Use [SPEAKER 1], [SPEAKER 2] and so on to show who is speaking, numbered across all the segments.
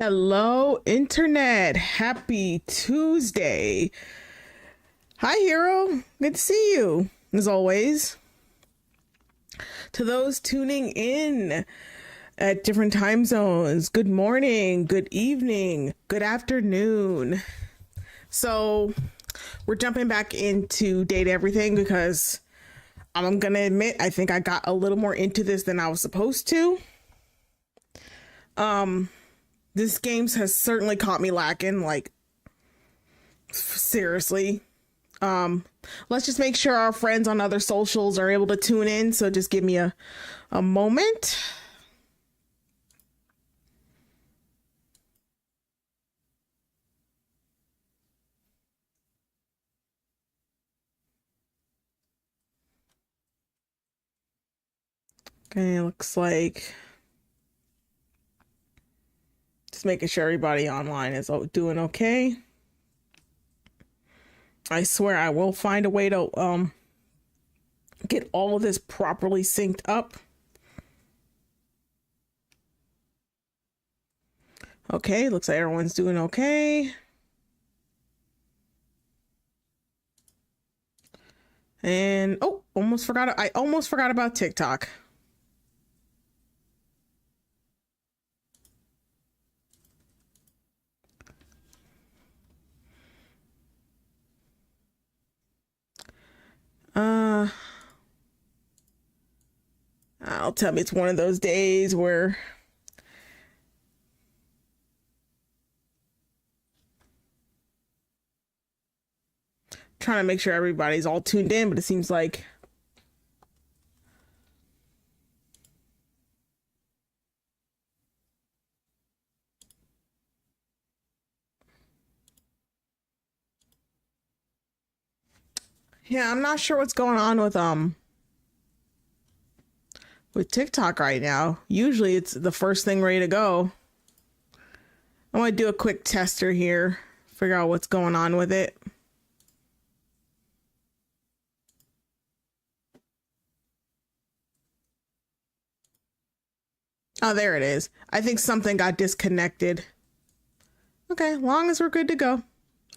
[SPEAKER 1] Hello, Internet. Happy Tuesday. Hi, Hero. Good to see you, as always. To those tuning in at different time zones, good morning, good evening, good afternoon. So, we're jumping back into Date Everything because I'm going to admit, I think I got a little more into this than I was supposed to. This game has certainly caught me lacking, like, seriously. Let's just make sure our friends on other socials are able to tune in. So just give me a moment. Okay, looks like just making sure everybody online is doing okay. I swear I will find a way to get all of this properly synced up. Okay, looks like everyone's doing okay. And oh, I almost forgot about TikTok. I'll tell me it's one of those days where trying to make sure everybody's all tuned in, but it seems like yeah, I'm not sure what's going on with TikTok right now. Usually it's the first thing ready to go. I want to do a quick tester here, figure out what's going on with it. Oh, there it is. I think something got disconnected. Okay, long as we're good to go.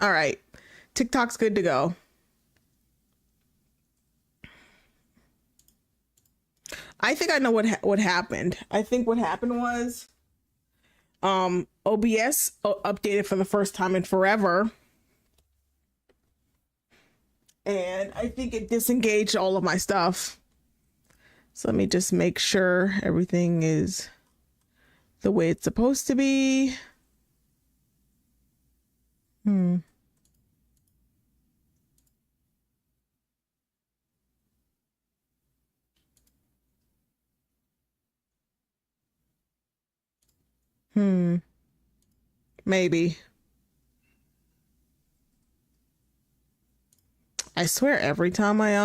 [SPEAKER 1] All right. TikTok's good to go. I think I know what happened. I think what happened was OBS updated for the first time in forever. And I think it disengaged all of my stuff. So let me just make sure everything is the way it's supposed to be. Hmm. Maybe. I swear every time I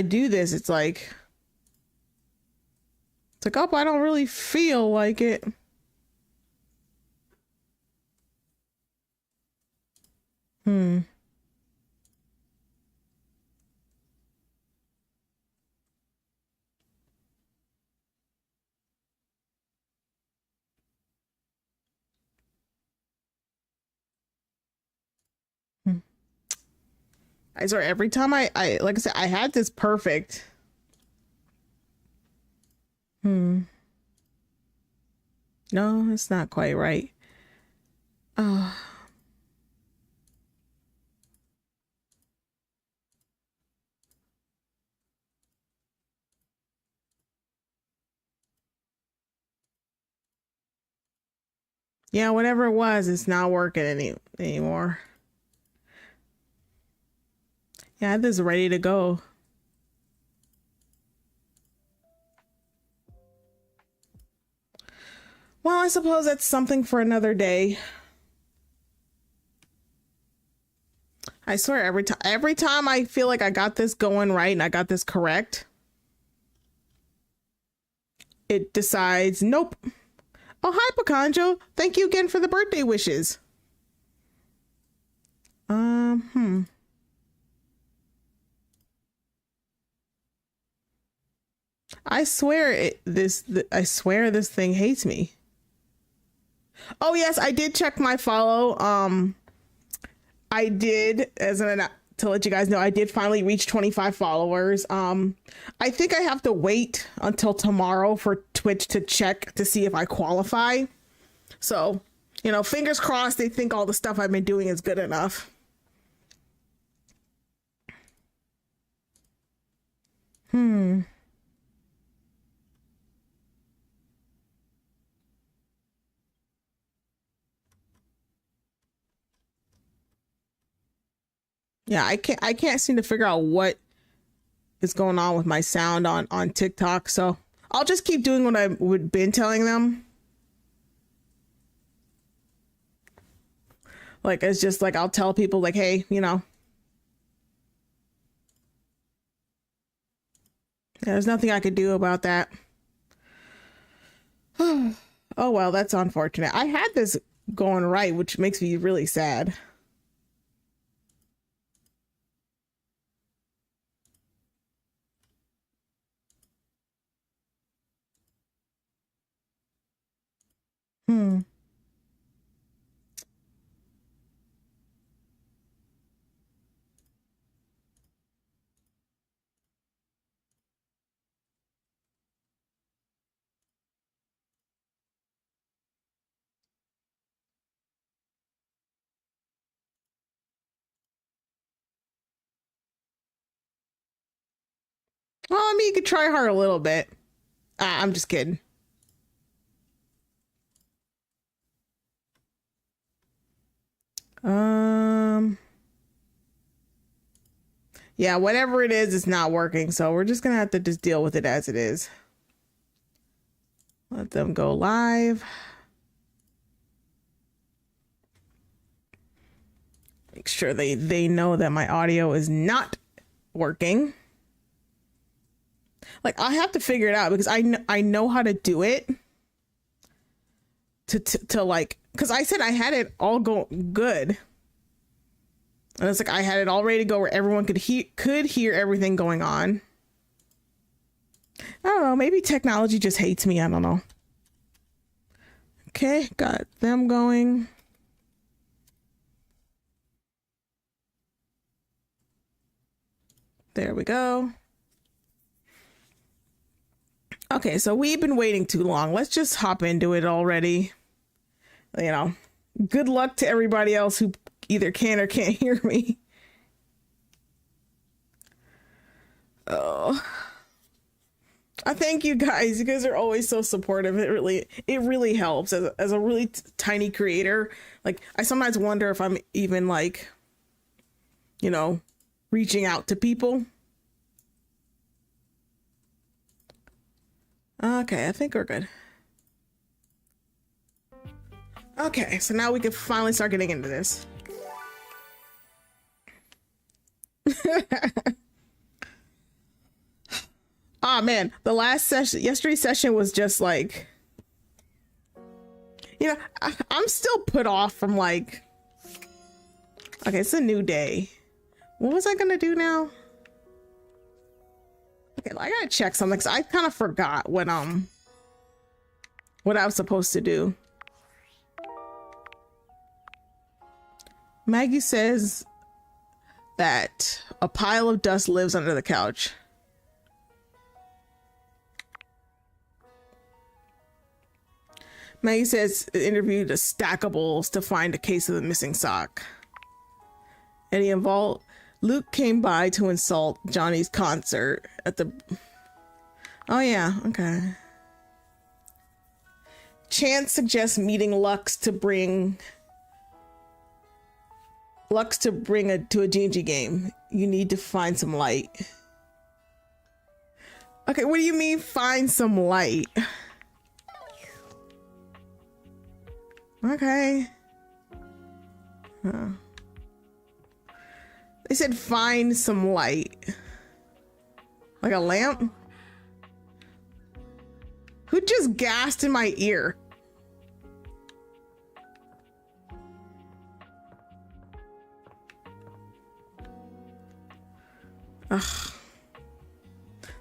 [SPEAKER 1] do this, it's like oh, I don't really feel like it. Hmm. Hmm. I swear every time I like I said, I had this perfect. Hmm. No, it's not quite right. Oh. Yeah, whatever it was, it's not working anymore. Yeah, I had this ready to go. Well, I suppose that's something for another day. I swear every time I feel like I got this going right and I got this correct, it decides, nope. Oh, hi, Picanjo. Thank you again for the birthday wishes. Hmm. I swear I swear this thing hates me. Oh yes, I did check my follow. I did to let you guys know I did finally reach 25 followers. I think I have to wait until tomorrow for Twitch to check to see if I qualify. So, fingers crossed they think all the stuff I've been doing is good enough. Hmm. Yeah, I can't seem to figure out what is going on with my sound on TikTok. So I'll just keep doing what I would been telling them. Like it's just like I'll tell people like, hey, there's nothing I could do about that. Oh well, that's unfortunate. I had this going right, which makes me really sad. Hmm. Well, I mean, you could try hard a little bit. I'm just kidding. Um, yeah, whatever it is, it's not working. So we're just gonna have to just deal with it as it is. Let them go live. Make sure they know that my audio is not working. Like I have to figure it out because I know how to do it. To like, because I said I had it all go good, and it's like I had it all ready to go where everyone could hear everything going on. I don't know. Maybe technology just hates me. I don't know. Okay, got them going. There we go. Okay, so we've been waiting too long. Let's just hop into it already. You know, good luck to everybody else who either can or can't hear me. Oh, I thank you guys. You guys are always so supportive. It really helps as a really tiny creator. Like, I sometimes wonder if I'm even like, you know, reaching out to people. Okay, I think we're good. Okay, so now we can finally start getting into this. Oh man, the last session, yesterday's session was just like, you know, I'm still put off from like, okay, it's a new day. What was I gonna do now? Okay, I gotta check something because I kind of forgot what I was supposed to do. Maggie says that a pile of dust lives under the couch. Maggie says it interviewed the Stackables to find a case of the missing sock. Eddie involved. Luke came by to insult Johnny's concert at the... Oh yeah, okay. Chance suggests meeting Lux to bring to a D&D game. You need to find some light. Okay, what do you mean find some light? Okay. Huh. They said find some light. Like a lamp? Who just gasped in my ear? Ugh.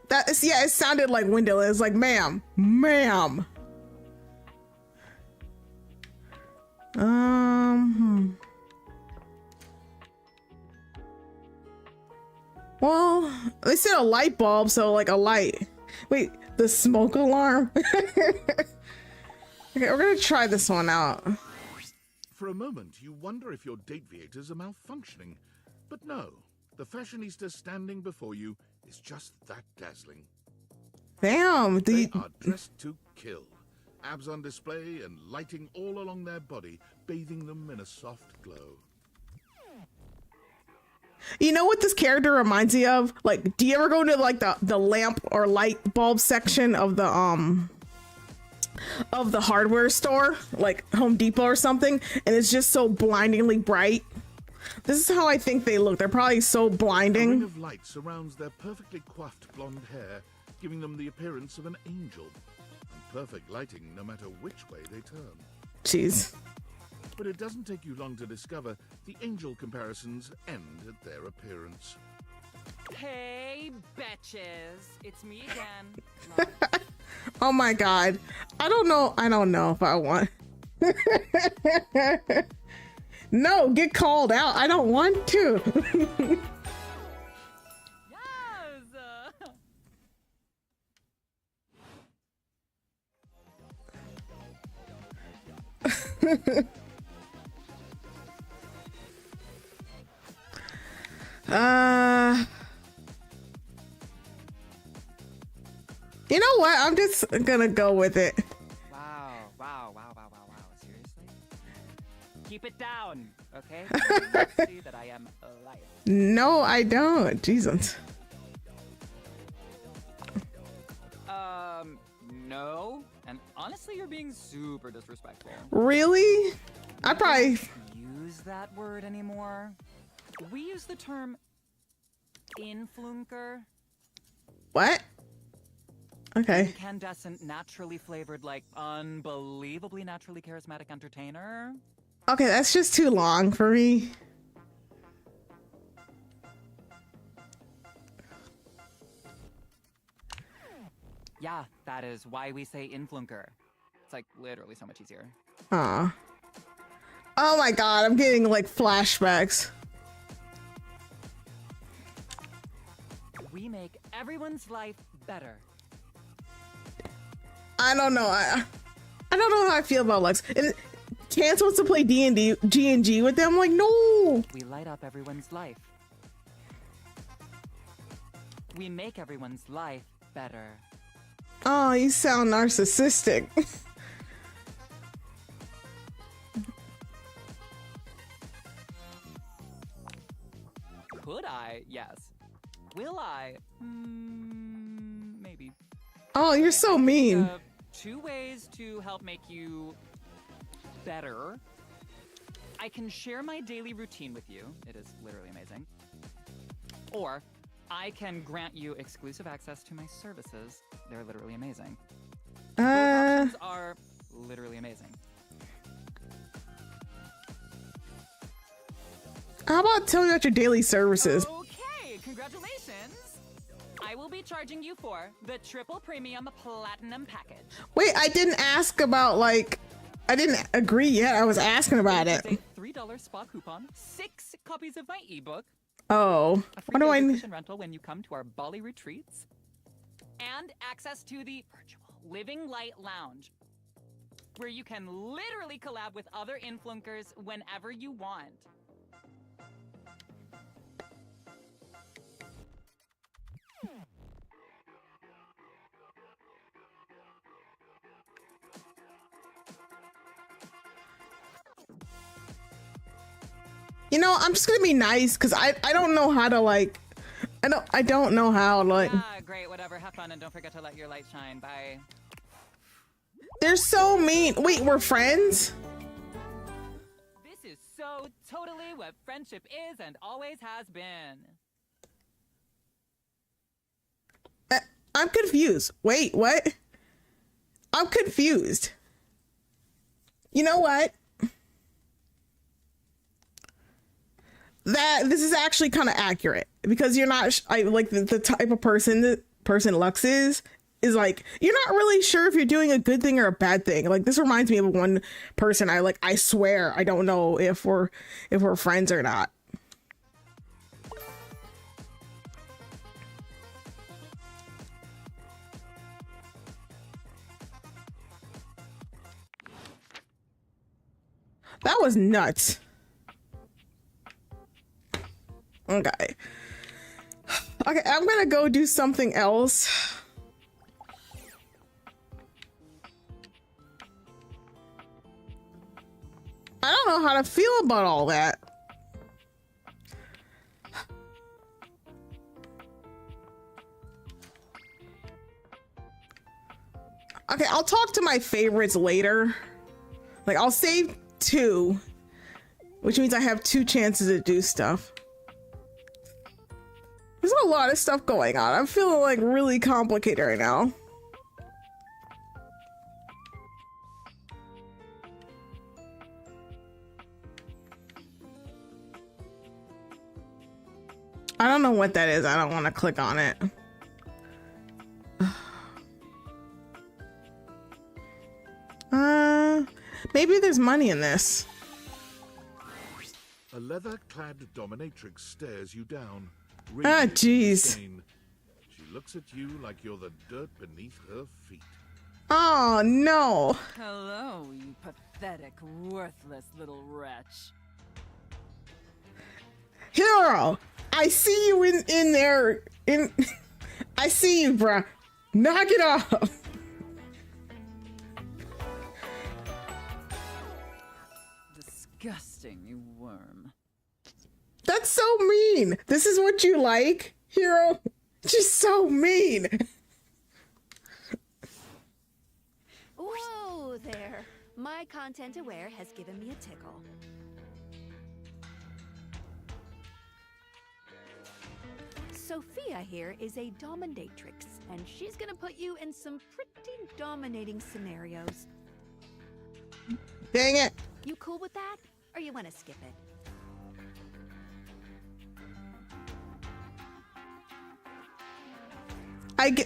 [SPEAKER 1] That is, yeah, it sounded like Wendell. It was like, ma'am. Well, they said a light bulb, so like a light. Wait, the smoke alarm? Okay, we're gonna try this one out.
[SPEAKER 2] For a moment, you wonder if your Dateviators are malfunctioning. But no, the fashionista standing before you is just that dazzling.
[SPEAKER 1] Damn,
[SPEAKER 2] They are dressed to kill. Abs on display and lighting all along their body, bathing them in a soft glow.
[SPEAKER 1] You know what this character reminds me of? Like, do you ever go to like the lamp or light bulb section of the hardware store, like Home Depot or something, and it's just so blindingly bright? This is how I think they look. They're probably so blinding.
[SPEAKER 2] A ring of light surrounds their perfectly coiffed blonde hair, giving them the appearance of an angel. And perfect lighting no matter which way they turn.
[SPEAKER 1] Jeez.
[SPEAKER 2] But it doesn't take you long to discover the angel comparisons end at their appearance.
[SPEAKER 3] Hey, betches. It's me again.
[SPEAKER 1] Oh my god. I don't know if I want. No, get called out. I don't want to.
[SPEAKER 3] Yes.
[SPEAKER 1] You know what? I'm just gonna go with it.
[SPEAKER 3] Wow. Seriously? Keep it down, okay? See that I am alive.
[SPEAKER 1] No, I don't. Jesus.
[SPEAKER 3] No. And honestly, you're being super disrespectful.
[SPEAKER 1] Really? I probably
[SPEAKER 3] Use that word anymore. We use the term influnker.
[SPEAKER 1] what? Okay.
[SPEAKER 3] Incandescent, naturally flavored, like unbelievably naturally charismatic entertainer.
[SPEAKER 1] Okay, that's just too long for me.
[SPEAKER 3] Yeah, that is why we say influnker. It's like literally so much easier.
[SPEAKER 1] Aw. Oh my god, I'm getting like flashbacks.
[SPEAKER 3] We make everyone's life better.
[SPEAKER 1] I don't know. I don't know how I feel about Lux. And Can's supposed to play D&D, G&G with them. I'm like, no.
[SPEAKER 3] We light up everyone's life. We make everyone's life better.
[SPEAKER 1] Oh, you sound narcissistic.
[SPEAKER 3] Could I? Yes. Will I? Maybe.
[SPEAKER 1] Oh, you're so mean.
[SPEAKER 3] 2 ways to help make you better. I can share my daily routine with you. It is literally amazing. Or I can grant you exclusive access to my services. They're literally amazing. Both options are literally amazing.
[SPEAKER 1] How about telling me about your daily services?
[SPEAKER 3] Okay, congratulations. I will be charging you for the triple premium platinum package.
[SPEAKER 1] Wait, I didn't ask about like, I didn't agree yet. I was asking about it.
[SPEAKER 3] It's a $3 spa coupon, 6 copies of my ebook,
[SPEAKER 1] Oh,
[SPEAKER 3] a free
[SPEAKER 1] what do I
[SPEAKER 3] yoga
[SPEAKER 1] need?
[SPEAKER 3] cushion rental when you come to our Bali retreats, and access to the virtual Living Light Lounge, where you can literally collab with other influencers whenever you want.
[SPEAKER 1] You know, I'm just gonna be nice because I don't know how to like, I don't know how like.
[SPEAKER 3] Great, whatever. Have fun and don't forget to let your light shine. Bye.
[SPEAKER 1] They're so mean. Wait, we're friends?
[SPEAKER 3] This is so totally what friendship is and always has been.
[SPEAKER 1] I'm confused. Wait, what? I'm confused. You know what? That this is actually kind of accurate because you're not like the type of person Lux is like, you're not really sure if you're doing a good thing or a bad thing. Like, this reminds me of one person I swear I don't know if we're friends or not. That was nuts. Okay. Okay, I'm gonna go do something else. I don't know how to feel about all that. Okay, I'll talk to my favorites later. Like, I'll save 2, which means I have 2 chances to do stuff. There's a lot of stuff going on. I'm feeling like really complicated right now. I don't know what that is. I don't want to click on it. Maybe there's money in this.
[SPEAKER 2] A leather-clad dominatrix stares you down.
[SPEAKER 1] Ah,
[SPEAKER 2] radiating
[SPEAKER 1] jeez.
[SPEAKER 2] disdain. She looks at you like you're the dirt beneath her feet.
[SPEAKER 1] Oh, no.
[SPEAKER 4] Hello, you pathetic, worthless little wretch.
[SPEAKER 1] Hero, I see you in there. I see you, bruh. Knock it off.
[SPEAKER 4] Disgusting, you worm.
[SPEAKER 1] That's so mean. This is what you like, Hero? She's so mean.
[SPEAKER 5] Whoa there. My content aware has given me a tickle. Sophia here is a dominatrix, and she's gonna put you in some pretty dominating scenarios.
[SPEAKER 1] Dang it.
[SPEAKER 5] You cool with that? Or you wanna skip it?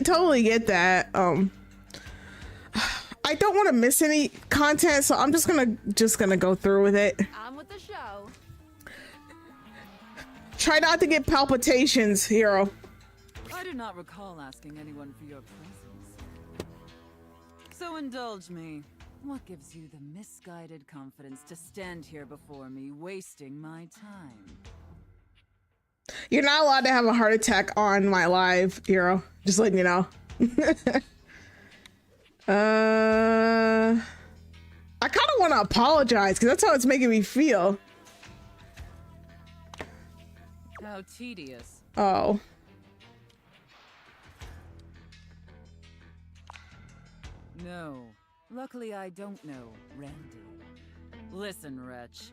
[SPEAKER 1] Totally get that. I I don't want to miss any content, so I'm just gonna go through with it.
[SPEAKER 5] On with the show.
[SPEAKER 1] Try not to get palpitations, Hero.
[SPEAKER 4] I do not recall asking anyone for your presence. So indulge me. What gives you the misguided confidence to stand here before me, wasting my time?
[SPEAKER 1] You're not allowed to have a heart attack on my live, Hero. Just letting you know. I kind of want to apologize because that's how it's making me feel.
[SPEAKER 4] How tedious.
[SPEAKER 1] Oh.
[SPEAKER 4] No. Luckily, I don't know Randy. Listen, Wretch.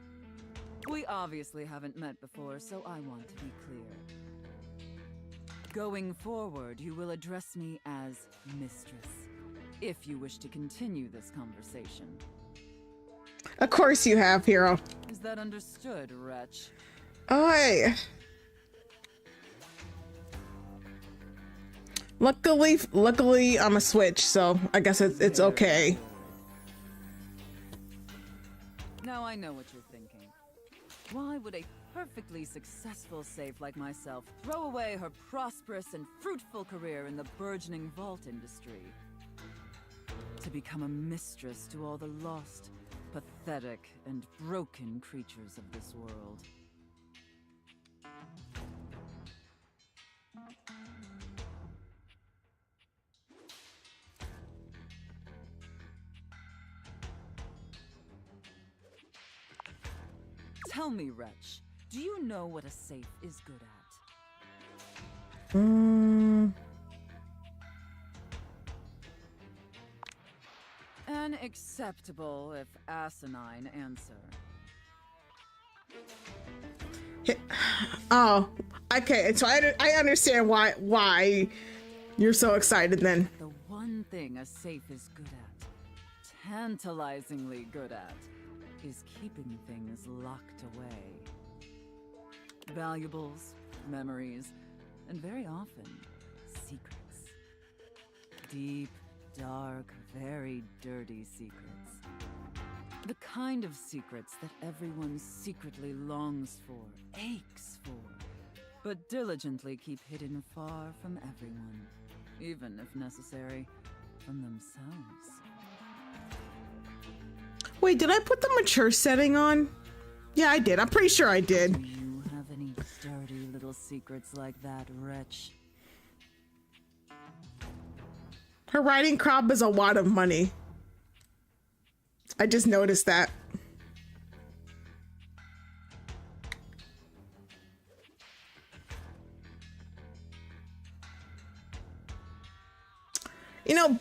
[SPEAKER 4] We obviously haven't met before, so I want to be clear. Going forward, you will address me as Mistress, if you wish to continue this conversation.
[SPEAKER 1] Of course you have, Hero.
[SPEAKER 4] Is that understood, Wretch?
[SPEAKER 1] Oi. Luckily, I'm a Switch, so I guess it's okay.
[SPEAKER 4] Now I know what you're thinking. Why would a perfectly successful safe like myself throw away her prosperous and fruitful career in the burgeoning vault industry to become a mistress to all the lost, pathetic, and broken creatures of this world? Tell me, Wretch, do you know what a safe is good at? An acceptable, if asinine, answer.
[SPEAKER 1] Oh, okay. So I understand why you're so excited then.
[SPEAKER 4] The one thing a safe is good at, tantalizingly good at, is keeping things locked away. Valuables, memories, and very often, secrets. Deep, dark, very dirty secrets. The kind of secrets that everyone secretly longs for, aches for, but diligently keep hidden far from everyone, even if necessary, from themselves.
[SPEAKER 1] Wait, did I put the mature setting on? Yeah, I did. I'm pretty sure I did.
[SPEAKER 4] Do you have any dirty little secrets like that, Wretch?
[SPEAKER 1] Her riding crop is a lot of money. I just noticed that. You know,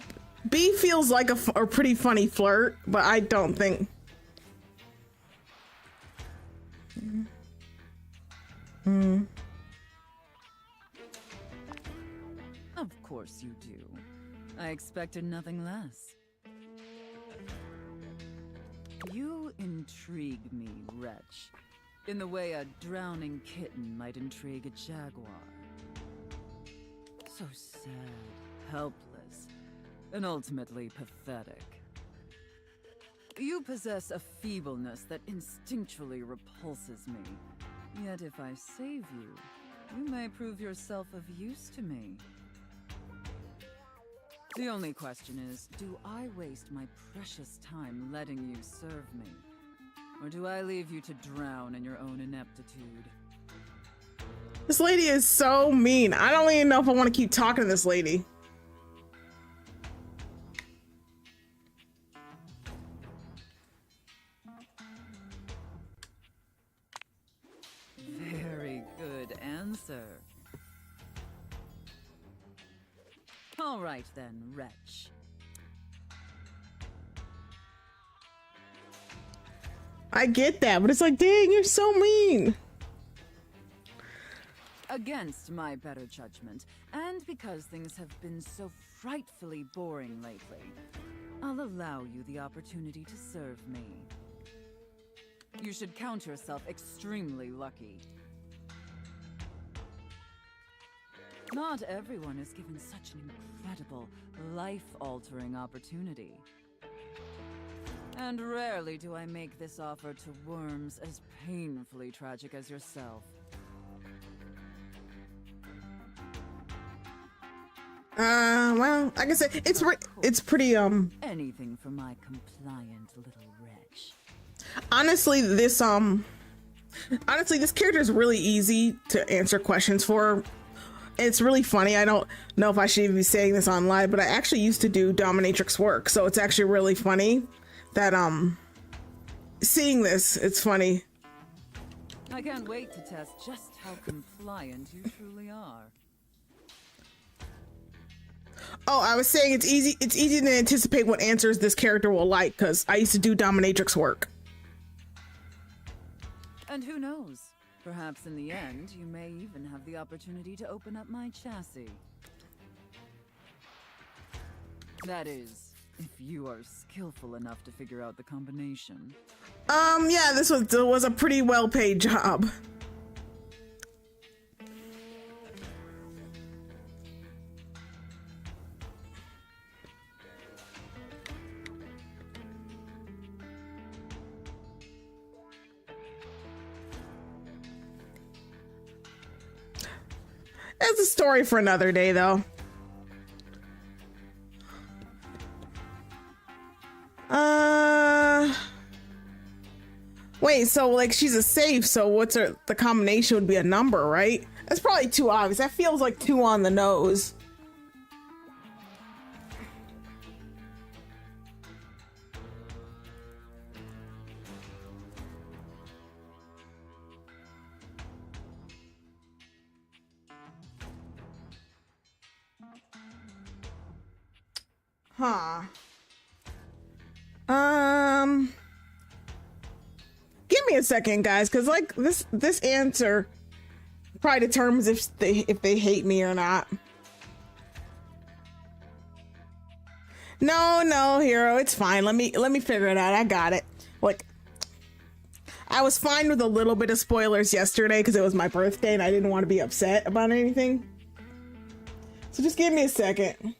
[SPEAKER 1] B feels like a pretty funny flirt, but I don't think.
[SPEAKER 4] Of course you do. I expected nothing less. You intrigue me, Wretch, in the way a drowning kitten might intrigue a jaguar. So sad, helpless, and ultimately pathetic. You possess a feebleness that instinctually repulses me. Yet if I save you, you may prove yourself of use to me. The only question is, do I waste my precious time letting you serve me? Or do I leave you to drown in your own ineptitude?
[SPEAKER 1] This lady is so mean. I don't even know if I want to keep talking to this lady.
[SPEAKER 4] Very good answer. All right then, Wretch.
[SPEAKER 1] I get that, but it's like, dang, you're so mean.
[SPEAKER 4] Against my better judgment, and because things have been so frightfully boring lately, I'll allow you the opportunity to serve me. You should count yourself extremely lucky. Not everyone is given such an incredible, life-altering opportunity. And rarely do I make this offer to worms as painfully tragic as yourself.
[SPEAKER 1] Well, like I said, it's pretty,
[SPEAKER 4] Anything for my compliant little wretch.
[SPEAKER 1] honestly, this character is really easy to answer questions for. It's really funny. I don't know if I should even be saying this on live, but I actually used to do dominatrix work, so it's actually really funny that, seeing this, it's funny.
[SPEAKER 4] I can't wait to test just how compliant you truly are.
[SPEAKER 1] Oh, I was saying it's easy to anticipate what answers this character will like, because I used to do dominatrix work.
[SPEAKER 4] And who knows? Perhaps in the end, you may even have the opportunity to open up my chassis. That is, if you are skillful enough to figure out the combination.
[SPEAKER 1] Yeah, this was a pretty well-paid job. That's a story for another day, though. Wait, so like she's a safe, so the combination would be a number, right? That's probably too obvious. That feels like too on the nose. Huh. Give me a second, guys, because like this answer probably determines if they hate me or not. No, Hero, it's fine. Let me figure it out. I got it. Like, I was fine with a little bit of spoilers yesterday because it was my birthday and I didn't want to be upset about anything. So just give me a second.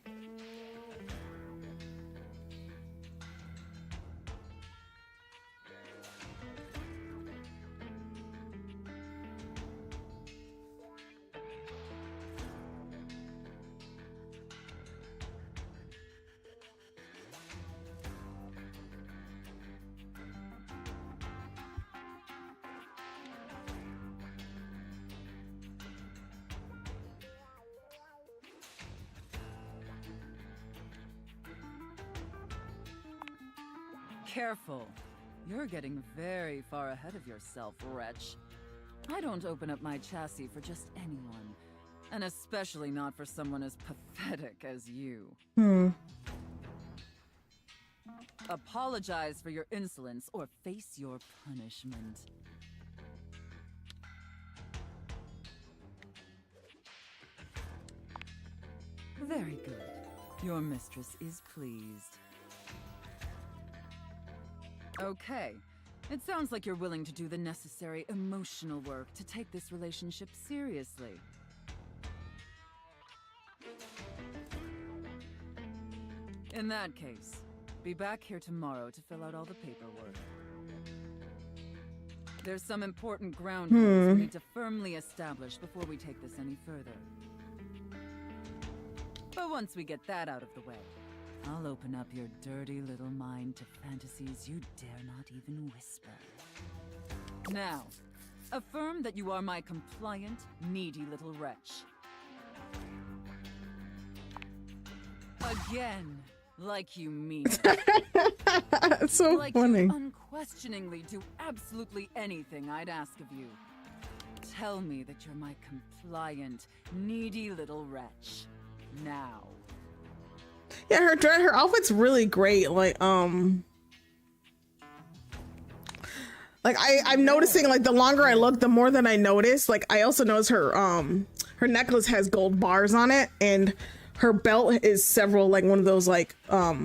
[SPEAKER 4] Careful. You're getting very far ahead of yourself, wretch. I don't open up my chassis for just anyone, and especially not for someone as pathetic as you. Apologize for your insolence or face your punishment. Very good. Your mistress is pleased. Okay. It sounds like you're willing to do the necessary emotional work to take this relationship seriously. In that case, be back here tomorrow to fill out all the paperwork. There's some important ground rules we need to firmly establish before we take this any further. But once we get that out of the way, I'll open up your dirty little mind to fantasies you dare not even whisper. Now, affirm that you are my compliant, needy little wretch. Again, like you mean it.
[SPEAKER 1] That's so
[SPEAKER 4] like
[SPEAKER 1] funny.
[SPEAKER 4] you unquestioningly do absolutely anything I'd ask of you. Tell me that you're my compliant, needy little wretch. Now.
[SPEAKER 1] Yeah, her outfit's really great. Like I'm noticing, like, the longer I look, the more that I notice. Like, I also notice her necklace has gold bars on it, and her belt is several, like, one of those, like, what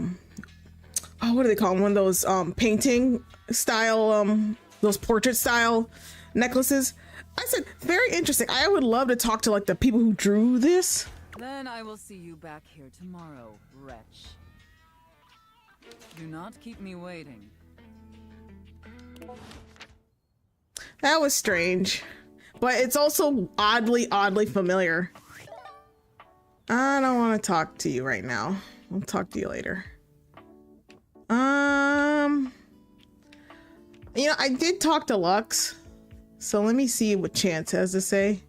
[SPEAKER 1] do they call them? One of those painting style, those portrait style necklaces. I said, very interesting. I would love to talk to, like, the people who drew this.
[SPEAKER 4] Then I will see you back here tomorrow, wretch. Do not keep me waiting.
[SPEAKER 1] That was strange. But it's also oddly familiar. I don't want to talk to you right now. I'll talk to you later. You know, I did talk to Lux. So let me see what Chance has to say.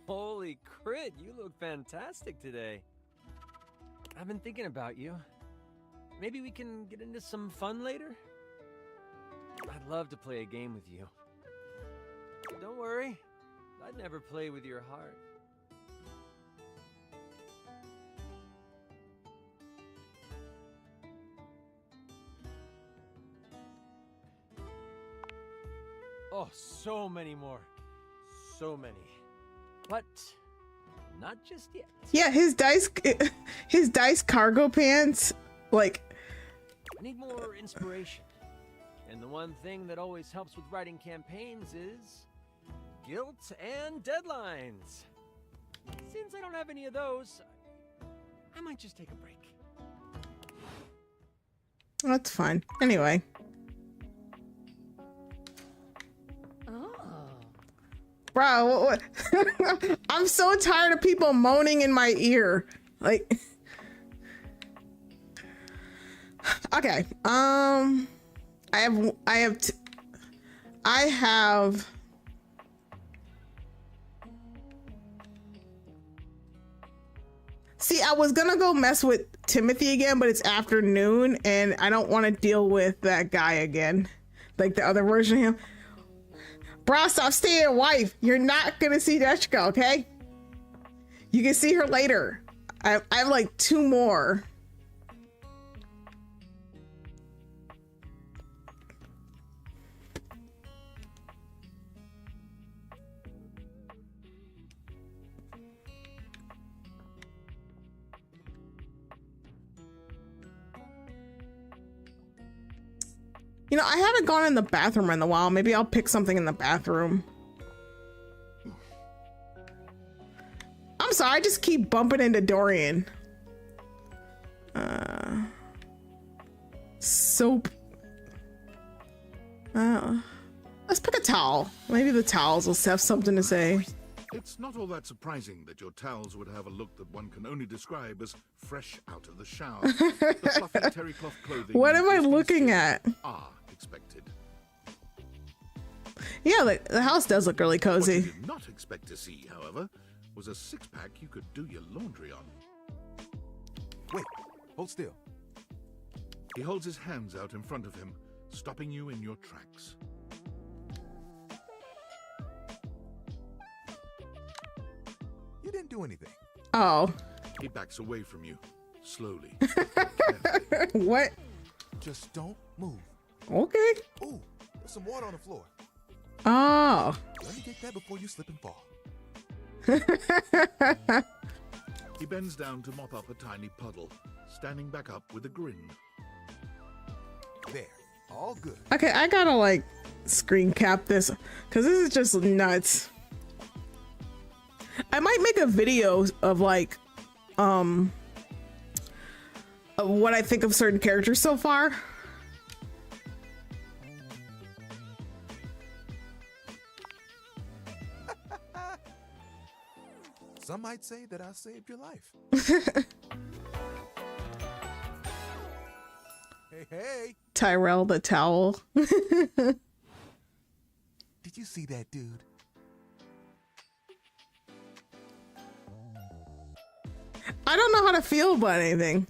[SPEAKER 6] Holy crit, you look fantastic today. I've been thinking about you. Maybe we can get into some fun later? I'd love to play a game with you. But don't worry, I'd never play with your heart. Oh, so many more. So many. But not just yet.
[SPEAKER 1] Yeah, his dice cargo pants, like,
[SPEAKER 6] I need more inspiration. And the one thing that always helps with writing campaigns is guilt and deadlines. Since I don't have any of those, I might just take a break.
[SPEAKER 1] that's fine. Anyway. Bro, what? I'm so tired of people moaning in my ear. Like, okay. I have. See, I was gonna go mess with Timothy again, but it's afternoon, and I don't want to deal with that guy again, like the other version of him. Bro, stop staying wife. You're not gonna see Jessica, okay? You can see her later. I have like 2 more. You know, I haven't gone in the bathroom in a while. Maybe I'll pick something in the bathroom. I'm sorry, I just keep bumping into Dorian. Soap. Let's pick a towel. Maybe the towels will have something to say.
[SPEAKER 2] It's not all that surprising that your towels would have a look that one can only describe as fresh out of the shower. The fluffy terry cloth clothing.
[SPEAKER 1] What am I
[SPEAKER 2] and
[SPEAKER 1] looking at?
[SPEAKER 2] Are expected.
[SPEAKER 1] Yeah, the house does look really
[SPEAKER 2] What you
[SPEAKER 1] cozy.
[SPEAKER 2] did not expect to see, however, was a 6-pack you could do your laundry on.
[SPEAKER 7] Wait, hold still.
[SPEAKER 2] He holds his hands out in front of him, stopping you in your tracks.
[SPEAKER 7] You didn't do anything.
[SPEAKER 1] Oh.
[SPEAKER 2] He backs away from you, slowly.
[SPEAKER 1] What?
[SPEAKER 7] Just don't move.
[SPEAKER 1] Okay.
[SPEAKER 7] Ooh, there's some water on the floor.
[SPEAKER 1] Oh.
[SPEAKER 7] Let me get that before you slip and fall.
[SPEAKER 2] He bends down to mop up a tiny puddle, standing back up with a grin.
[SPEAKER 7] There, all good.
[SPEAKER 1] Okay, I gotta like screen cap this because this is just nuts. I might make a video of like of what I think of certain characters so far.
[SPEAKER 7] Some might say that I saved your life. Hey.
[SPEAKER 1] Tyrell the towel.
[SPEAKER 7] Did you see that dude?
[SPEAKER 1] I don't know how to feel about anything.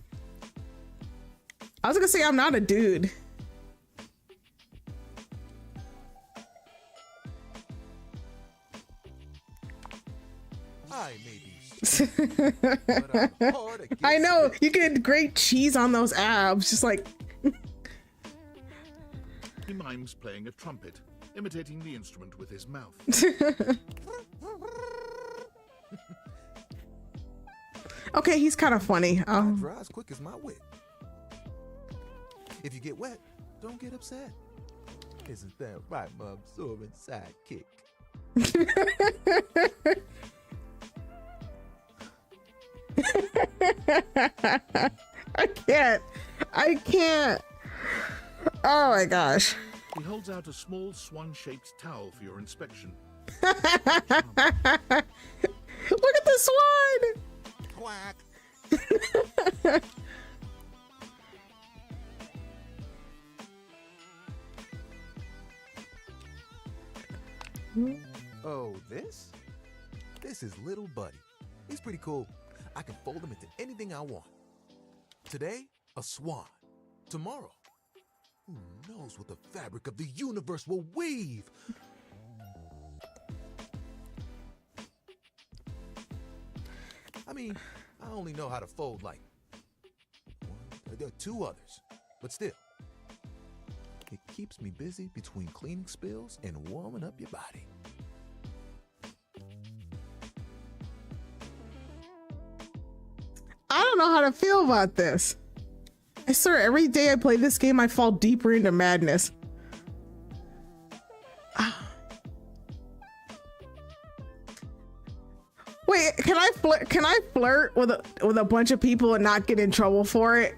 [SPEAKER 1] I was gonna say I'm not a dude.
[SPEAKER 7] I may be strong, but I'm hard against
[SPEAKER 1] I know,
[SPEAKER 7] it.
[SPEAKER 1] you get great cheese on those abs, just like
[SPEAKER 2] He mimes playing a trumpet, imitating the instrument with his mouth.
[SPEAKER 1] okay, he's kind of funny.
[SPEAKER 7] I dry as quick as my wit. If you get wet, don't get upset. Isn't that right, my absorbent sidekick?
[SPEAKER 1] I can't. Oh my gosh.
[SPEAKER 2] He holds out a small swan-shaped towel for your inspection.
[SPEAKER 1] Look at the swan.
[SPEAKER 7] Quack. Oh, this? This is Little Buddy. He's pretty cool. I can fold him into anything I want. Today, a swan. Tomorrow, who knows what the fabric of the universe will weave? I mean, I only know how to fold like there are 2 others, but still. It keeps me busy between cleaning spills and warming up your body.
[SPEAKER 1] I don't know how to feel about this. I swear, every day I play this game, I fall deeper into madness. Wait, can I flirt? Can I flirt with a bunch of people and not get in trouble for it?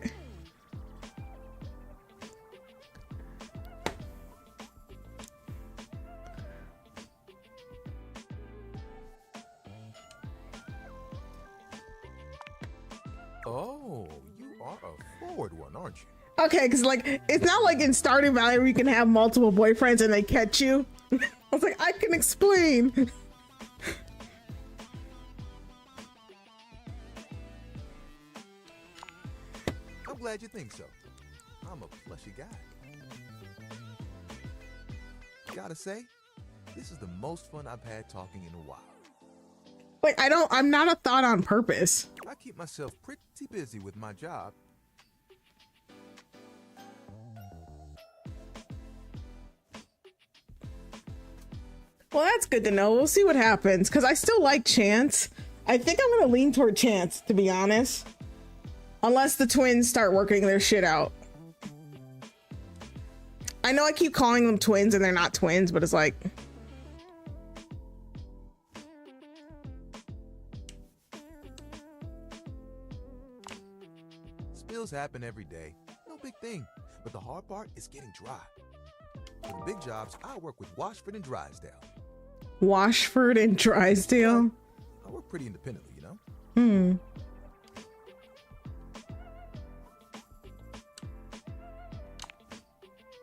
[SPEAKER 7] Oh, you are a forward one, aren't you?
[SPEAKER 1] Okay, because like it's not like in Stardew Valley where you can have multiple boyfriends and they catch you. I was like, I can explain.
[SPEAKER 7] I'm glad you think so. I'm a plushy guy. Gotta say, this is the most fun I've had talking in a while.
[SPEAKER 1] Wait, I'm not a thought on purpose.
[SPEAKER 7] I keep myself pretty busy with my job.
[SPEAKER 1] Well, that's good to know. We'll see what happens, because I still like Chance. I think I'm going to lean toward Chance, to be honest. Unless the twins start working their shit out. I know I keep calling them twins and they're not twins, but it's like...
[SPEAKER 7] Spills happen every day. No big thing. But the hard part is getting dry. For the big jobs, I work with Washford and Drysdale.
[SPEAKER 1] Washford and Drysdale?
[SPEAKER 7] I work pretty independently, you know?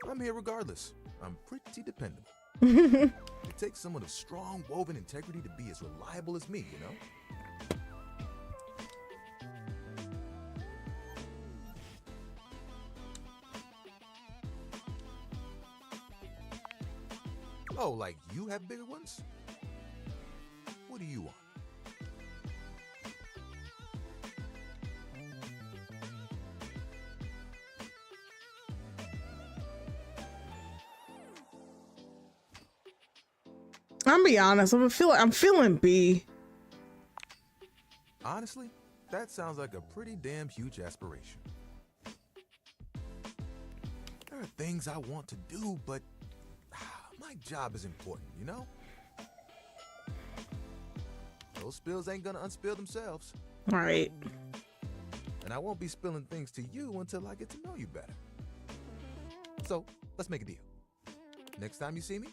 [SPEAKER 7] I'm here regardless. I'm pretty dependable. It takes someone of strong woven integrity to be as reliable as me, you know? Oh, like you have bigger ones? What do you want?
[SPEAKER 1] I'm be honest, I'm feeling B.
[SPEAKER 7] Honestly, that sounds like a pretty damn huge aspiration. There are things I want to do, but my job is important, you know? Those spills ain't gonna unspill themselves.
[SPEAKER 1] All right.
[SPEAKER 7] And I won't be spilling things to you until I get to know you better. So, let's make a deal. Next time you see me,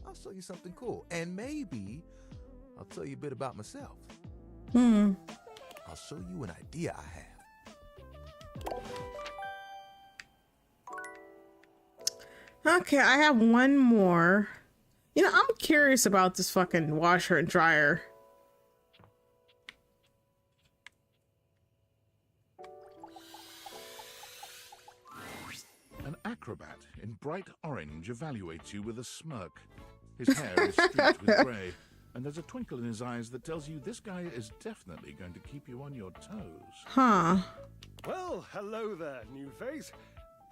[SPEAKER 7] I'll show you something cool. And maybe I'll tell you a bit about myself. I'll show you an idea I have.
[SPEAKER 1] Okay, I have one more. You know, I'm curious about this fucking washer and dryer.
[SPEAKER 2] An acrobat in bright orange evaluates you with a smirk. His hair is streaked with grey, and there's a twinkle in his eyes that tells you this guy is definitely going to keep you on your toes.
[SPEAKER 1] Huh.
[SPEAKER 8] Well, hello there, new face.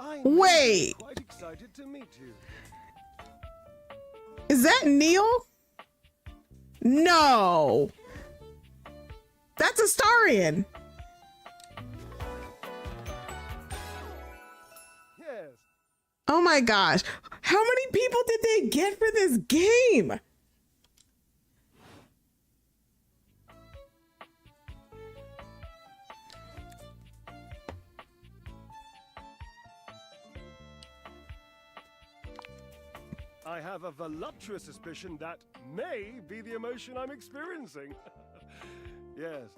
[SPEAKER 8] I'm
[SPEAKER 1] Wait.
[SPEAKER 8] quite excited to meet you.
[SPEAKER 1] Is that Neil? No. That's Astarion.
[SPEAKER 8] Yes.
[SPEAKER 1] Oh my gosh. How many people did they get for this game?
[SPEAKER 8] I have a voluptuous suspicion that may be the emotion I'm experiencing. Yes.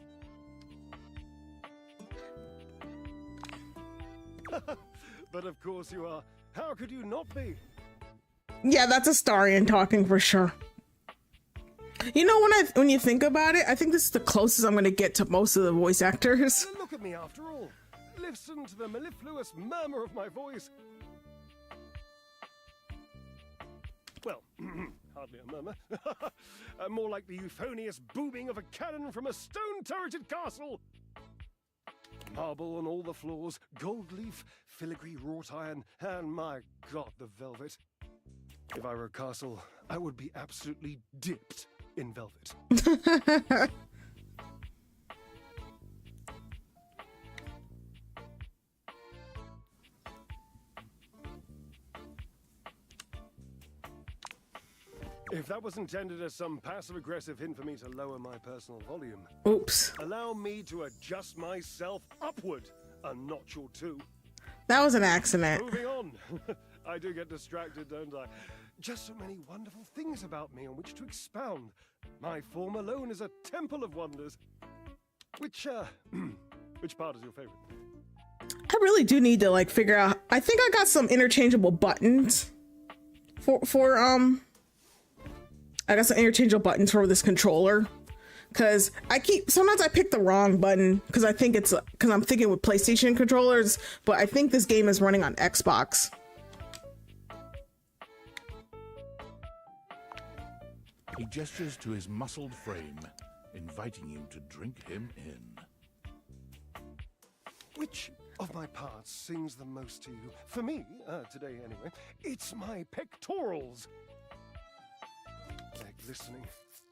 [SPEAKER 8] But of course you are. How could you not be?
[SPEAKER 1] Yeah, that's Astarion talking for sure. You know, when you think about it, I think this is the closest I'm gonna get to most of the voice actors.
[SPEAKER 8] Look at me after all. Listen to the mellifluous murmur of my voice. Well, hardly a murmur. More like the euphonious booming of a cannon from a stone-turreted castle. Marble on all the floors, gold leaf, filigree wrought iron, and my god, the velvet. If I were a castle, I would be absolutely dipped in velvet. If that was intended as some passive-aggressive hint for me to lower my personal volume,
[SPEAKER 1] Oops.
[SPEAKER 8] allow me to adjust myself upward a notch or two.
[SPEAKER 1] That was an accident.
[SPEAKER 8] Moving on. I do get distracted, don't I? Just so many wonderful things about me on which to expound. My form alone is a temple of wonders. Which part is your favorite?
[SPEAKER 1] I really do need to like figure out. I think I got some interchangeable buttons for I got some interchangeable buttons for this controller, because sometimes I pick the wrong button because I think it's because I'm thinking with PlayStation controllers, but I think this game is running on Xbox.
[SPEAKER 2] He gestures to his muscled frame, inviting you to drink him in.
[SPEAKER 8] Which of my parts sings the most to you? For me, today anyway, it's my pectorals. They're glistening,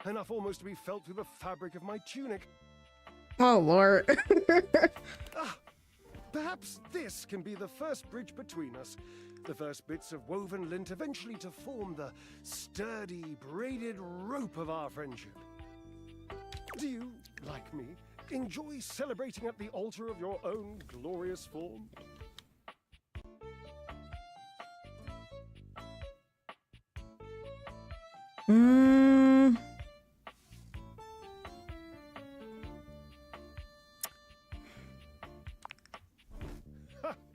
[SPEAKER 8] enough almost to be felt through the fabric of my tunic.
[SPEAKER 1] Oh, Lord.
[SPEAKER 8] Perhaps this can be the first bridge between us. The first bits of woven lint eventually to form the sturdy, braided rope of our friendship. Do you, like me, enjoy celebrating at the altar of your own glorious form?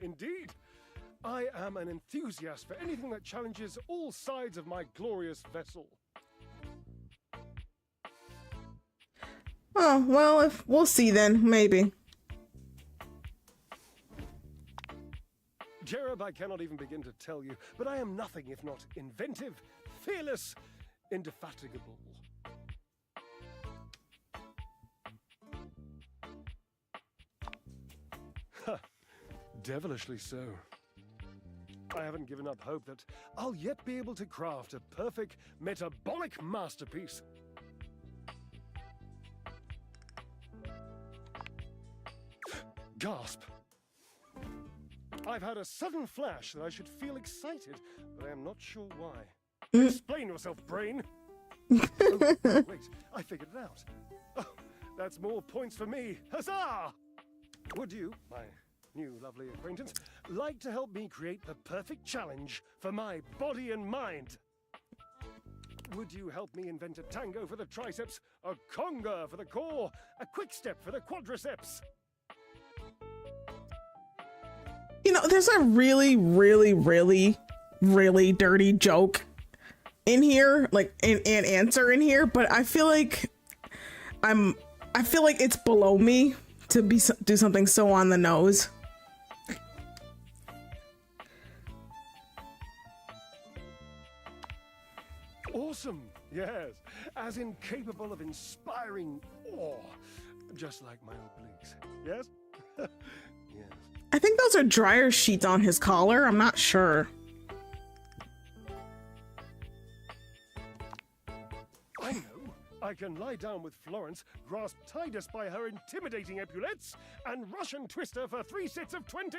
[SPEAKER 8] Indeed. I am an enthusiast for anything that challenges all sides of my glorious vessel.
[SPEAKER 1] Oh, well, we'll see then, maybe.
[SPEAKER 8] Jereb, I cannot even begin to tell you, but I am nothing if not inventive, fearless, indefatigable. Devilishly so. I haven't given up hope that I'll yet be able to craft a perfect metabolic masterpiece. Gasp! I've had a sudden flash that I should feel excited, but I am not sure why. Explain yourself, brain! Oh, wait, I figured it out. Oh, that's more points for me. Huzzah! Would you, my new lovely acquaintance, like to help me create the perfect challenge for my body and mind? Would you help me invent a tango for the triceps, a conga for the core, a quick step for the quadriceps?
[SPEAKER 1] You know, there's a really, really, really, really dirty joke in here, like an answer in here, but I feel like it's below me to do something so on the nose.
[SPEAKER 8] Awesome, yes. As incapable of inspiring awe, just like my obliques. Yes? Yes.
[SPEAKER 1] I think those are dryer sheets on his collar. I'm not sure.
[SPEAKER 8] I know. I can lie down with Florence, grasp Tidus by her intimidating epaulettes, and Russian twist her for 3 sets of 20.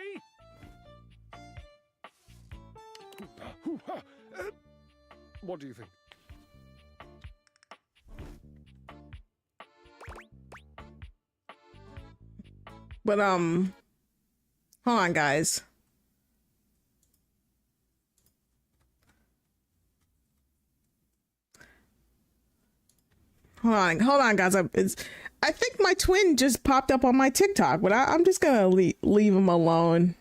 [SPEAKER 8] What do you think?
[SPEAKER 1] But hold on, guys. Hold on, guys. I think my twin just popped up on my TikTok, but I'm just gonna leave him alone.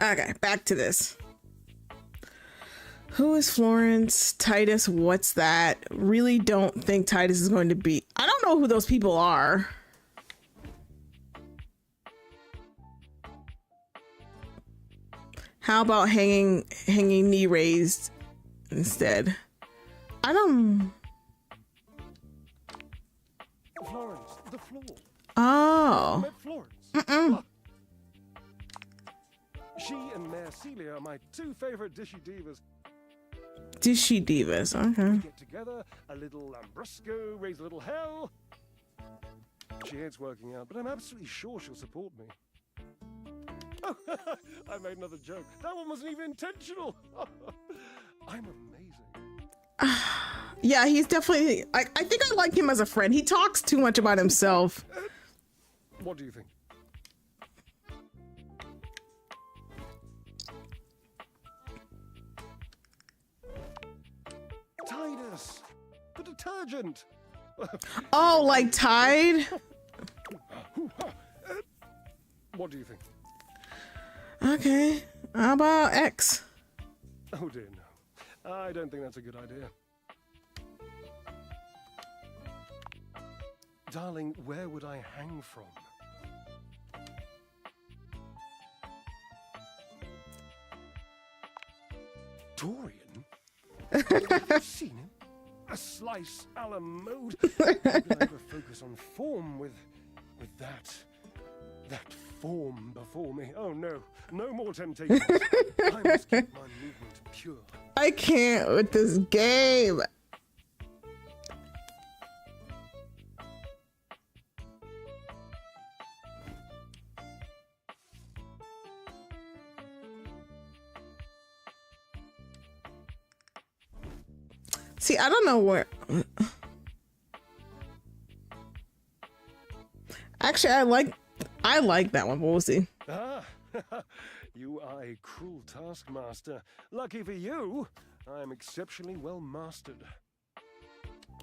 [SPEAKER 1] Okay, back to this. Who is Florence? Titus, what's that? Really don't think Titus is going to be... I don't know who those people are. How about hanging knee raised instead? I don't...
[SPEAKER 8] Florence, the floor.
[SPEAKER 1] Oh.
[SPEAKER 8] Met Florence. She and Mayor Celia are my two favorite dishy divas.
[SPEAKER 1] Dishy divas, okay.
[SPEAKER 8] Get together, a little Lambrusco, raise a little hell. She hates working out, but I'm absolutely sure she'll support me. Oh, I made another joke. That one wasn't even intentional. I'm amazing.
[SPEAKER 1] Yeah, he's definitely... I think I like him as a friend. He talks too much about himself.
[SPEAKER 8] What do you think? Titus, the detergent.
[SPEAKER 1] Oh, like Tide?
[SPEAKER 8] What do you think?
[SPEAKER 1] Okay. How about X?
[SPEAKER 8] Oh dear, no. I don't think that's a good idea. Darling, where would I hang from? Dorian? Have you seen him? A slice a la mode. Maybe I could focus on form with that form before me. Oh no, no more temptations. I must keep my movement pure.
[SPEAKER 1] I can't with this game. See, I don't know where... Actually, I like that one, but we'll see.
[SPEAKER 8] Ah, you are a cruel taskmaster. Lucky for you, I am exceptionally well mastered.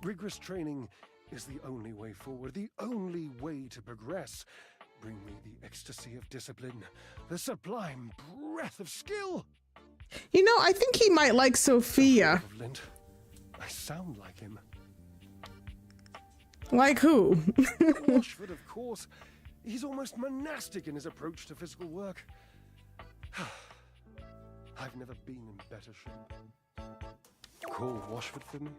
[SPEAKER 8] Rigorous training is the only way forward, the only way to progress. Bring me the ecstasy of discipline, the sublime breath of skill.
[SPEAKER 1] You know, I think he might like Sophia.
[SPEAKER 8] Lint. I sound like him.
[SPEAKER 1] Like who?
[SPEAKER 8] Washford, of course. He's almost monastic in his approach to physical work. I've never been in better shape. Call Washford for me.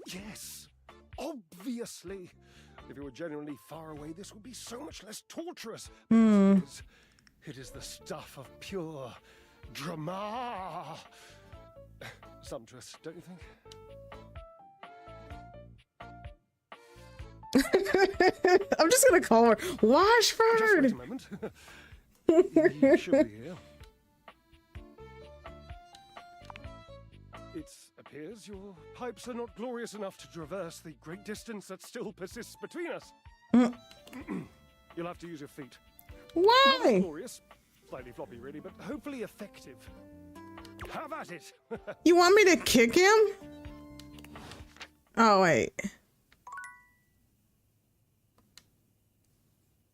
[SPEAKER 8] Yes, obviously. If you were genuinely far away, this would be so much less torturous. It is the stuff of pure drama. Sumptuous, don't you think?
[SPEAKER 1] I'm just gonna call her
[SPEAKER 8] Just
[SPEAKER 1] Washford.
[SPEAKER 8] wait a moment. He should be here. It appears your pipes are not glorious enough to traverse the great distance that still persists between us. You'll have to use your feet. Not
[SPEAKER 1] Why?
[SPEAKER 8] glorious, slightly floppy really, but hopefully effective. Have at it.
[SPEAKER 1] You want me to kick him? Oh, wait.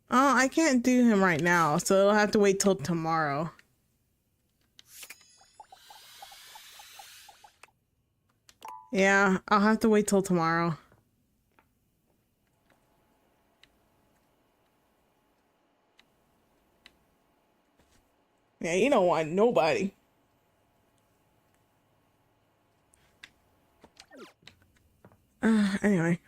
[SPEAKER 1] Oh, I can't do him right now, so it'll have to wait till tomorrow. Yeah, I'll have to wait till tomorrow. Yeah, you don't want nobody. Anyway.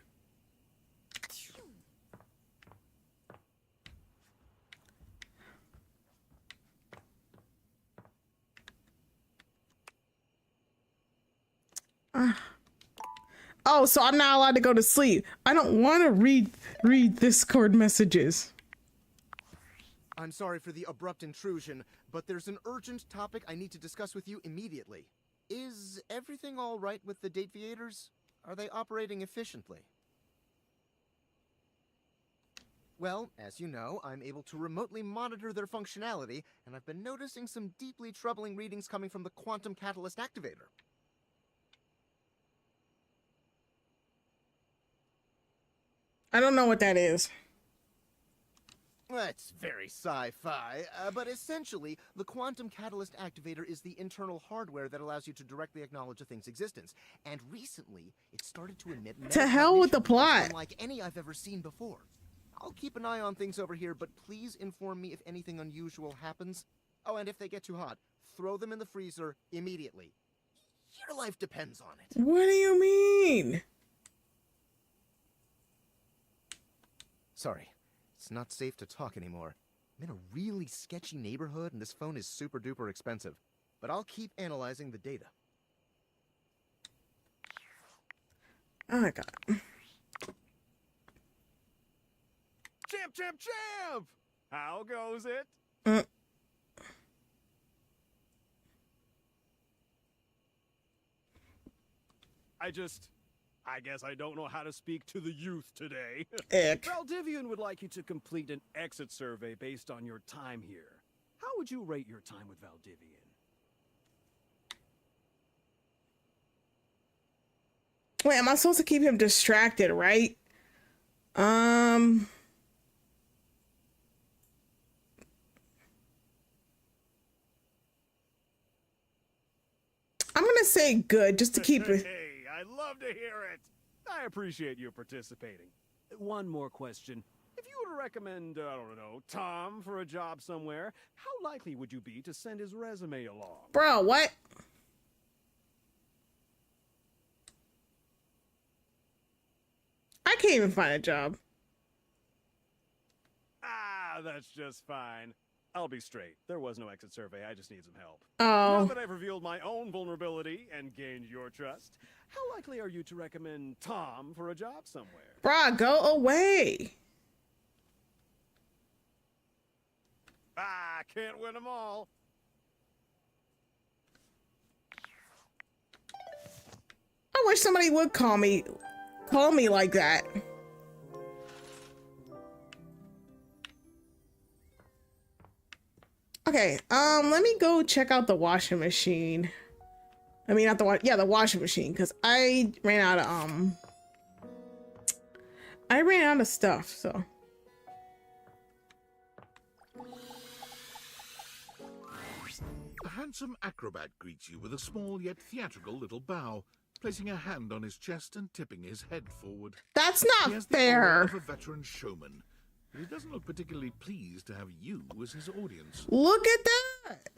[SPEAKER 1] Oh, so I'm not allowed to go to sleep. I don't want to read Discord messages.
[SPEAKER 9] I'm sorry for the abrupt intrusion, but there's an urgent topic I need to discuss with you immediately. Is everything all right with the Dateviators? Are they operating efficiently? Well, as you know, I'm able to remotely monitor their functionality, and I've been noticing some deeply troubling readings coming from the Quantum Catalyst Activator.
[SPEAKER 1] I don't know what that is.
[SPEAKER 9] That's very sci-fi, but essentially, the Quantum Catalyst Activator is the internal hardware that allows you to directly acknowledge a thing's existence. And recently, it started to emit
[SPEAKER 1] To hell with the
[SPEAKER 9] metacognition
[SPEAKER 1] plot.
[SPEAKER 9] unlike any I've ever seen before. I'll keep an eye on things over here, but please inform me if anything unusual happens. Oh, and if they get too hot, throw them in the freezer immediately. Your life depends on it.
[SPEAKER 1] What do you mean?
[SPEAKER 9] Sorry, it's not safe to talk anymore. I'm in a really sketchy neighborhood, and this phone is super duper expensive. But I'll keep analyzing the data.
[SPEAKER 1] Oh my god.
[SPEAKER 8] Champ, champ, champ! How goes it? I guess I don't know how to speak to the youth today.
[SPEAKER 1] Ick.
[SPEAKER 8] Valdivian would like you to complete an exit survey based on your time here. How would you rate your time with Valdivian?
[SPEAKER 1] Wait, am I supposed to keep him distracted, right? I'm gonna say good just to keep it.
[SPEAKER 8] Hey, I love to hear it. I appreciate you participating. One more question. If you were to recommend, I don't know, Tom for a job somewhere, how likely would you be to send his resume along?
[SPEAKER 1] Bro, what? I can't even find a job.
[SPEAKER 8] Ah, that's just fine. I'll be straight. There was no exit survey. I just need some help.
[SPEAKER 1] Oh.
[SPEAKER 8] Now that I've revealed my own vulnerability and gained your trust, how likely are you to recommend Tom for a job somewhere?
[SPEAKER 1] Bruh, go away.
[SPEAKER 8] Ah, can't win them all.
[SPEAKER 1] I wish somebody would call me like that. Okay, let me go check out the washing machine. I mean, not the the washing machine, because I ran out of stuff, so.
[SPEAKER 2] A handsome acrobat greets you with a small yet theatrical little bow, placing a hand on his chest and tipping his head forward.
[SPEAKER 1] That's
[SPEAKER 2] He
[SPEAKER 1] not
[SPEAKER 2] has the aura
[SPEAKER 1] fair.
[SPEAKER 2] of a veteran showman, but he doesn't look particularly pleased to have you as his audience.
[SPEAKER 1] Look at that.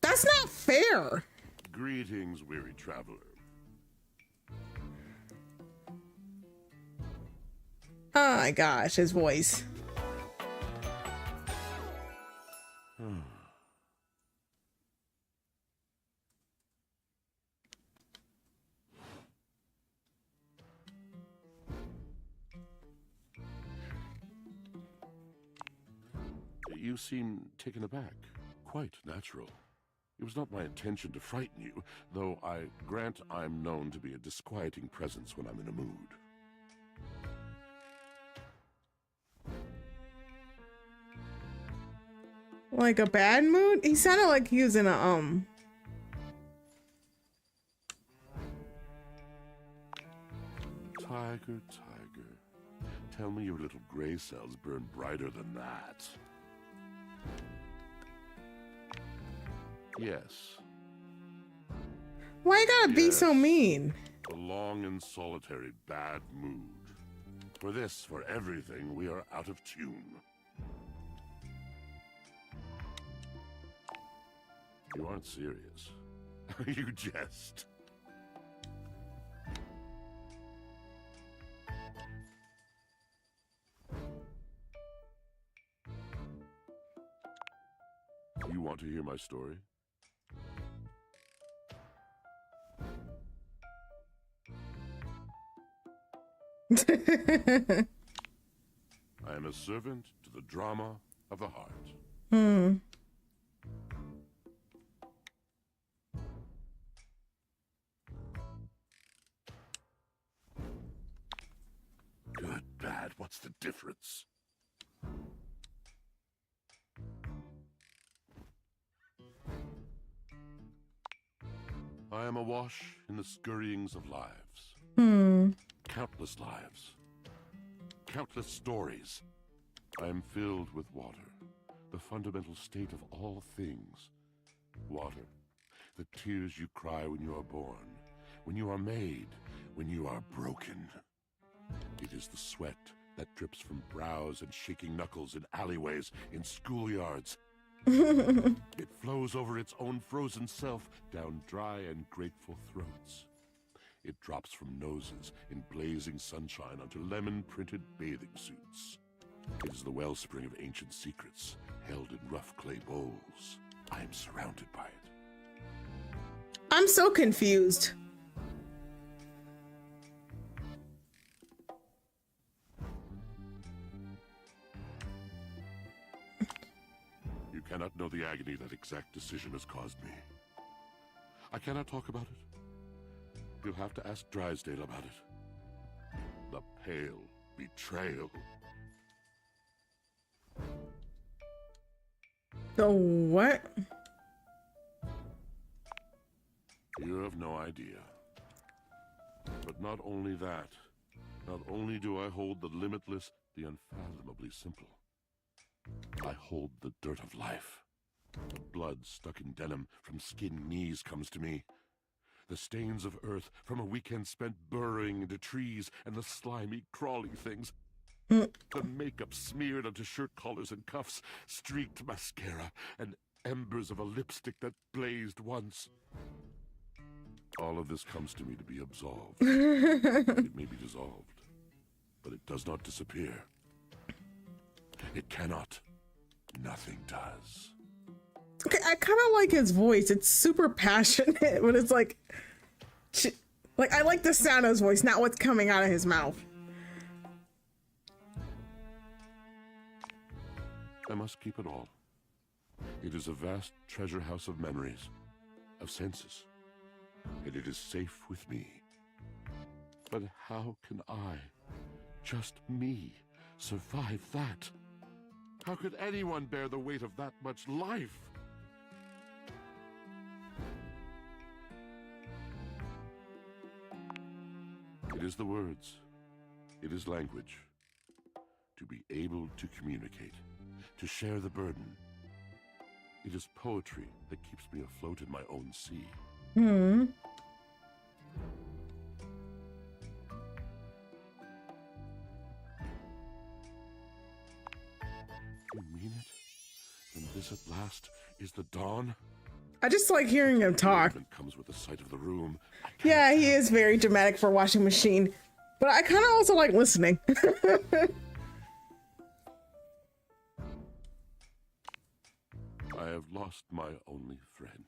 [SPEAKER 1] That's not fair.
[SPEAKER 10] Greetings, weary traveler.
[SPEAKER 1] Oh my gosh, his voice.
[SPEAKER 10] You seem taken aback. Quite natural. It was not my intention to frighten you, though I grant I'm known to be a disquieting presence when I'm in a mood.
[SPEAKER 1] Like a bad mood? He sounded like he was in a
[SPEAKER 10] Tiger, tiger, tell me your little gray cells burn brighter than that. Yes,
[SPEAKER 1] Why you gotta be so
[SPEAKER 10] Yes.
[SPEAKER 1] mean?
[SPEAKER 10] a long and solitary bad mood. For this, for everything, we are out of tune. You aren't serious. You jest. You want to hear my story? I am a servant to the drama of the heart. Good, bad, what's the difference? I am awash in the scurryings of lives. Countless lives. Countless stories. I am filled with water, the fundamental state of all things. Water, the tears you cry when you are born, when you are made, when you are broken. It is the sweat that drips from brows and shaking knuckles in alleyways, in schoolyards. It flows over its own frozen self down dry and grateful throats. It drops from noses in blazing sunshine onto lemon-printed bathing suits. It is the wellspring of ancient secrets, held in rough clay bowls. I am surrounded by it.
[SPEAKER 1] I'm so confused.
[SPEAKER 10] You cannot know the agony that exact decision has caused me. I cannot talk about it. You'll have to ask Drysdale about it. The pale betrayal.
[SPEAKER 1] The what?
[SPEAKER 10] You have no idea. But not only that, not only do I hold the limitless, the unfathomably simple, I hold the dirt of life. The blood stuck in denim from skinned knees comes to me. The stains of earth from a weekend spent burrowing into trees and the slimy, crawly things. The makeup smeared onto shirt collars and cuffs, streaked mascara, and embers of a lipstick that blazed once. All of this comes to me to be absolved. It may be dissolved, but it does not disappear. It cannot. Nothing does.
[SPEAKER 1] Okay, I kind of like his voice. It's super passionate, but it's like I like the sound of his voice, not what's coming out of his mouth.
[SPEAKER 10] I must keep it all. It is a vast treasure house of memories, of senses, and it is safe with me. But how can I, just me, survive that? How could anyone bear the weight of that much life? It is the words. It is language. To be able to communicate. To share the burden. It is poetry that keeps me afloat in my own sea.
[SPEAKER 1] Hmm.
[SPEAKER 10] You mean it? Then this at last is the dawn?
[SPEAKER 1] I just like hearing him talk.
[SPEAKER 10] Comes with the sight of the room.
[SPEAKER 1] Yeah, he is very dramatic for a washing machine, but I kind of also like listening.
[SPEAKER 10] I have lost my only friend.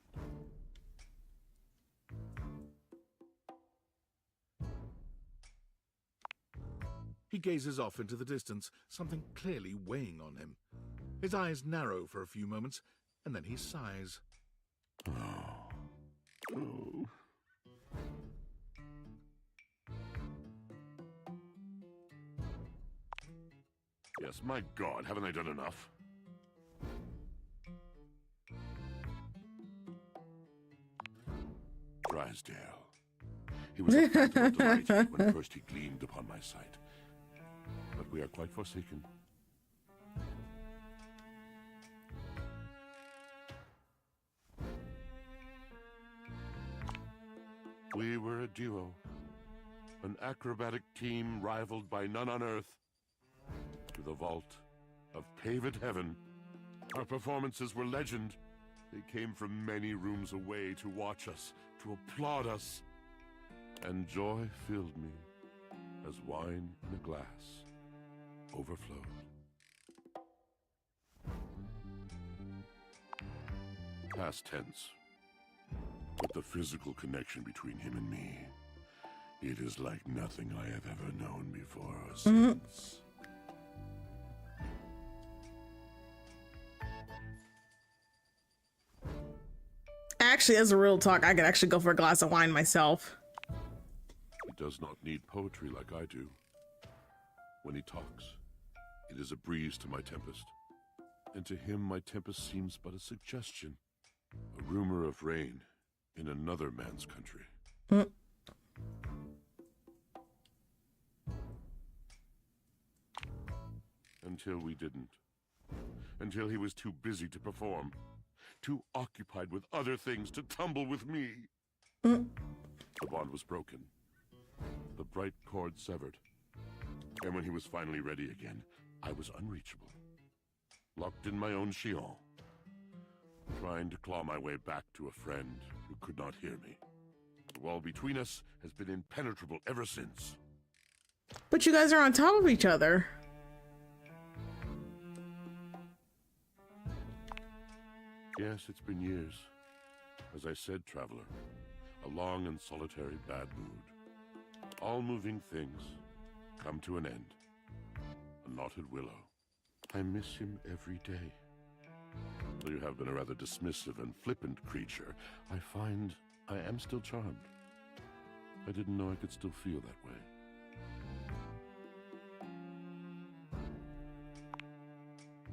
[SPEAKER 2] He gazes off into the distance, something clearly weighing on him. His eyes narrow for a few moments, and then he sighs.
[SPEAKER 10] Oh. Yes, my God, haven't I done enough? Drysdale. He was a phantom of delight when first he gleamed upon my sight. But we are quite forsaken. We were a duo. An acrobatic team rivaled by none on Earth. To the vault of paved heaven. Our performances were legend. They came from many rooms away to watch us, to applaud us. And joy filled me as wine in a glass overflowed. Past tense. But the physical connection between him and me, It is like nothing I have ever known before or since.
[SPEAKER 1] Actually, as a real talk, I could actually go for a glass of wine myself.
[SPEAKER 10] He does not need poetry like I do. When he talks, it is a breeze to my tempest. And to him, my tempest seems but a suggestion. A rumor of rain in another man's country. Until we didn't. Until he was too busy to perform. Too occupied with other things to tumble with me. The bond was broken. The bright cord severed. And when he was finally ready again, I was unreachable. Locked in my own Sheol. Trying to claw my way back to a friend who could not hear me. The wall between us has been impenetrable ever since.
[SPEAKER 1] But you guys are on top of each other.
[SPEAKER 10] Yes, it's been years. As I said, traveler, a long and solitary bad mood. All moving things come to an end. A knotted willow. I miss him every day. Though you have been a rather dismissive and flippant creature, I find I am still charmed. I didn't know I could still feel that way.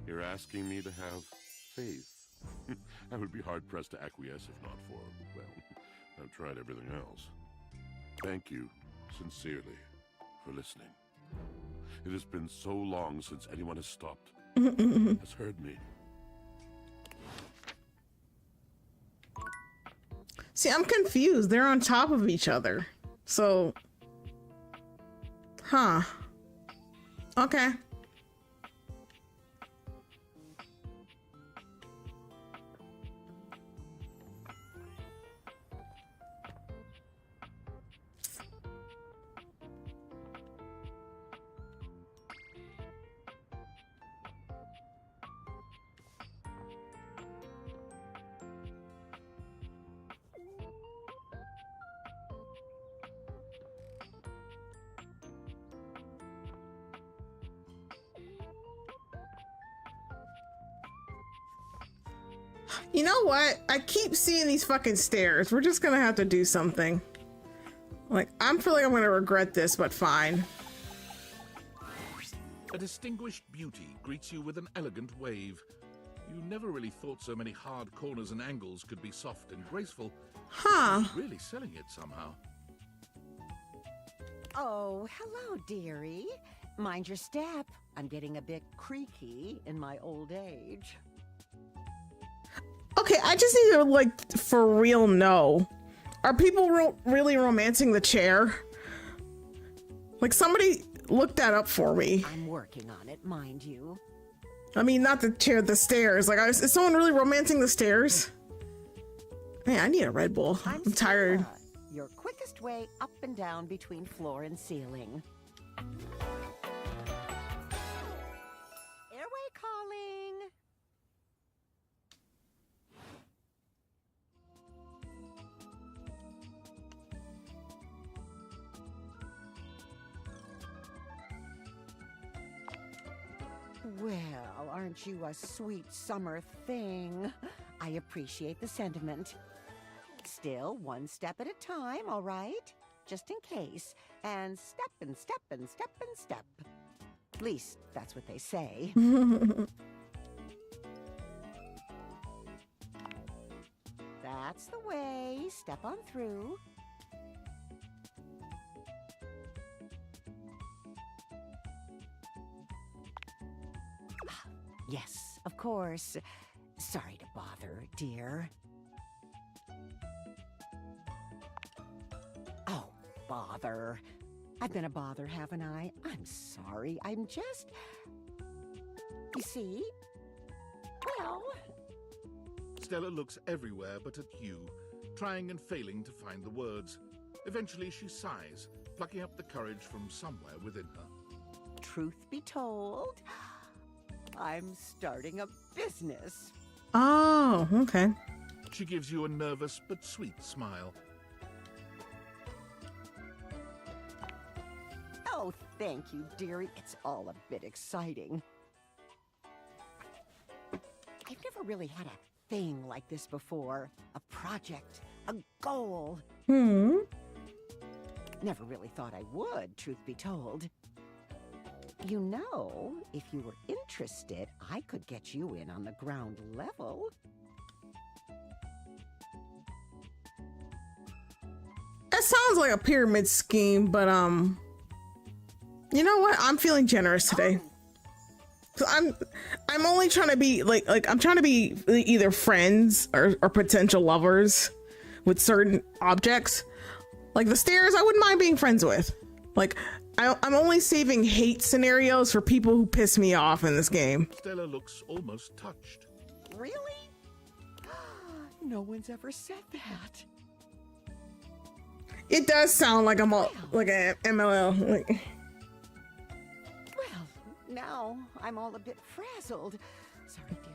[SPEAKER 10] You're asking me to have faith. I would be hard-pressed to acquiesce if not for, well, I've tried everything else. Thank you, sincerely, for listening. It has been so long since anyone has stopped, has heard me.
[SPEAKER 1] See, I'm confused. They're on top of each other. So, huh. Okay. You know what? I keep seeing these fucking stairs. We're just gonna have to do something. Like, I'm feeling I'm gonna regret this, but fine.
[SPEAKER 2] A distinguished beauty greets you with an elegant wave. You never really thought so many hard corners and angles could be soft and graceful.
[SPEAKER 1] Huh.
[SPEAKER 2] She's really selling it somehow.
[SPEAKER 11] Oh, hello, dearie. Mind your step. I'm getting a bit creaky in my old age.
[SPEAKER 1] Okay, I just need to, like, for real know. Are people really romancing the chair? Like, somebody look that up for me.
[SPEAKER 11] I'm working on it, mind you.
[SPEAKER 1] I mean, not the chair, the stairs. Like, is someone really romancing the stairs? Man, I need a Red Bull. I'm tired.
[SPEAKER 11] Stella, your quickest way up and down between floor and ceiling. Airway calling. Well, aren't you a sweet summer thing? I appreciate the sentiment. Still, one step at a time, all right? Just in case. And step and step and step and step. At least, that's what they say. That's the way. Step on through. Yes, of course. Sorry to bother, dear. Oh, bother. I've been a bother, haven't I? I'm sorry. I'm just... You see? Well...
[SPEAKER 2] Stella looks everywhere but at you, trying and failing to find the words. Eventually she sighs, plucking up the courage from somewhere within her.
[SPEAKER 11] Truth be told, I'm starting a business.
[SPEAKER 1] Oh, okay.
[SPEAKER 2] She gives you a nervous but sweet smile.
[SPEAKER 11] thank you, dearie. It's all a bit exciting. I've never really had a thing like this before. A project, a goal. Never really thought I would, truth be told. You know, if you were interested, I could get you in on the ground level.
[SPEAKER 1] That sounds like a pyramid scheme, but you know what? I'm feeling generous today. So I'm only trying to be like I'm trying to be either friends or potential lovers with certain objects. Like the stairs, I wouldn't mind being friends with. Like I'm only saving hate scenarios for people who piss me off in this game.
[SPEAKER 2] Stella looks almost touched.
[SPEAKER 11] Really? No one's ever said that.
[SPEAKER 1] It does sound like I'm all like an MLL. Like,
[SPEAKER 11] well, now I'm all a bit frazzled. Sorry, dear.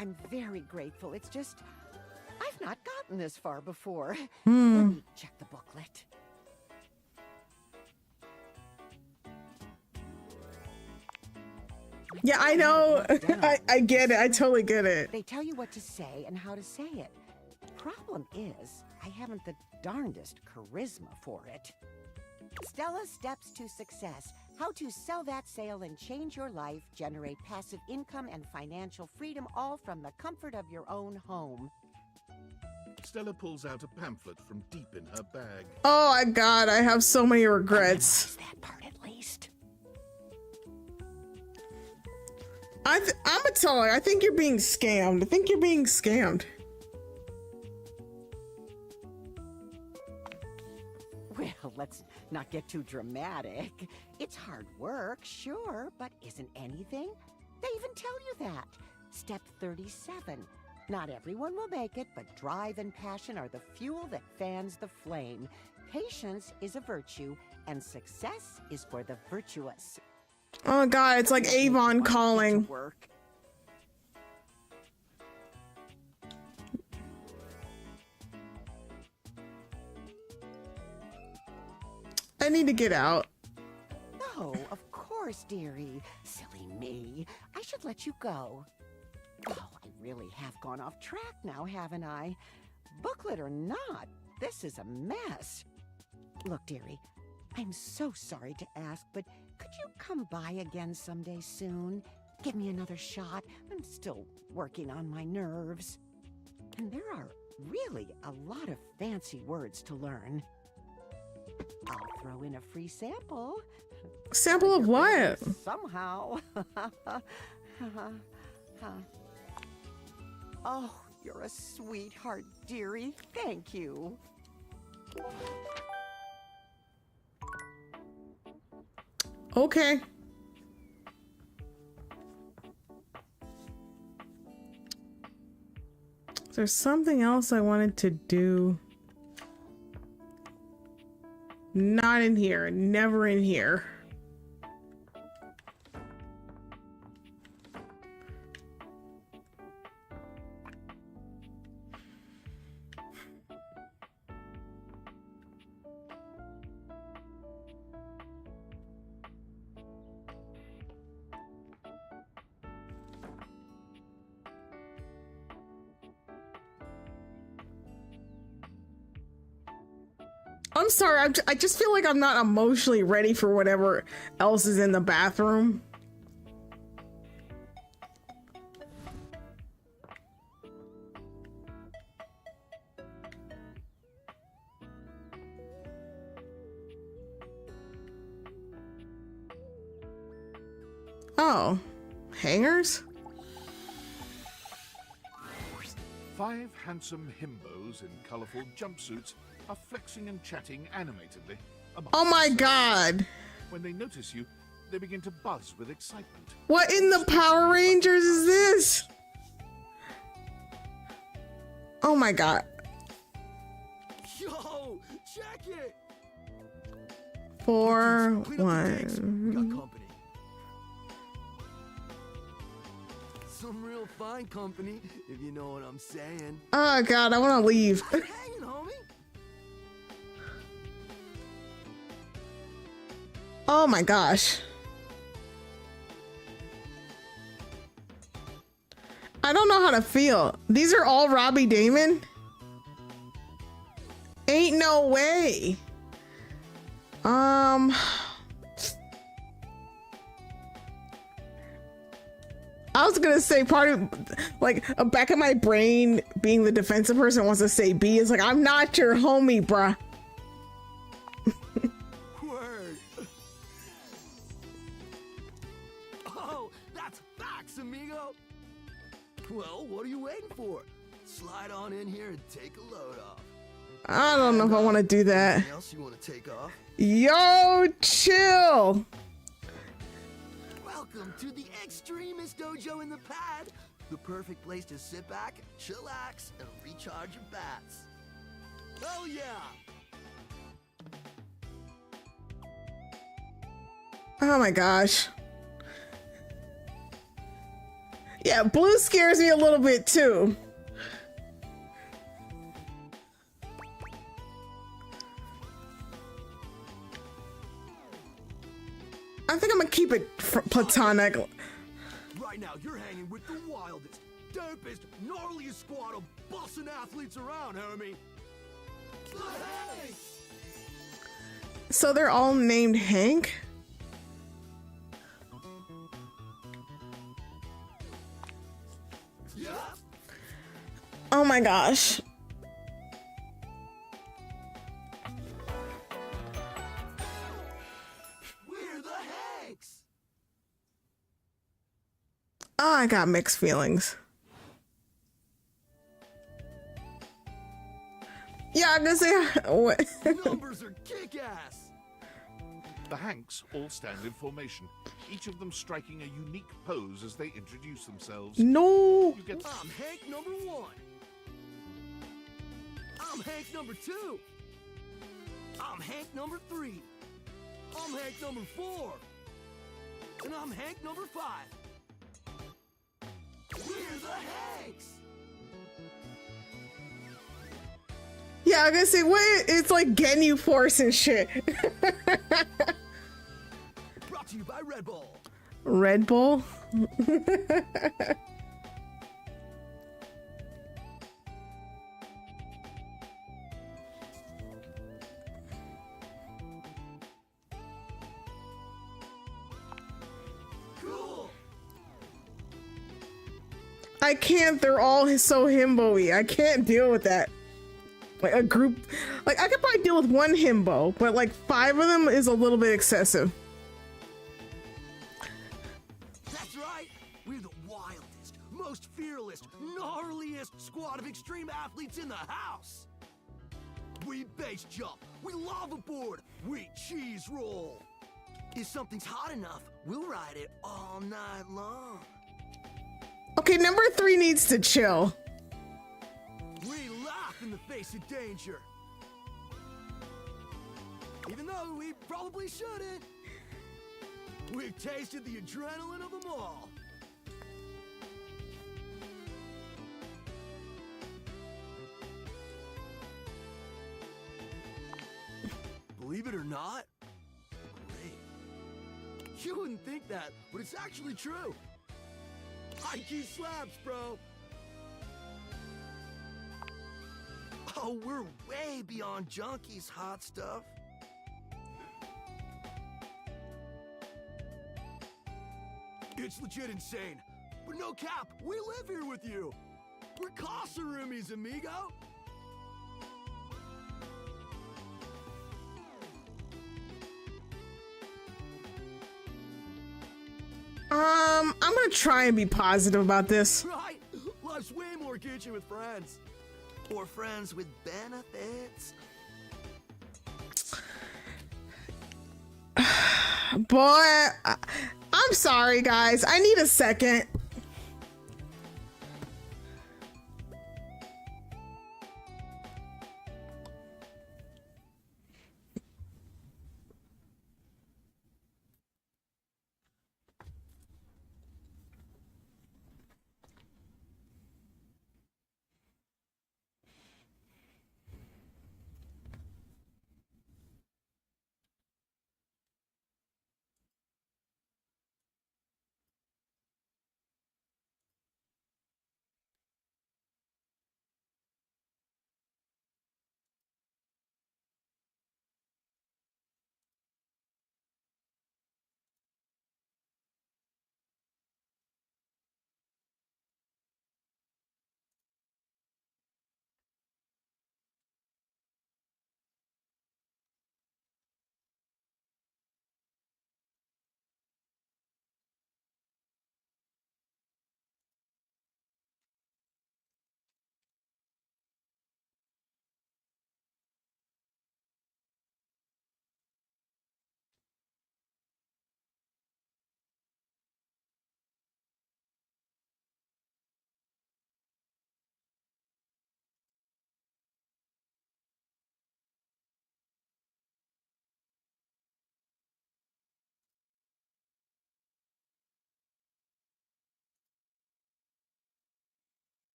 [SPEAKER 11] I'm very grateful. It's just I've not gotten this far before. Let me check the booklet.
[SPEAKER 1] yeah, I know. I get it. I totally get it.
[SPEAKER 11] They tell you what to say and how to say it. Problem is, I haven't the darndest charisma for it. Stella Steps to Success. How to sell that sale and change your life, generate passive income and financial freedom, all from the comfort of your own home.
[SPEAKER 2] Stella pulls out a pamphlet from deep in her bag.
[SPEAKER 1] Oh my god, I have so many regrets.
[SPEAKER 11] That part at least.
[SPEAKER 1] I'm gonna tell her. I think you're being scammed. I think you're being scammed.
[SPEAKER 11] Well, let's not get too dramatic. It's hard work, sure, but isn't anything? They even tell you that. Step 37. Not everyone will make it, but drive and passion are the fuel that fans the flame. Patience is a virtue, and success is for the virtuous.
[SPEAKER 1] Oh god, it's like Avon calling.
[SPEAKER 11] Work.
[SPEAKER 1] I need to get out.
[SPEAKER 11] No, of course, dearie. Silly me. I should let you go. Oh, I really have gone off track now, haven't I? Booklet or not, this is a mess. Look, dearie, I'm so sorry to ask, but could you come by again someday soon? Give me another shot. I'm still working on my nerves. And there are really a lot of fancy words to learn. I'll throw in a free sample.
[SPEAKER 1] Sample of what?
[SPEAKER 11] Somehow. Oh, you're a sweetheart, dearie. Thank you.
[SPEAKER 1] Okay. Is there something else I wanted to do? Not in here. Never in here. I'm sorry, I just feel like I'm not emotionally ready for whatever else is in the bathroom. Oh, hangers?
[SPEAKER 2] 5 handsome himbos in colourful jumpsuits are flexing and chatting animatedly.
[SPEAKER 1] Oh my god!
[SPEAKER 2] When they notice you, they begin to buzz with excitement.
[SPEAKER 1] What in the Power Rangers is this? Oh my god.
[SPEAKER 12] Yo, check it!
[SPEAKER 1] 4-1.
[SPEAKER 12] Some real fine company, if you know what I'm saying.
[SPEAKER 1] Oh god, I want to leave.
[SPEAKER 12] Hanging, homie.
[SPEAKER 1] Oh my gosh. I don't know how to feel. These are all Robbie Damon? Ain't no way. I was gonna say part of like a back of my brain being the defensive person wants to say B is like, I'm not your homie, bruh.
[SPEAKER 12] Word. Oh, that's facts, amigo. Well, what are you waiting for? Slide on in here and take a load off.
[SPEAKER 1] I don't know if I want to do that.
[SPEAKER 12] Anything else you want to take off?
[SPEAKER 1] Yo, chill.
[SPEAKER 12] Welcome to the Extremist Dojo in the Pad. The perfect place to sit back, chillax, and recharge your bats. Hell yeah!
[SPEAKER 1] Oh my gosh. Yeah, blue scares me a little bit too. I think I'm gonna keep it platonic.
[SPEAKER 12] Right now, you're hanging with the wildest, dopest, gnarliest squad of bussin' athletes around, homie. Hey!
[SPEAKER 1] So they're all named Hank?
[SPEAKER 12] Yeah.
[SPEAKER 1] Oh my gosh.
[SPEAKER 12] We're the Hanks.
[SPEAKER 1] Oh, I got mixed feelings. Yeah, I'm gonna say what?
[SPEAKER 12] Numbers are kick-ass.
[SPEAKER 2] The Hanks all stand in formation, each of them striking a unique pose as they introduce themselves.
[SPEAKER 1] No.
[SPEAKER 2] You get
[SPEAKER 12] I'm Hank number 1. I'm Hank number 2. I'm Hank number 3. I'm Hank number 4. And I'm Hank number 5. We're the Hanks.
[SPEAKER 1] Yeah, I'm gonna say what? It's like getting you force and shit.
[SPEAKER 12] Brought to you by Red Bull.
[SPEAKER 1] Red Bull?
[SPEAKER 12] Cool.
[SPEAKER 1] I can't, they're all so himbo-y. I can't deal with that. Like a group, like I could probably deal with one himbo, but like 5 of them is a little bit excessive.
[SPEAKER 12] That's right. We're the wildest, most fearless, gnarliest squad of extreme athletes in the house. We base jump. We lava board. We cheese roll. If something's hot enough, we'll ride it all night long.
[SPEAKER 1] Okay, number 3 needs to chill.
[SPEAKER 12] We laugh in the face of danger. Even though we probably shouldn't. We've tasted the adrenaline of them all. Believe it or not, great. You wouldn't think that, but it's actually true. IQ slaps, bro. Oh, we're way beyond junkies, hot stuff. It's legit insane. But no cap, we live here with you. We're Casa roomies, amigo.
[SPEAKER 1] I'm gonna try and be positive about this.
[SPEAKER 12] Right? Life's way more Gucci with friends. Or friends with benefits.
[SPEAKER 1] Boy, I'm sorry, guys. I need a second.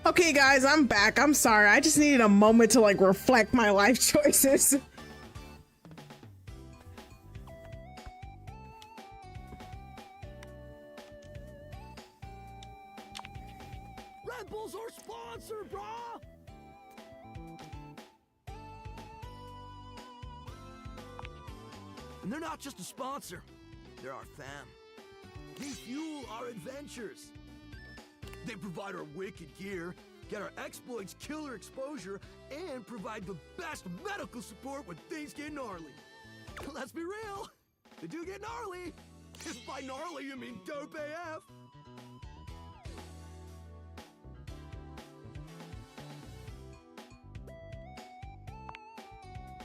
[SPEAKER 1] Okay, guys, I'm back. I'm sorry. I just needed a moment to like reflect my life choices.
[SPEAKER 12] Red Bull's our sponsor, brah! And they're not just a sponsor, they're our fam. They fuel our adventures. They provide our wicked gear, get our exploits killer exposure, and provide the best medical support when things get gnarly. Let's be real, they do get gnarly. If by gnarly you mean dope AF.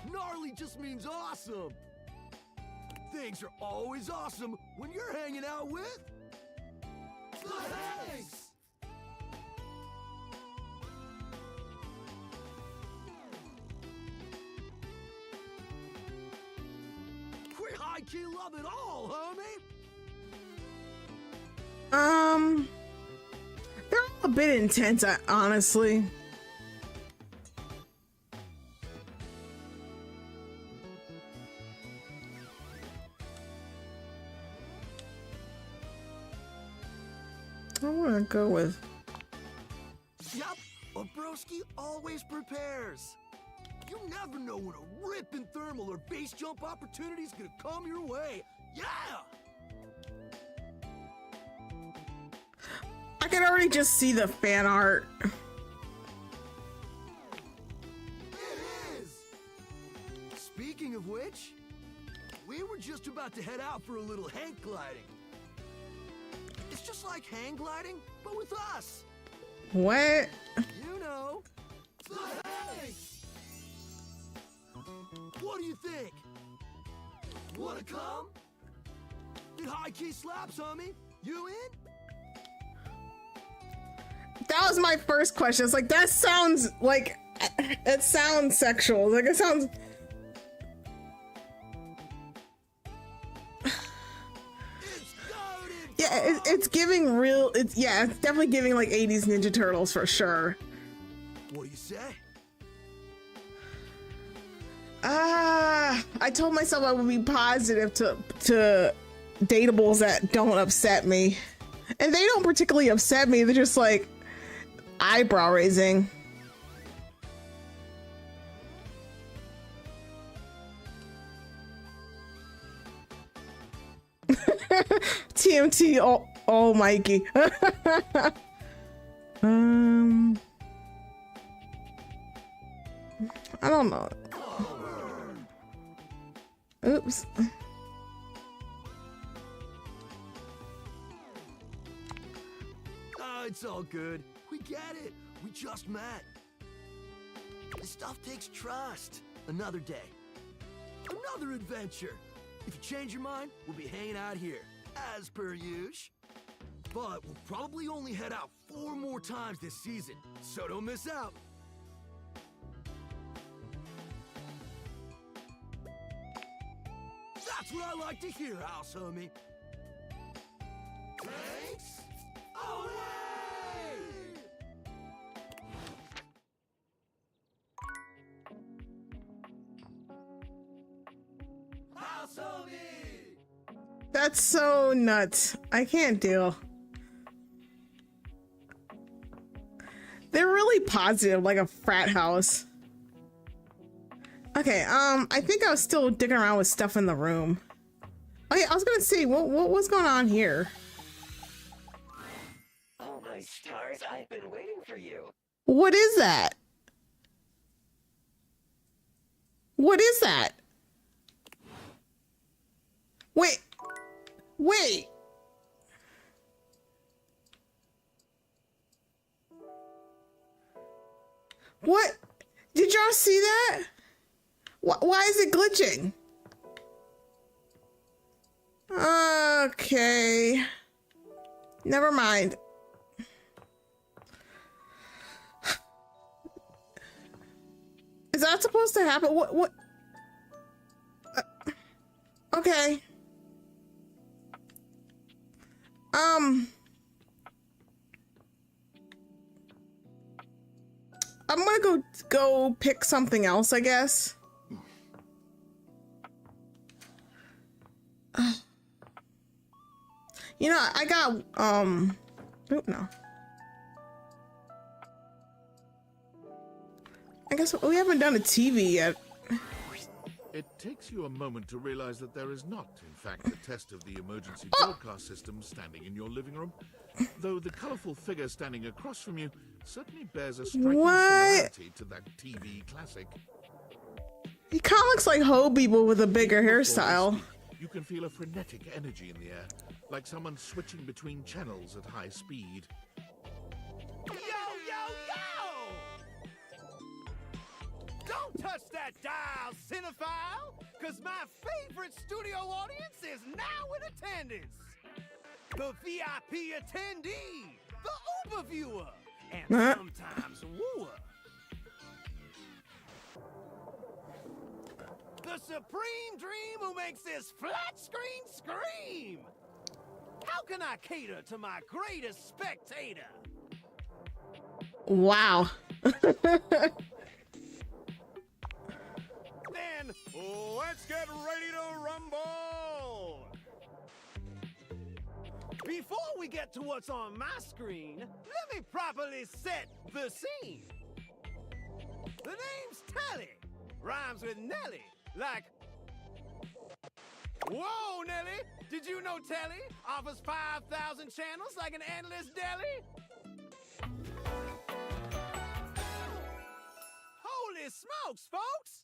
[SPEAKER 12] Gnarly just means awesome. Things are always awesome when you're hanging out with the Hanks. We high-key love it all, homie.
[SPEAKER 1] They're a bit intense, honestly. I want to go with.
[SPEAKER 12] Yep, a broski always prepares. You never know when a ripping thermal or base jump opportunity's gonna come your way. Yeah!
[SPEAKER 1] I can already just see the fan art.
[SPEAKER 12] It is! Speaking of which, we were just about to head out for a little hang gliding. It's just like hang gliding, but with us.
[SPEAKER 1] What?
[SPEAKER 12] You know, the Hanks! What do you think? Wanna come? It high key slaps, homie. You in?
[SPEAKER 1] That was my first question. It's like, that sounds like, it sounds sexual. Like, it sounds. Yeah, it's giving real. It's definitely giving like 80s Ninja Turtles for sure.
[SPEAKER 12] What do you say?
[SPEAKER 1] I told myself I would be positive to dateables that don't upset me, and they don't particularly upset me. They're just like eyebrow raising. TMT, all Mikey. I don't know. Oops.
[SPEAKER 12] It's all good. We get it. We just met. This stuff takes trust. Another day. Another adventure. If you change your mind, we'll be hanging out here, as per usual. But we'll probably only head out 4 more times this season, so don't miss out. That's what I like to hear, house homie. Thanks. Away! House homie!
[SPEAKER 1] That's so nuts. I can't deal. They're really positive, like a frat house. Okay, I think I was still digging around with stuff in the room. Okay, I was gonna see what's going on here.
[SPEAKER 13] Oh my stars, I've been waiting for you.
[SPEAKER 1] What is that? What is that? Wait. What? Did y'all see that? Why is it glitching? Okay. Never mind. Is that supposed to happen? What? Okay. I'm gonna go pick something else, I guess. You know, I got oh no. I guess we haven't done a TV yet.
[SPEAKER 2] It takes you a moment to realize that there is not, in fact, a test of the emergency broadcast system standing in your living room, though the colorful figure standing across from you certainly bears a striking similarity to that TV classic.
[SPEAKER 1] He kind of looks like Hobie, but with a bigger hairstyle.
[SPEAKER 2] You can feel a frenetic energy in the air, like someone switching between channels at high speed.
[SPEAKER 12] Yo, yo, yo! Don't touch that dial, cinephile, because my favorite studio audience is now in attendance. The VIP attendee, the Uber viewer, and sometimes wooer. The supreme dream who makes this flat screen scream. How can I cater to my greatest spectator?
[SPEAKER 1] Wow.
[SPEAKER 12] Then let's get ready to rumble. Before we get to what's on my screen, let me properly set the scene. The name's Telly, rhymes with Nelly, like... Whoa, Nelly! Did you know Telly offers 5,000 channels like an endless deli? Holy smokes, folks!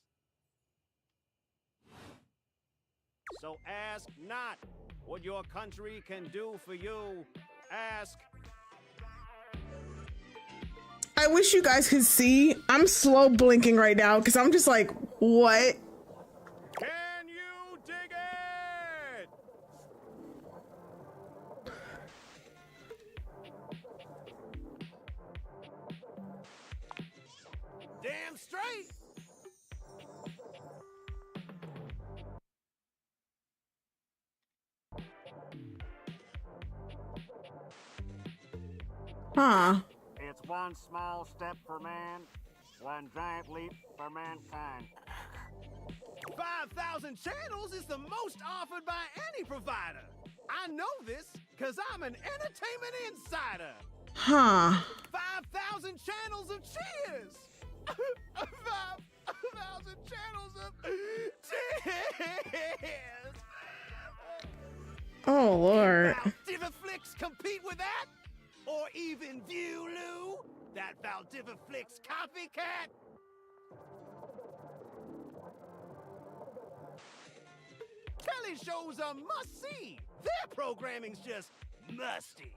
[SPEAKER 12] So ask not what your country can do for you. Ask.
[SPEAKER 1] I wish you guys could see. I'm slow blinking right now because I'm just like, what?
[SPEAKER 12] Can you dig it? Damn straight.
[SPEAKER 1] Huh.
[SPEAKER 14] It's one small step for man, one giant leap for mankind.
[SPEAKER 12] 5,000 channels is the most offered by any provider. I know this because I'm an entertainment insider.
[SPEAKER 1] Huh.
[SPEAKER 12] 5,000 channels of cheers. 5,000 channels of tears.
[SPEAKER 1] Oh, Lord.
[SPEAKER 12] Valdiviflix compete with that? Or even Viewloo? That Valdiviflix copycat? Telly shows are must-see. Their programming's just musty.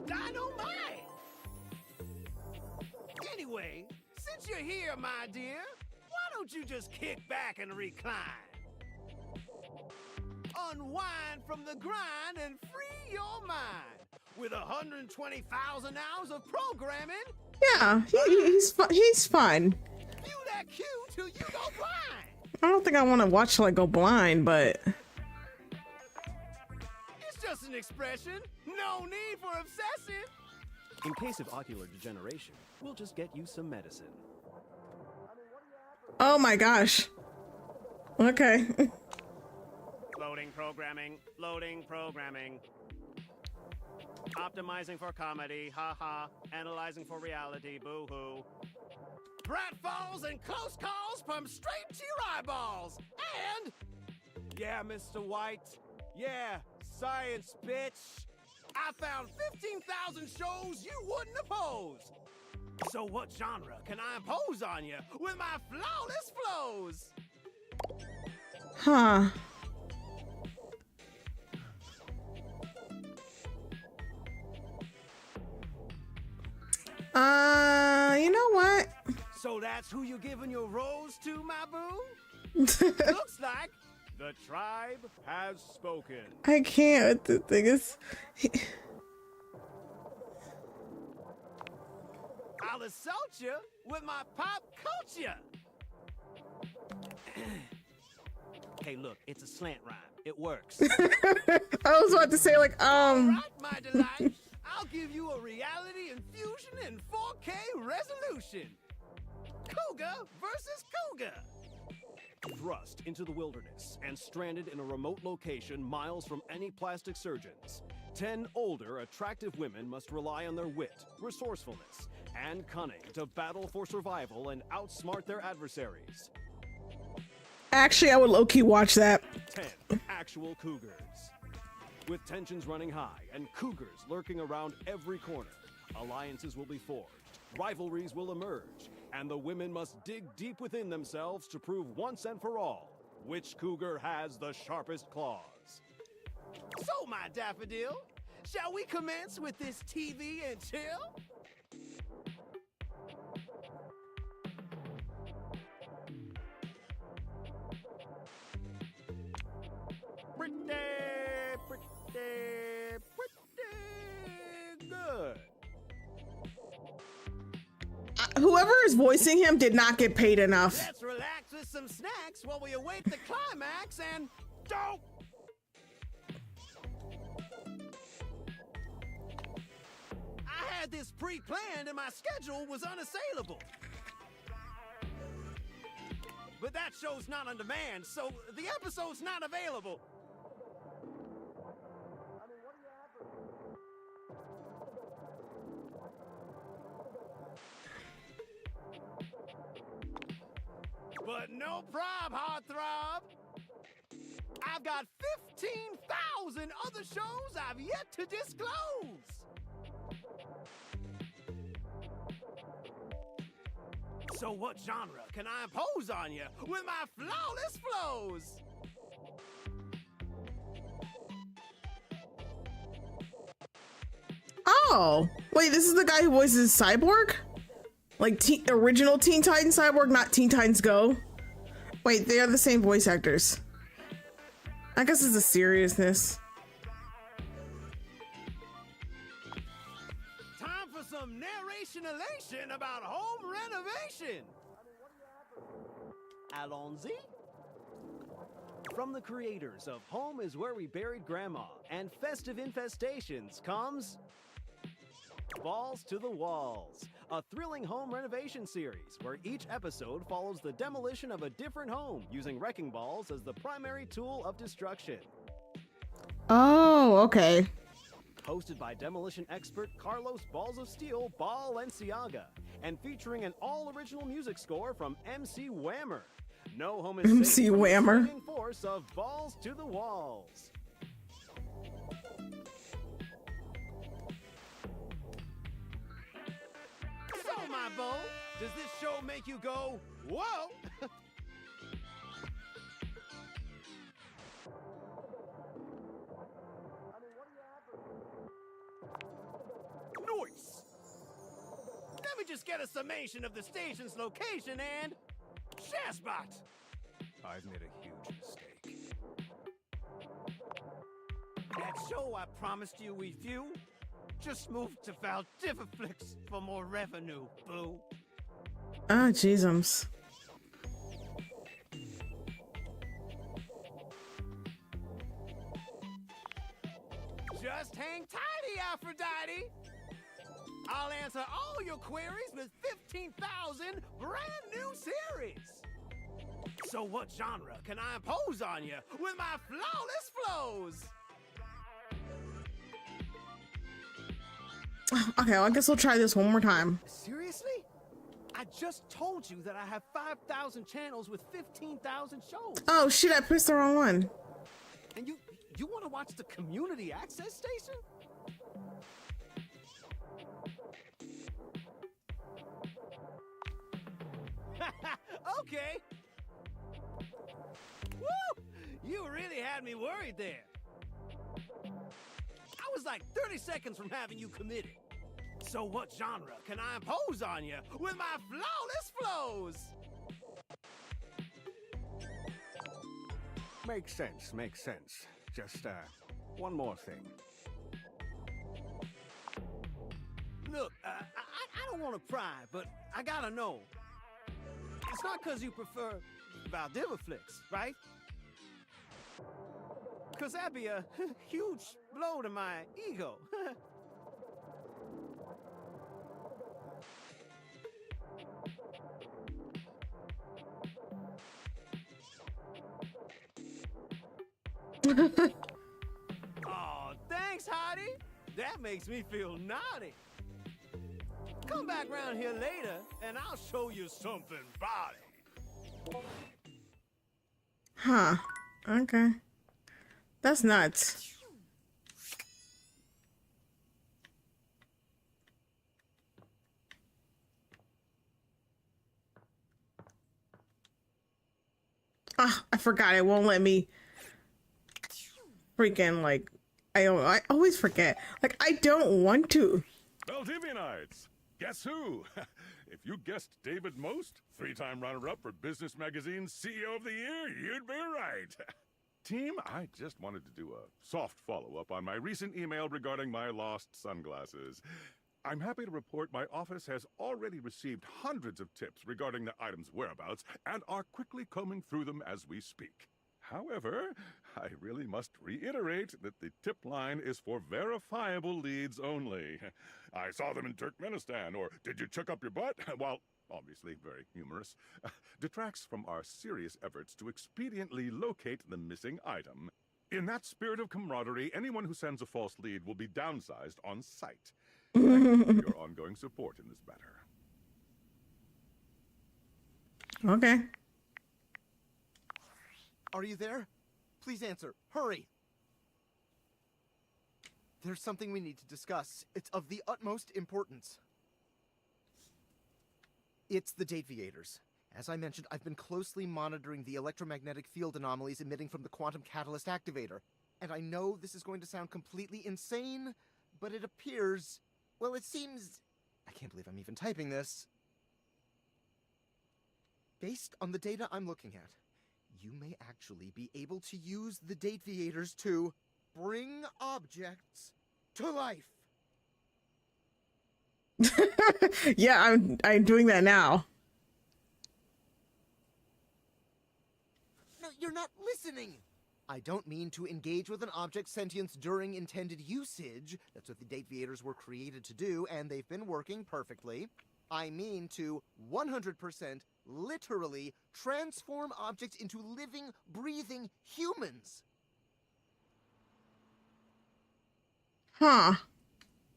[SPEAKER 12] Dynamite! Anyway, since you're here, my dear, why don't you just kick back and recline? Unwind from the grind and free your mind with 120,000 hours of programming.
[SPEAKER 1] Yeah, he's fun.
[SPEAKER 12] View that cue till you go blind.
[SPEAKER 1] I don't think I want to watch till I go blind, but
[SPEAKER 12] It's just an expression. No need for obsessive.
[SPEAKER 15] In case of ocular degeneration, we'll just get you some medicine.
[SPEAKER 1] oh my gosh. Okay.
[SPEAKER 12] Loading programming. Loading programming. Optimizing for comedy. Ha. Analyzing for reality. Boo hoo. Pratfalls and close calls from straight to your eyeballs. And yeah, Mr. White. Yeah, science, bitch. I found 15,000 shows you wouldn't oppose. So what genre can I impose on you with my flawless flows?
[SPEAKER 1] Huh. You know what?
[SPEAKER 12] So that's who you're giving your rose to, my boo? Looks like the tribe has spoken.
[SPEAKER 1] I can't. The thing is,
[SPEAKER 12] I'll assault you with my pop culture. Hey, look, it's a slant rhyme.
[SPEAKER 15] It works.
[SPEAKER 1] I was about to say, like,
[SPEAKER 12] All right, my delight. I'll give you a reality infusion in 4K resolution. Cougar versus Cougar.
[SPEAKER 15] Thrust into the wilderness and stranded in a remote location miles from any plastic surgeons. 10 older, attractive women must rely on their wit, resourcefulness, and cunning to battle for survival and outsmart their adversaries.
[SPEAKER 1] Actually, I would low-key watch that.
[SPEAKER 15] 10 actual cougars. With tensions running high and cougars lurking around every corner, alliances will be forged, rivalries will emerge, and the women must dig deep within themselves to prove once and for all which cougar has the sharpest claws.
[SPEAKER 12] So, my daffodil, shall we commence with this TV and chill?
[SPEAKER 15] Pretty good.
[SPEAKER 1] Whoever is voicing him did not get paid enough.
[SPEAKER 12] Let's relax with some snacks while we await the climax and don't. I had this pre-planned and my schedule was unassailable. But that show's not on demand, so the episode's not available. But no prob, heartthrob. I've got 15,000 other shows I've yet to disclose. So what genre can I impose on you with my flawless flows?
[SPEAKER 1] Oh, wait, this is the guy who voices Cyborg? Like original Teen Titans Cyborg, not Teen Titans Go? Wait, they are the same voice actors. I guess it's the seriousness.
[SPEAKER 12] Time for some narration elation about home renovation.
[SPEAKER 15] Allons-y. From the creators of Home is Where We Buried Grandma and Festive Infestations comes Balls to the Walls, a thrilling home renovation series where each episode follows the demolition of a different home using wrecking balls as the primary tool of destruction.
[SPEAKER 1] Oh, okay.
[SPEAKER 15] Hosted by demolition expert Carlos Balls of Steel Balenciaga and featuring an all-original music score from MC Whammer. No home is
[SPEAKER 1] MC
[SPEAKER 15] safe from the
[SPEAKER 1] Whammer.
[SPEAKER 15] swinging force of Balls to the Walls.
[SPEAKER 12] So, my beau, does this show make you go, whoa? Nice. Let me just get a summation of the station's location and Shazbot.
[SPEAKER 15] I've made a huge mistake.
[SPEAKER 12] That show I promised you we'd view just moved to Valdiviflix for more revenue, boo.
[SPEAKER 1] Ah, jeezums.
[SPEAKER 12] Just hang tighty, Aphrodite. I'll answer all your queries with 15,000 brand new series. So what genre can I impose on you with my flawless flows?
[SPEAKER 1] Okay, well, I guess we'll try this one more time.
[SPEAKER 12] Seriously? I just told you that I have 5,000 channels with 15,000 shows.
[SPEAKER 1] Oh shit, I pressed the wrong one.
[SPEAKER 12] And you want to watch the community access station? Okay. Woo! You really had me worried there. I was like 30 seconds from having you committed. So what genre can I impose on you with my flawless flows?
[SPEAKER 14] Makes sense. Just, one more thing.
[SPEAKER 12] Look, I don't want to pry, but I gotta know. It's not because you prefer Valdiviflix, right?
[SPEAKER 15] Cause that'd be a huge blow to my ego. Oh, thanks, Hottie. That makes me feel naughty. Come back round here later, and I'll show you something body.
[SPEAKER 1] Huh. Okay. That's nuts. Ah, I forgot. It won't let me freaking, like, I always forget. Like, I don't want to.
[SPEAKER 16] Valdivianites, guess who? If you guessed David Most, 3-time runner-up for Business Magazine's CEO of the Year, you'd be right. Team, I just wanted to do a soft follow-up on my recent email regarding my lost sunglasses. I'm happy to report my office has already received hundreds of tips regarding the item's whereabouts and are quickly combing through them as we speak. However, I really must reiterate that the tip line is for verifiable leads only. I saw them in Turkmenistan, or did you check up your butt? While obviously very humorous, detracts from our serious efforts to expediently locate the missing item. In that spirit of camaraderie, anyone who sends a false lead will be downsized on sight. Thank you for your ongoing support in this matter.
[SPEAKER 1] Okay.
[SPEAKER 9] Are you there? Please answer. Hurry! There's something we need to discuss. It's of the utmost importance. It's the Dateviators. As I mentioned, I've been closely monitoring the electromagnetic field anomalies emitting from the quantum catalyst activator. And I know this is going to sound completely insane, but it appears... well, it seems... I can't believe I'm even typing this. Based on the data I'm looking at, you may actually be able to use the Dateviators to bring objects to life.
[SPEAKER 1] Yeah, I'm doing that now.
[SPEAKER 9] No, you're not listening. I don't mean to engage with an object's sentience during intended usage. That's what the Dateviators were created to do, and they've been working perfectly. I mean to 100% literally transform objects into living, breathing humans.
[SPEAKER 1] Huh.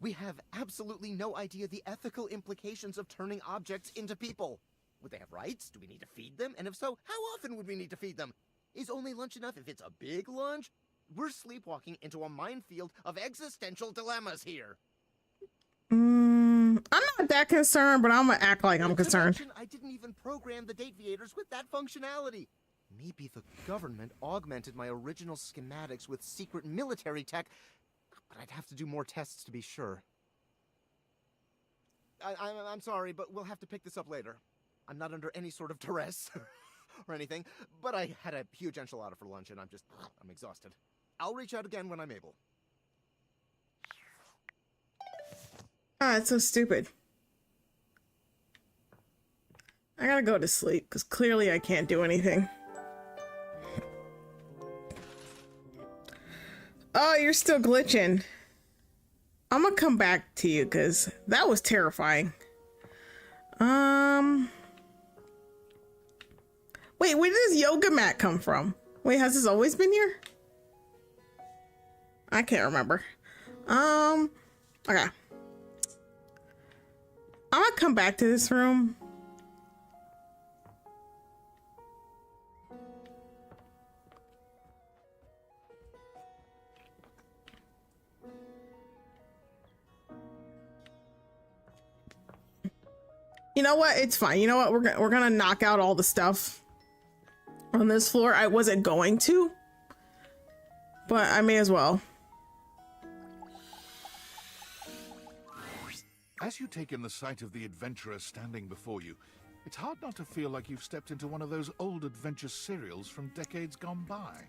[SPEAKER 9] We have absolutely no idea the ethical implications of turning objects into people. Would they have rights? Do we need to feed them? And if so, how often would we need to feed them? Is only lunch enough if it's a big lunch? We're sleepwalking into a minefield of existential dilemmas here.
[SPEAKER 1] I'm not that concerned, but I'm gonna act like I'm concerned.
[SPEAKER 9] I didn't even program the Dateviators with that functionality. Maybe the government augmented my original schematics with secret military tech, but I'd have to do more tests to be sure. I'm sorry, but we'll have to pick this up later. I'm not under any sort of duress or anything, but I had a huge enchilada for lunch and I'm exhausted. I'll reach out again when I'm able.
[SPEAKER 1] Ah, it's so stupid. I gotta go to sleep, because clearly I can't do anything. Oh, you're still glitching. I'm gonna come back to you, because that was terrifying. Wait, where did this yoga mat come from? Wait, has this always been here? I can't remember. Okay. I'm gonna come back to this room. You know what? It's fine. You know what? We're gonna knock out all the stuff on this floor. I wasn't going to, but I may as well.
[SPEAKER 2] As you take in the sight of the adventurer standing before you, it's hard not to feel like you've stepped into one of those old adventure serials from decades gone by.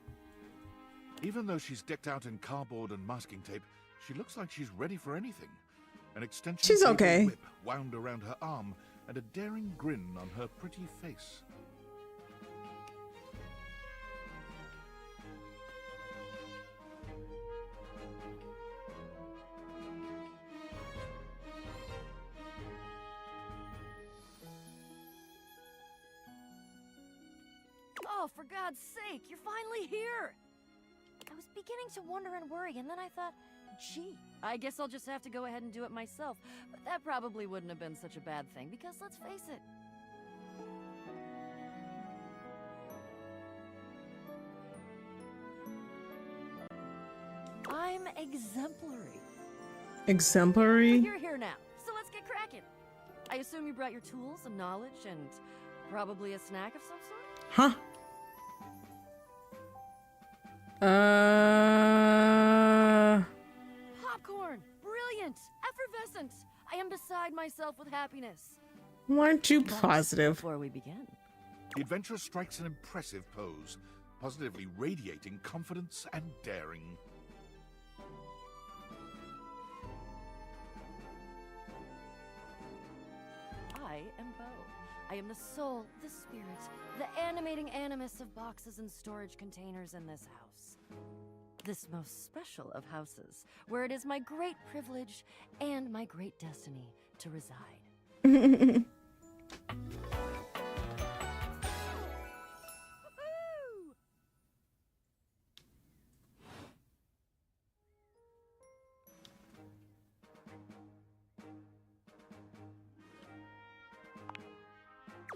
[SPEAKER 2] Even though she's decked out in cardboard and masking tape, she looks like she's ready for anything. An extension
[SPEAKER 1] She's okay.
[SPEAKER 2] whip wound around her arm and a daring grin on her pretty face.
[SPEAKER 17] God's sake, you're finally here! I was beginning to wonder and worry, and then I thought, gee, I guess I'll just have to go ahead and do it myself. But that probably wouldn't have been such a bad thing, because let's face it. I'm exemplary.
[SPEAKER 1] Exemplary?
[SPEAKER 17] But you're here now, so let's get cracking. I assume you brought your tools and knowledge and probably a snack of some sort?
[SPEAKER 1] Huh?
[SPEAKER 17] Popcorn! Brilliant! Effervescent! I am beside myself with happiness.
[SPEAKER 1] Weren't you positive?
[SPEAKER 17] Before we begin.
[SPEAKER 2] The adventurer strikes an impressive pose, positively radiating confidence and daring.
[SPEAKER 17] I am Bo. I am the soul, the spirit, the animating animus of boxes and storage containers in this house. This most special of houses, where it is my great privilege and my great destiny to reside.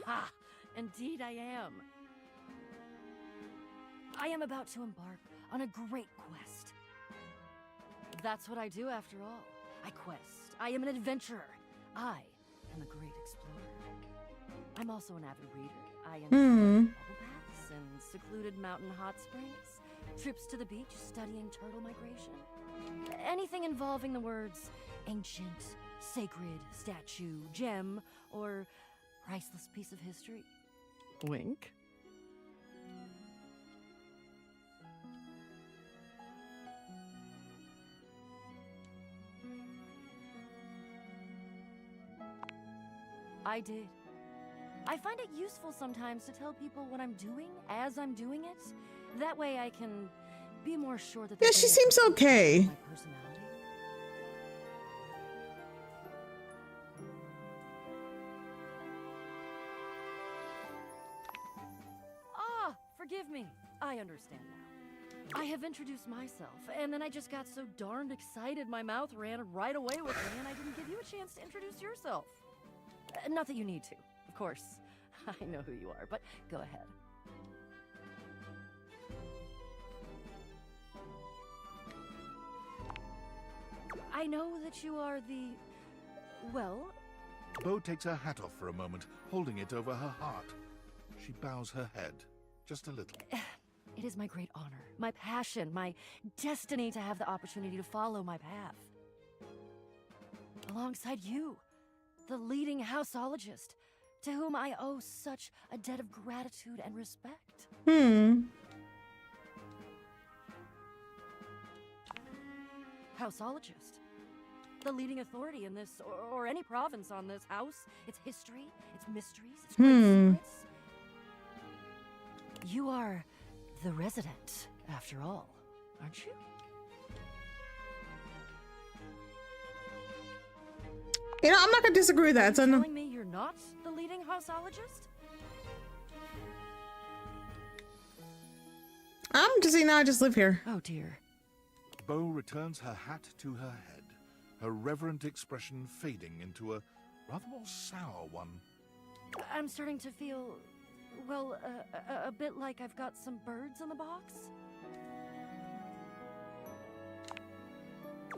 [SPEAKER 17] Ha! Indeed I am. I am about to embark on a great quest. That's what I do after all. I quest. I am an adventurer. I am a great explorer. I'm also an avid reader. I enjoy bubble baths and secluded mountain hot springs, trips to the beach studying turtle migration. Anything involving the words ancient, sacred, statue, gem, or priceless piece of history. Wink. I did. I find it useful sometimes to tell people what I'm doing as I'm doing it. That way I can be more sure that
[SPEAKER 1] Yeah, she seems okay.
[SPEAKER 17] my personality. Ah, forgive me. I understand now. I have introduced myself, and then I just got so darned excited my mouth ran right away with me, and I didn't give you a chance to introduce yourself. Not that you need to, of course. I know who you are, but go ahead. I know that you are the... well...
[SPEAKER 2] Bo takes her hat off for a moment, holding it over her heart. She bows her head, just a little.
[SPEAKER 17] It is my great honor, my passion, my destiny to have the opportunity to follow my path. Alongside you, the leading houseologist, to whom I owe such a debt of gratitude and respect. Houseologist. The leading authority in this, or any province on this house, its history, its mysteries, its great secrets. You are the resident, after all, aren't you?
[SPEAKER 1] You know, I'm not gonna disagree with that.
[SPEAKER 17] Are you telling me you're not the leading houseologist?
[SPEAKER 1] I'm just saying, I just live here.
[SPEAKER 17] Oh dear.
[SPEAKER 2] Bo returns her hat to her head, her reverent expression fading into a rather more sour one.
[SPEAKER 17] I'm starting to feel, well, a bit like I've got some birds in the box.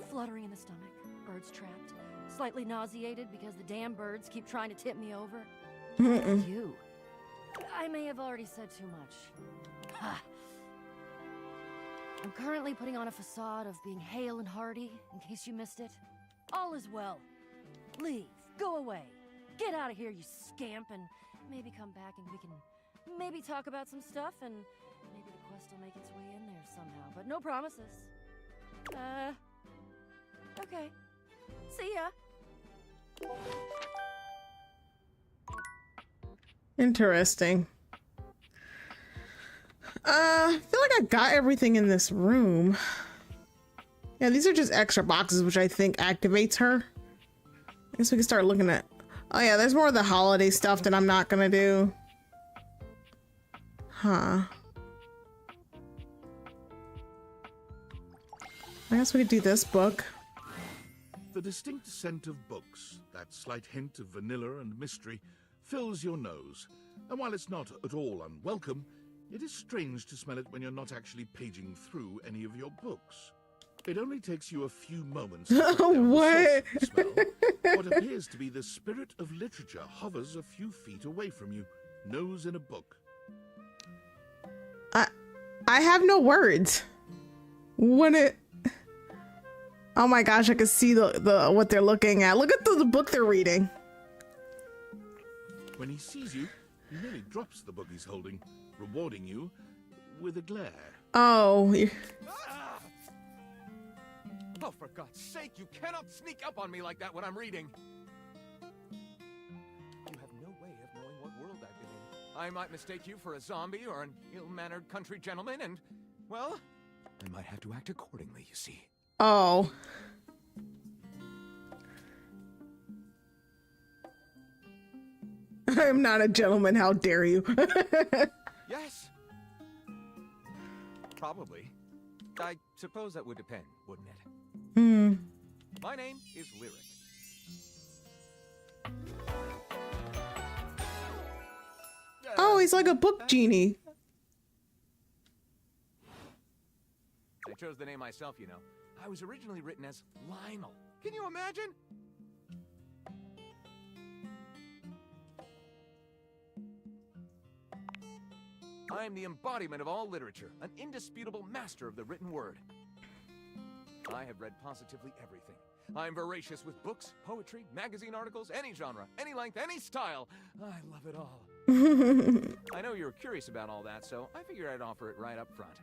[SPEAKER 17] Fluttering in the stomach, birds trapped, slightly nauseated because the damn birds keep trying to tip me over. You. I may have already said too much. Ha. I'm currently putting on a facade of being hale and hearty, in case you missed it. All is well. Leave. Go away. Get out of here, you scamp, and maybe come back and we can maybe talk about some stuff, and maybe the quest will make its way in there somehow, but no promises. Okay. See ya.
[SPEAKER 1] Interesting. I feel like I got everything in this room. Yeah, these are just extra boxes, which I think activates her. I guess we can start looking at... Oh yeah, there's more of the holiday stuff that I'm not gonna do. Huh. I guess we could do this book.
[SPEAKER 2] The distinct scent of books, that slight hint of vanilla and mystery, fills your nose. And while it's not at all unwelcome, it is strange to smell it when you're not actually paging through any of your books. It only takes you a few moments to track down the source of the smell. What appears to be the spirit of literature hovers a few feet away from you, nose in a book.
[SPEAKER 1] I have no words. When it... Oh my gosh, I can see the what they're looking at. Look at the book they're reading.
[SPEAKER 2] When he sees you, he nearly drops the book he's holding, rewarding you with a glare.
[SPEAKER 1] Oh.
[SPEAKER 18] Oh, for God's sake, you cannot sneak up on me like that when I'm reading. You have no way of knowing what world I've been in. I might mistake you for a zombie or an ill-mannered country gentleman, and, well, I might have to act accordingly, you see.
[SPEAKER 1] Oh. I'm not a gentleman, how dare you?
[SPEAKER 18] Yes. Probably. I suppose that would depend, wouldn't it?
[SPEAKER 1] Hmm.
[SPEAKER 18] My name is Lyric.
[SPEAKER 1] Oh, he's like a book genie.
[SPEAKER 18] I chose the name myself, you know. I was originally written as Lionel. Can you imagine? I am the embodiment of all literature, an indisputable master of the written word. I have read positively everything. I am voracious with books, poetry, magazine articles, any genre, any length, any style. I love it all. I know you're curious about all that, so I figured I'd offer it right up front.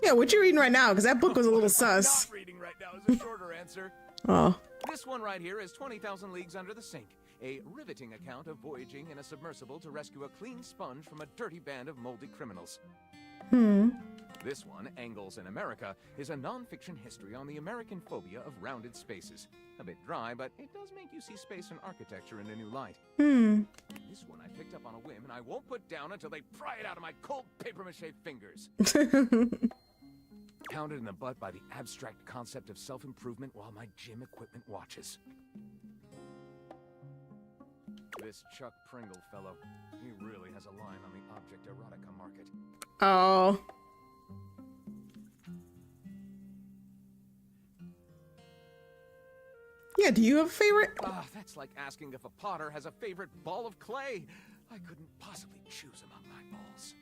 [SPEAKER 1] Yeah, what you reading right now? Because that book was a little sus.
[SPEAKER 18] Not reading right now is a shorter answer.
[SPEAKER 1] Oh.
[SPEAKER 18] This one right here is 20,000 Leagues Under the Sink, a riveting account of voyaging in a submersible to rescue a clean sponge from a dirty band of moldy criminals.
[SPEAKER 1] Hmm.
[SPEAKER 18] This one, Angles in America, is a non-fiction history on the American phobia of rounded spaces. A bit dry, but it does make you see space and architecture in a new light.
[SPEAKER 1] Hmm.
[SPEAKER 18] This one I picked up on a whim, and I won't put down until they pry it out of my cold papier-mâché fingers. Pounded in the butt by the abstract concept of self-improvement while my gym equipment watches. This Chuck Pringle fellow, he really has a line on the object erotica market.
[SPEAKER 1] Oh. Yeah, do you have a favorite?
[SPEAKER 18] That's like asking if a potter has a favorite ball of clay. I couldn't possibly choose among my balls.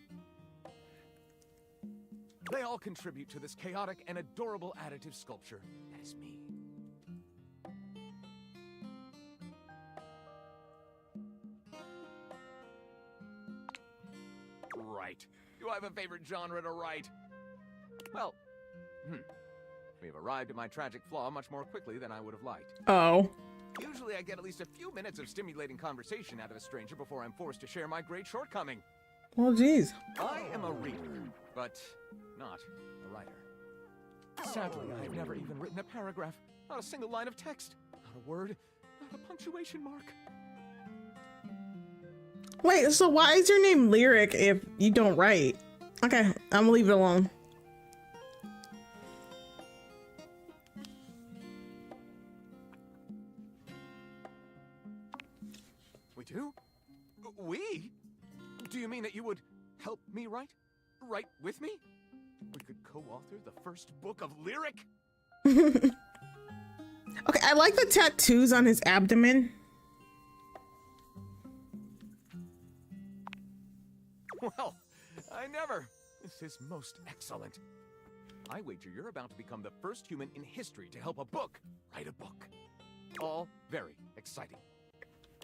[SPEAKER 18] They all contribute to this chaotic and adorable additive sculpture that is me. Right. Do I have a favorite genre to write? Well, we have arrived at my tragic flaw much more quickly than I would have liked.
[SPEAKER 1] Oh.
[SPEAKER 18] Usually I get at least a few minutes of stimulating conversation out of a stranger before I'm forced to share my great shortcoming.
[SPEAKER 1] Well, geez.
[SPEAKER 18] I am a reader, but not a writer. Sadly, I have never even written a paragraph, not a single line of text, not a word, not a punctuation mark.
[SPEAKER 1] Wait, so why is your name Lyric if you don't write? Okay, I'm gonna leave it alone.
[SPEAKER 18] We do? We? Do you mean that you would help me write? Write with me? We could co-author the first book of Lyric?
[SPEAKER 1] Okay, I like the tattoos on his abdomen.
[SPEAKER 18] Well, I never. This is most excellent. I wager you're about to become the first human in history to help a book write a book. All very exciting.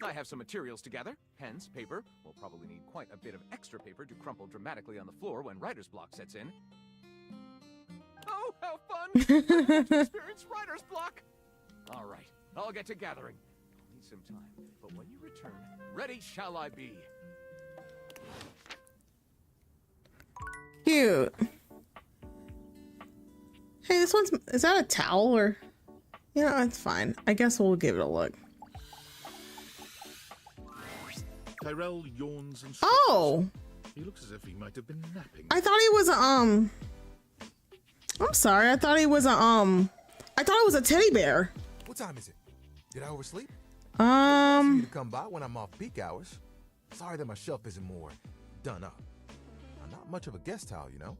[SPEAKER 18] I have some materials to gather. Pens, paper. We'll probably need quite a bit of extra paper to crumple dramatically on the floor when writer's block sets in. Oh, how fun! I want to experience writer's block! All right, I'll get to gathering. I'll need some time, but when you return, ready shall I be.
[SPEAKER 1] Cute. Hey, this one's... Is that a towel or... Yeah, it's fine. I guess we'll give it a look.
[SPEAKER 2] Tyrell yawns and
[SPEAKER 1] Oh!
[SPEAKER 2] He looks as if he might have been napping.
[SPEAKER 1] I thought he was a I'm sorry. I thought he was a I thought it was a teddy bear.
[SPEAKER 7] What time is it? Did I oversleep?
[SPEAKER 1] Um.
[SPEAKER 7] Nice of you to come by when I'm off peak hours. Sorry that my shelf isn't more done up. I'm not much of a guest towel, you know.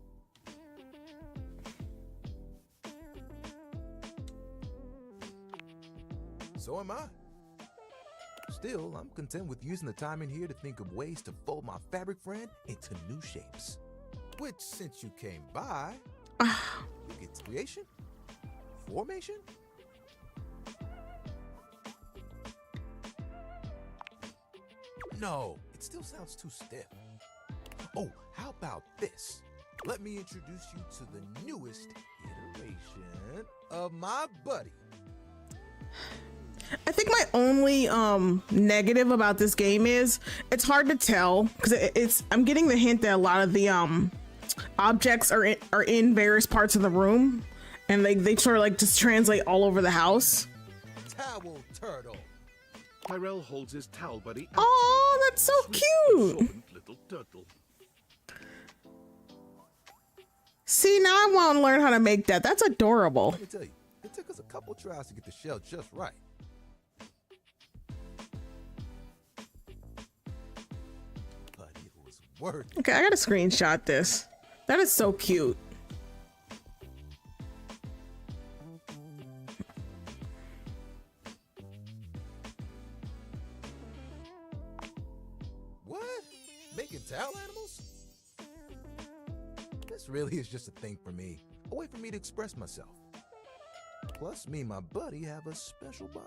[SPEAKER 7] So am I. Still, I'm content with using the time in here to think of ways to fold my fabric friend into new shapes. Which, since you came by, you get creation, formation. No, it still sounds too stiff. Oh, how about this? Let me introduce you to the newest iteration of my buddy.
[SPEAKER 1] I think my only negative about this game is it's hard to tell because it's I'm getting the hint that a lot of the objects are in various parts of the room, and they sort of like just translate all over the house.
[SPEAKER 7] Towel turtle.
[SPEAKER 2] Tyrell holds his towel buddy.
[SPEAKER 1] Oh, that's so cute.
[SPEAKER 2] Little turtle.
[SPEAKER 1] See, now I want to learn how to make that. That's adorable.
[SPEAKER 7] Let me tell you, it took us a couple tries to get the shell just right. But it was worth it.
[SPEAKER 1] Okay, I gotta screenshot this. That is so cute.
[SPEAKER 7] What? Making towel animals? This really is just a thing for me. A way for me to express myself. Plus, me and my buddy have a special bond.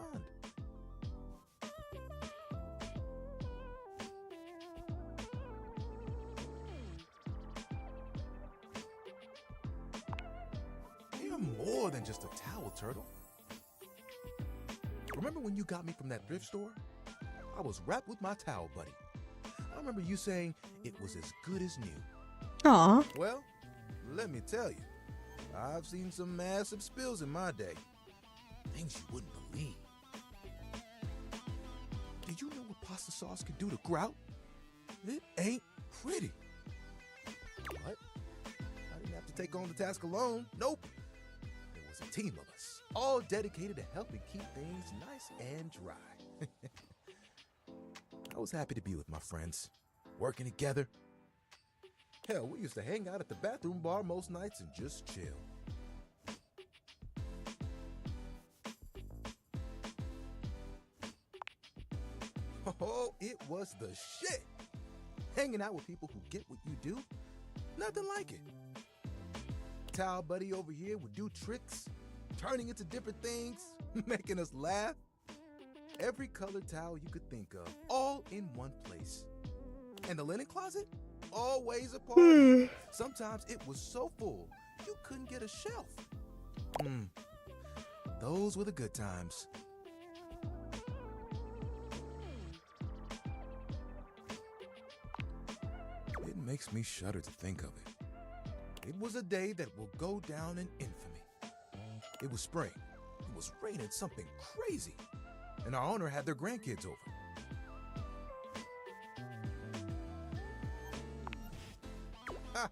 [SPEAKER 7] You're more than just a towel turtle. Remember when you got me from that thrift store? I was wrapped with my towel buddy. I remember you saying it was as good as new.
[SPEAKER 1] Aw.
[SPEAKER 7] Well, let me tell you, I've seen some massive spills in my day. Things you wouldn't believe. Did you know what pasta sauce can do to grout? It ain't pretty. But I didn't have to take on the task alone. Nope. There was a team of us, all dedicated to helping keep things nice and dry. I was happy to be with my friends, working together. Hell, we used to hang out at the bathroom bar most nights and just chill. Oh, it was the shit. Hanging out with people who get what you do, nothing like it. Towel buddy over here would do tricks, turning into different things, making us laugh. Every colored towel you could think of, all in one place. And the linen closet? Always apart. Sometimes it was so full, you couldn't get a shelf. Those were the good times. It makes me shudder to think of it. It was a day that will go down in infamy. It was spring. It was raining something crazy. And our owner had their grandkids over. Ha!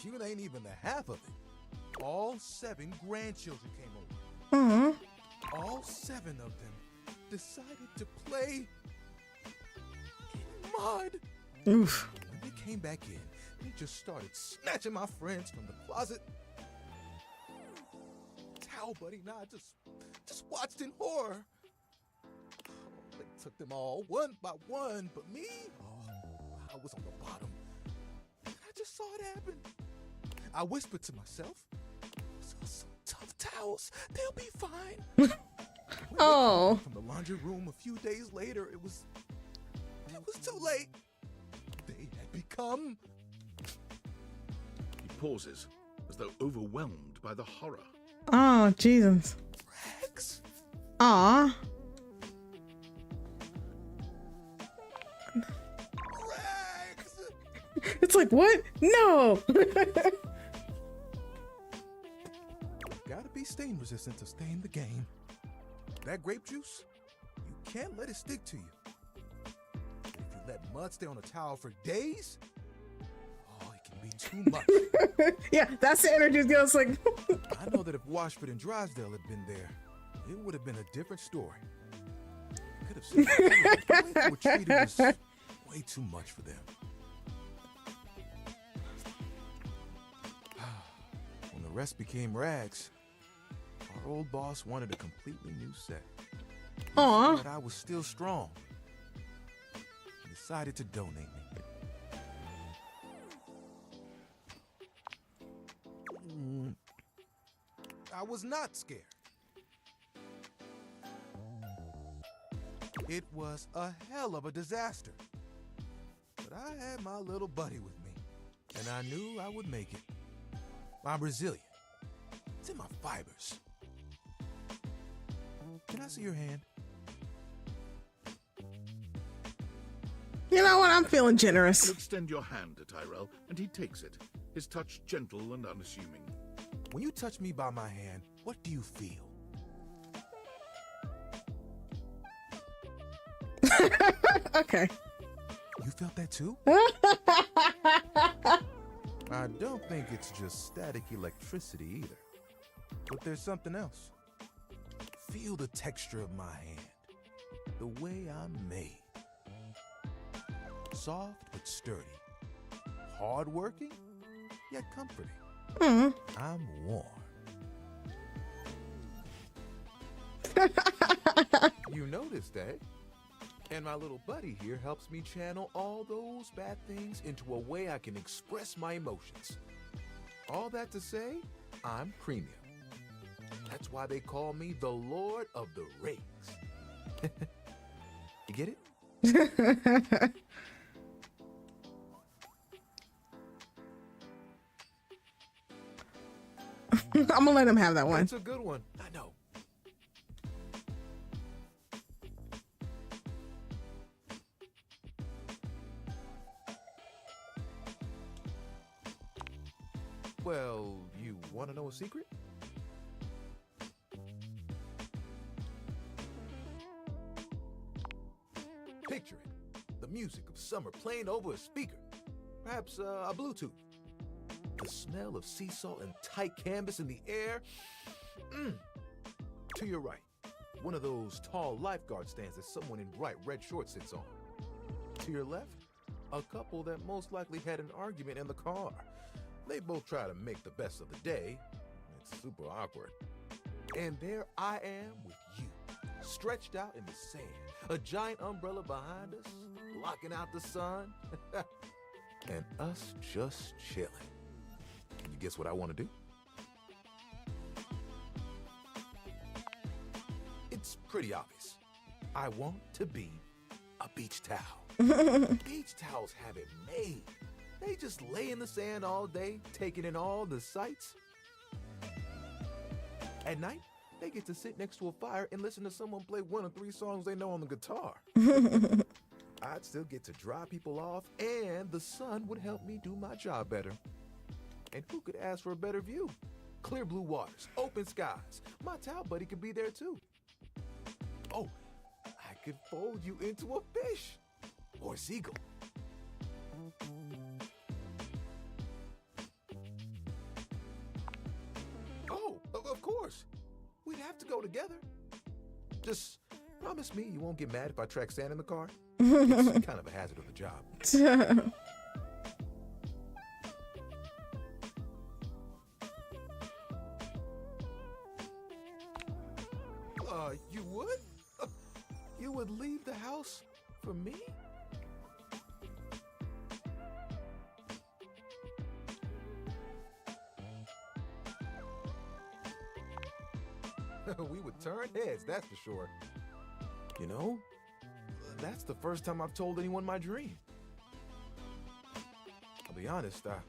[SPEAKER 7] You ain't even the half of it. All 7 grandchildren came over. All 7 of them decided to play in mud.
[SPEAKER 1] Oof.
[SPEAKER 7] When they came back in, they just started snatching my friends from the closet. Towel buddy and I just watched in horror. They took them all one by one, but me, I was on the bottom. I just saw it happen. I whispered to myself, some tough towels, they'll be fine.
[SPEAKER 1] Oh.
[SPEAKER 7] From the laundry room a few days later, it was too late. They had become...
[SPEAKER 2] He pauses, as though overwhelmed by the horror.
[SPEAKER 1] Oh, Jesus.
[SPEAKER 7] Rex.
[SPEAKER 1] Aw.
[SPEAKER 7] Rex.
[SPEAKER 1] It's like, what? No.
[SPEAKER 7] Gotta be stain resistant to stay in the game. That grape juice, you can't let it stick to you. If you let mud stay on a towel for days, be too much.
[SPEAKER 1] Yeah, that's the energy. It's like,
[SPEAKER 7] I know that if Washford and Drysdale had been there, it would have been a different story. Could have seen the way they were treated was way too much for them. When the rest became rags, our old boss wanted a completely new set.
[SPEAKER 1] Aw.
[SPEAKER 7] But I was still strong. He decided to donate me. I was not scared. It was a hell of a disaster. But I had my little buddy with me, and I knew I would make it. I'm resilient. It's in my fibers. Can I see your hand?
[SPEAKER 1] you know what? I'm feeling
[SPEAKER 2] You
[SPEAKER 1] generous.
[SPEAKER 2] extend your hand to Tyrell, and he takes it, his touch gentle and unassuming.
[SPEAKER 7] When you touch me by my hand, what do you feel?
[SPEAKER 1] Okay.
[SPEAKER 7] You felt that too? I don't think it's just static electricity either. But there's something else. Feel the texture of my hand. The way I'm made. Soft but sturdy. Hard-working, yet comforting. I'm warm. You noticed, eh? And my little buddy here helps me channel all those bad things into a way I can express my emotions. All that to say, I'm premium. That's why they call me the Lord of the Rings. You get it?
[SPEAKER 1] I'm gonna let him have that one.
[SPEAKER 7] That's a good one. I know. Well, you want to know a secret? Picture it. The music of summer playing over a speaker. Perhaps a Bluetooth. The smell of sea salt and tight canvas in the air. To your right, one of those tall lifeguard stands that someone in bright red shorts sits on. To your left, a couple that most likely had an argument in the car. They both try to make the best of the day. It's super awkward. And there I am with you, stretched out in the sand, a giant umbrella behind us, blocking out the sun, and us just chilling. Can you guess what I want to do? It's pretty obvious. I want to be a beach towel. Beach towels have it made. They just lay in the sand all day, taking in all the sights. At night, they get to sit next to a fire and listen to someone play one of 3 songs they know on the guitar. I'd still get to dry people off, and the sun would help me do my job better. And who could ask for a better view? Clear blue waters, open skies. My towel buddy could be there too. Oh, I could fold you into a fish or a seagull. Oh, of course. We'd have to go together. Just promise me you won't get mad if I track sand in the car. It's kind of a hazard of the job. You would? You would leave the house for me? We would turn heads, that's for sure. You know, that's the first time I've told anyone my dream. I'll be honest, I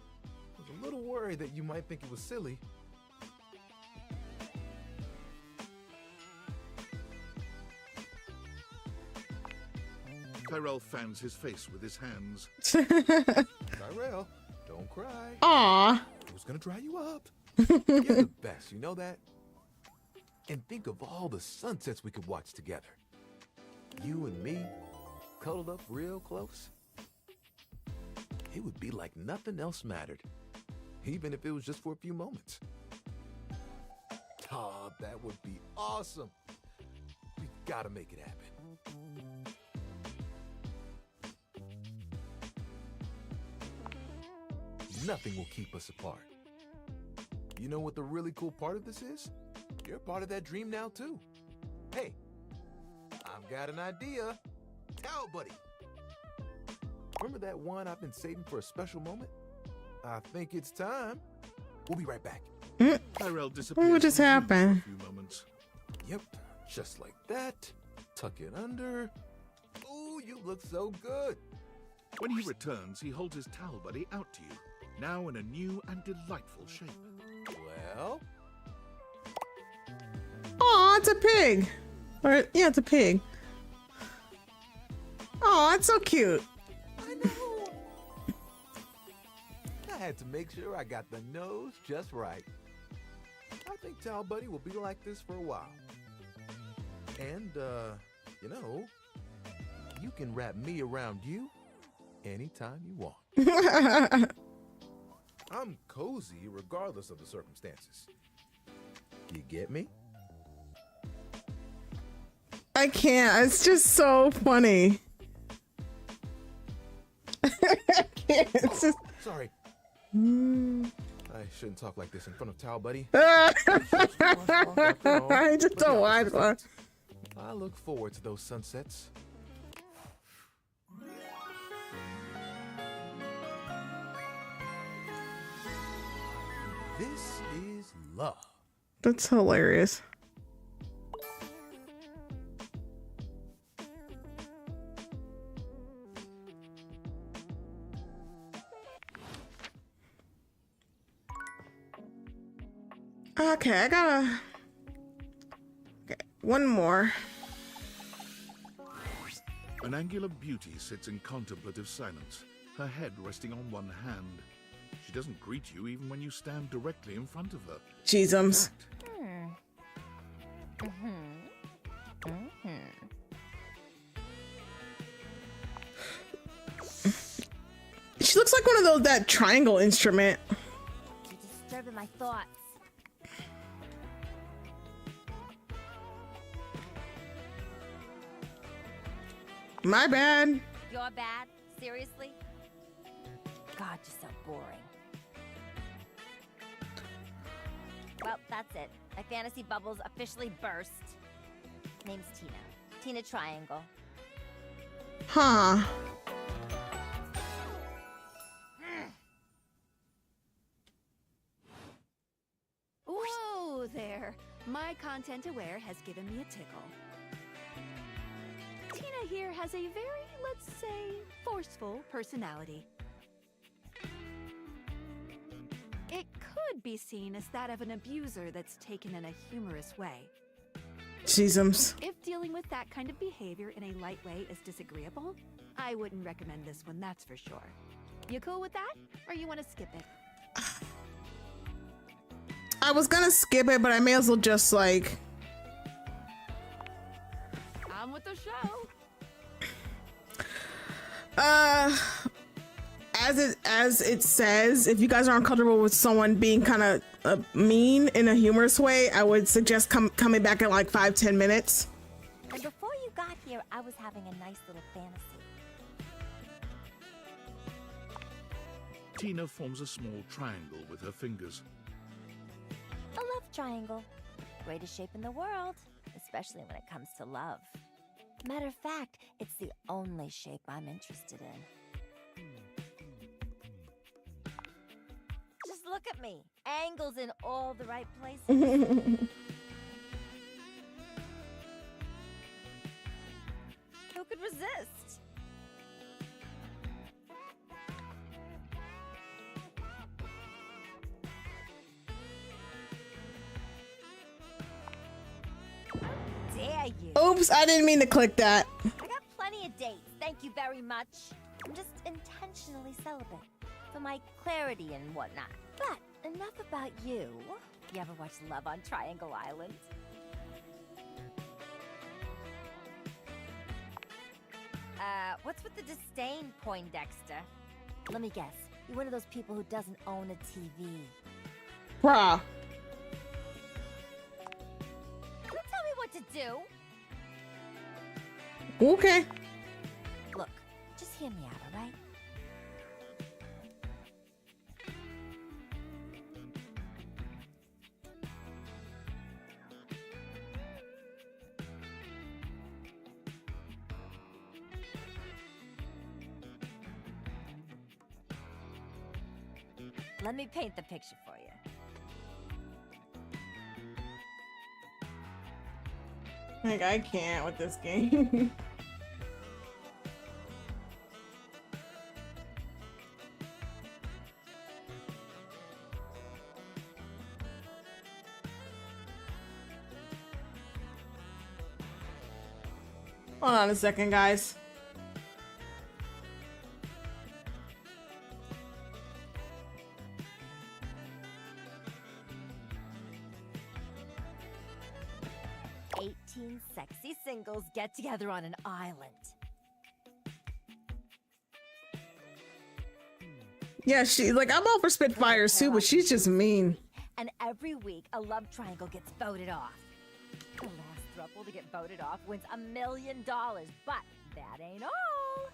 [SPEAKER 7] was a little worried that you might think it was silly.
[SPEAKER 2] Tyrell fans his face with his hands.
[SPEAKER 7] Tyrell, don't cry.
[SPEAKER 1] Aw.
[SPEAKER 7] It was gonna dry you up. You're the best, you know that? And think of all the sunsets we could watch together. You and me, cuddled up real close. it would be like nothing else mattered, even if it was just for a few moments. Oh, that would be awesome. We gotta make it happen. Nothing will keep us apart. You know what the really cool part of this is? You're part of that dream now, too. Hey, I've got an idea. Towel Buddy. Remember that one I've been saving for a special moment? I think it's time. We'll be right back.
[SPEAKER 2] Tyrell disappears.
[SPEAKER 1] What just happened?
[SPEAKER 2] For a few moments.
[SPEAKER 7] Yep, just like that. Tuck it under. Ooh, you look so good.
[SPEAKER 2] When he returns, he holds his towel buddy out to you, now in a new and delightful shape.
[SPEAKER 7] Well?
[SPEAKER 1] Oh, it's a pig. Or yeah, it's a pig. Oh, it's so cute.
[SPEAKER 7] I know. I had to make sure I got the nose just right. I think Towel Buddy will be like this for a while. And, you know, you can wrap me around you anytime you want. I'm cozy regardless of the circumstances. You get me?
[SPEAKER 1] I can't. It's just so funny. I can't. It's just.
[SPEAKER 7] Sorry. I shouldn't talk like this in front of Towel Buddy.
[SPEAKER 1] I just don't want one.
[SPEAKER 7] I look forward to those sunsets. This is love.
[SPEAKER 1] That's hilarious. Okay, I gotta. Okay, one more.
[SPEAKER 2] An angular beauty sits in contemplative silence, her head resting on one hand. She doesn't greet you even when you stand directly in front of her.
[SPEAKER 1] Jeezums. She looks like one of those, that triangle instrument.
[SPEAKER 19] You're disturbing my thoughts.
[SPEAKER 1] My bad.
[SPEAKER 19] You're bad? Seriously? God, you're so boring. Well, that's it. My fantasy bubbles officially burst. Name's Tina. Tina Triangle.
[SPEAKER 1] Huh.
[SPEAKER 5] Whoa there. My content aware has given me a tickle. Tina here has a very, let's say, forceful personality. It could be seen as that of an abuser that's taken in a humorous way.
[SPEAKER 1] Jeezums.
[SPEAKER 5] If dealing with that kind of behavior in a light way is disagreeable, I wouldn't recommend this one, that's for sure. You cool with that? Or you want to skip it?
[SPEAKER 1] I was gonna skip it, but I may as well just like.
[SPEAKER 5] I'm with the show.
[SPEAKER 1] As it says, if you guys aren't comfortable with someone being kind of mean in a humorous way, I would suggest coming back in like 5-10 minutes.
[SPEAKER 19] And before you got here, I was having a nice little fantasy.
[SPEAKER 2] Tina forms a small triangle with her fingers.
[SPEAKER 19] A love triangle. Greatest shape in the world, especially when it comes to love. Matter of fact, it's the only shape I'm interested in. Just look at me. Angles in all the right places. Who could resist? Dare you?
[SPEAKER 1] Oops, I didn't mean to click that.
[SPEAKER 19] I got plenty of dates, thank you very much. I'm just intentionally celibate, for my clarity and whatnot. But enough about you. You ever watch Love on Triangle Island? What's with the disdain, Poindexter? Let me guess. You're one of those people who doesn't own a TV.
[SPEAKER 1] Bruh.
[SPEAKER 19] Don't tell me what to do.
[SPEAKER 1] Okay.
[SPEAKER 19] Look, just hear me out, alright? Let me paint the picture for you.
[SPEAKER 1] Like, I can't with this game. Hold on a second, guys.
[SPEAKER 19] Sexy singles get together on an island.
[SPEAKER 1] Yeah, she like I'm all for Spitfires too, but she's just mean.
[SPEAKER 19] And every week, a love triangle gets voted off. The last throuple to get voted off wins $1 million, but that ain't all.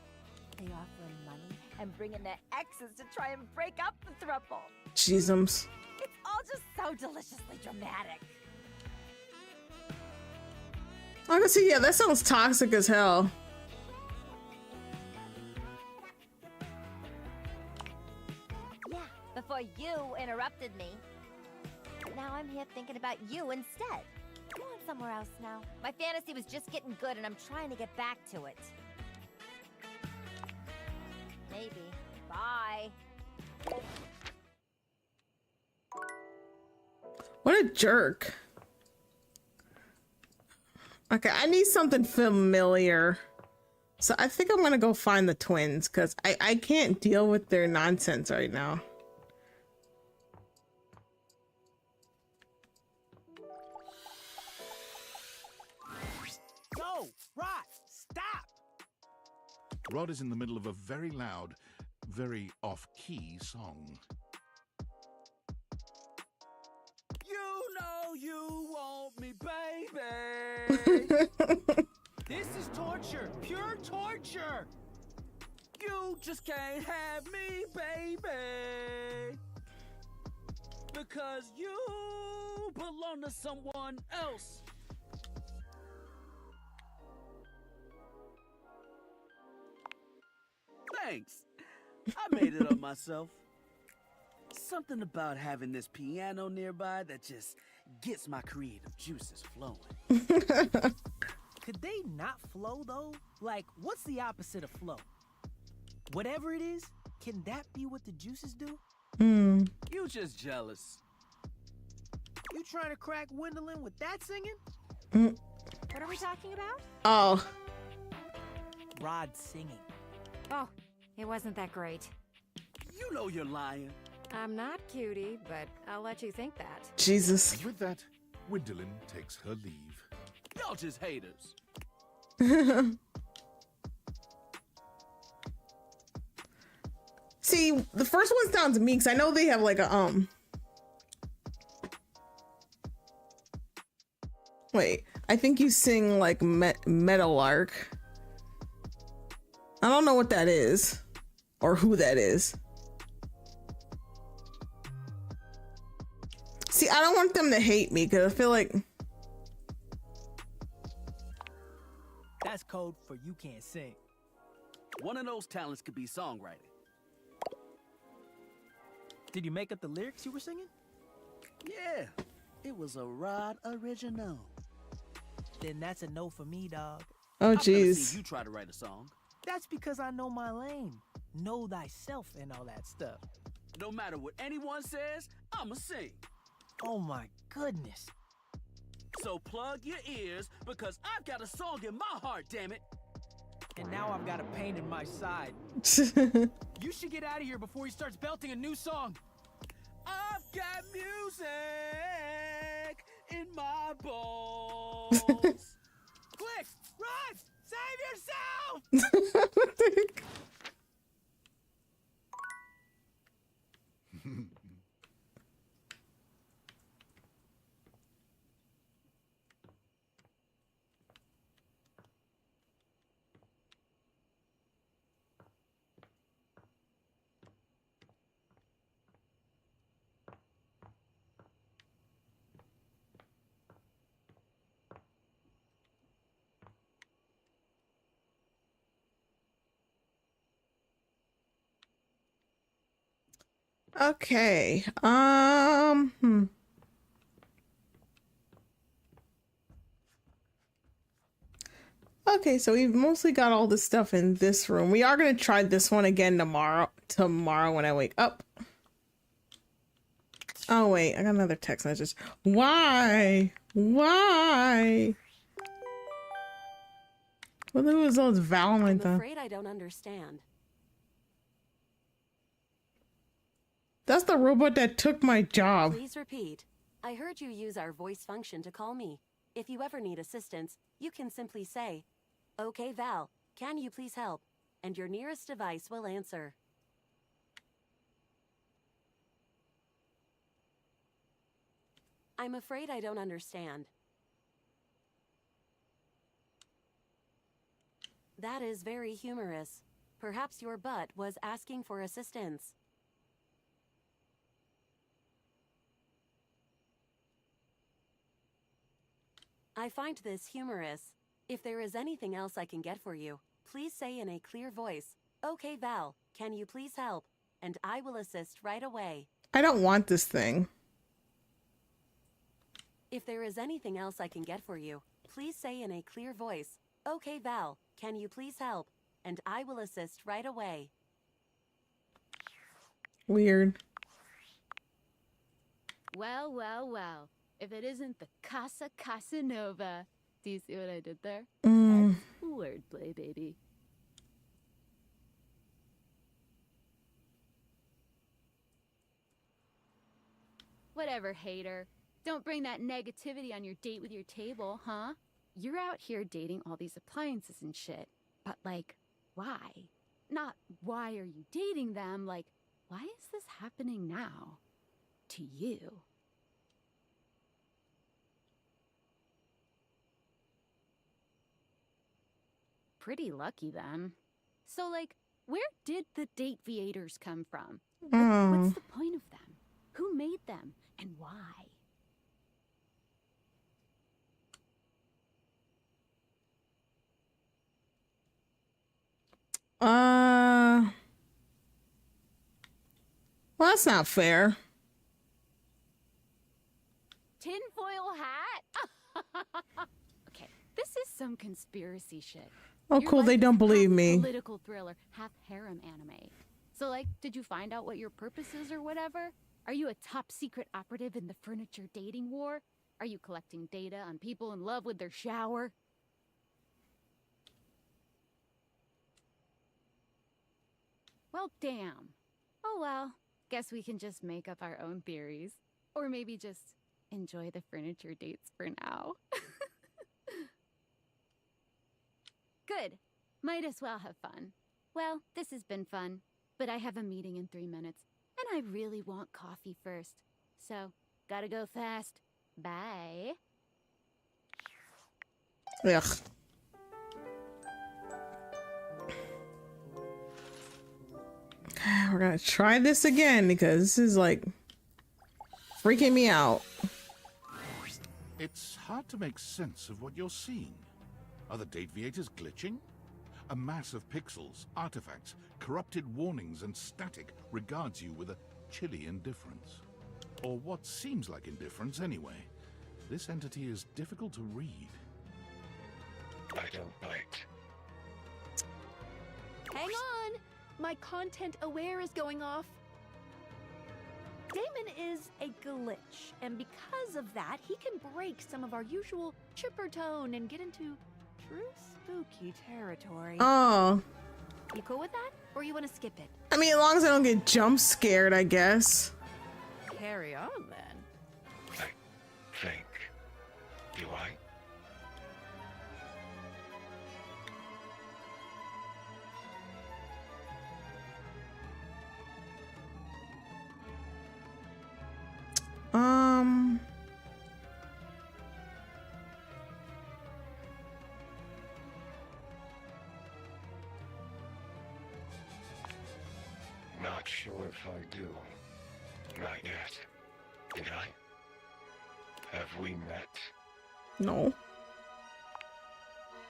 [SPEAKER 19] They offer them money and bring in their exes to try and break up the throuple.
[SPEAKER 1] Jeezums.
[SPEAKER 19] It's all just so deliciously dramatic.
[SPEAKER 1] I can see, yeah, that sounds toxic as hell.
[SPEAKER 19] Yeah, before you interrupted me. But now I'm here thinking about you instead. I'm going somewhere else now. My fantasy was just getting good and I'm trying to get back to it. Maybe. Bye.
[SPEAKER 1] What a jerk. Okay, I need something familiar. So I think I'm gonna go find the twins because I can't deal with their nonsense right now.
[SPEAKER 12] No, Rod, stop!
[SPEAKER 2] Rod is in the middle of a very loud, very off-key song.
[SPEAKER 12] You know you want me, baby. This is torture, pure torture. You just can't have me, baby. Because you belong to someone else. Thanks. I made it up myself. Something about having this piano nearby that just gets my creative juices flowing.
[SPEAKER 20] Could they not flow though? Like, what's the opposite of flow? Whatever it is, can that be what the juices do?
[SPEAKER 12] You just jealous.
[SPEAKER 20] You trying to crack Gwendolyn with that singing?
[SPEAKER 5] What are we talking about?
[SPEAKER 1] Oh.
[SPEAKER 20] Rod singing.
[SPEAKER 5] Oh, it wasn't that great.
[SPEAKER 12] You know you're lying.
[SPEAKER 5] I'm not cutie, but I'll let you think that.
[SPEAKER 1] Jesus.
[SPEAKER 2] And with that, Gwendolyn takes her leave.
[SPEAKER 12] Y'all just haters.
[SPEAKER 1] See, the first one sounds mean because I know they have like a Wait, I think you sing like Metalark. I don't know what that is or who that is. See, I don't want them to hate me because I feel like
[SPEAKER 20] That's code for you can't sing.
[SPEAKER 12] One of those talents could be songwriting.
[SPEAKER 20] Did you make up the lyrics you were singing?
[SPEAKER 12] Yeah, it was a Rod original.
[SPEAKER 20] Then that's a no for me, dog.
[SPEAKER 1] Oh,
[SPEAKER 12] I'm gonna
[SPEAKER 1] jeez.
[SPEAKER 12] see you try to write a song.
[SPEAKER 20] That's because I know my lane. Know thyself and all that stuff.
[SPEAKER 12] No matter what anyone says, I'ma sing.
[SPEAKER 20] Oh my goodness.
[SPEAKER 12] So plug your ears because I've got a song in my heart, damn it.
[SPEAKER 20] And now I've got a pain in my side. You should get out of here before he starts belting a new song.
[SPEAKER 12] I've got music in my bones. Quick, run! Save yourself!
[SPEAKER 1] Okay. Okay, so we've mostly got all the stuff in this room. We are gonna try this one again tomorrow when I wake up. Oh wait, I got another text message. Why? Why? Well, there was those Valentine.
[SPEAKER 21] I'm afraid I don't understand.
[SPEAKER 1] That's the robot that took my job.
[SPEAKER 21] Please repeat. I heard you use our voice function to call me. If you ever need assistance, you can simply say, "Okay, Val, can you please help?" And your nearest device will answer. I'm afraid I don't understand. That is very humorous. Perhaps your butt was asking for assistance. I find this humorous. If there is anything else I can get for you, please say in a clear voice, "Okay, Val, can you please help?" And I will assist right away.
[SPEAKER 1] I don't want this thing.
[SPEAKER 21] If there is anything else I can get for you, please say in a clear voice, "Okay, Val, can you please help?" And I will assist right away.
[SPEAKER 1] Weird.
[SPEAKER 22] Well, well, well. If it isn't the Casa Casanova. Do you see what I did there?
[SPEAKER 1] Mm.
[SPEAKER 22] That's wordplay, baby. Whatever, hater. Don't bring that negativity on your date with your table, huh? You're out here dating all these appliances and shit. But, like, why? Not why are you dating them, like, why is this happening now? To you. Pretty lucky then. So, like, where did the date viators come from? Like, what's the point of them? Who made them? And why?
[SPEAKER 1] Well, that's not fair.
[SPEAKER 22] Tinfoil hat? Okay, this is some conspiracy shit.
[SPEAKER 1] Oh,
[SPEAKER 22] Your
[SPEAKER 1] cool. They
[SPEAKER 22] life
[SPEAKER 1] don't
[SPEAKER 22] is
[SPEAKER 1] believe
[SPEAKER 22] half
[SPEAKER 1] me.
[SPEAKER 22] Political thriller, half harem anime. So, like, did you find out what your purpose is or whatever? Are you a top secret operative in the furniture dating war? Are you collecting data on people in love with their shower? Well, damn. Oh well, guess we can just make up our own theories. Or maybe just enjoy the furniture dates for now. Good. Might as well have fun. Well, this has been fun, but I have a meeting in 3 minutes, and I really want coffee first. So, gotta go fast. Bye.
[SPEAKER 1] Ugh. We're gonna try this again because this is like freaking me out.
[SPEAKER 2] It's hard to make sense of what you're seeing. Are the date viators glitching? A mass of pixels, artifacts, corrupted warnings, and static regards you with a chilly indifference. Or what seems like indifference anyway. This entity is difficult to read.
[SPEAKER 13] I don't bite.
[SPEAKER 5] Hang on! My content aware is going off. Damon is a glitch, and because of that, he can break some of our usual chipper tone and get into true spooky territory.
[SPEAKER 1] Oh.
[SPEAKER 5] You cool with that? Or you want to skip it?
[SPEAKER 1] I mean, as long as I don't get jump scared, I guess.
[SPEAKER 5] Carry on, then.
[SPEAKER 13] I think. Do I? Not sure if I do. Not yet. Did I? Have we met?
[SPEAKER 1] No.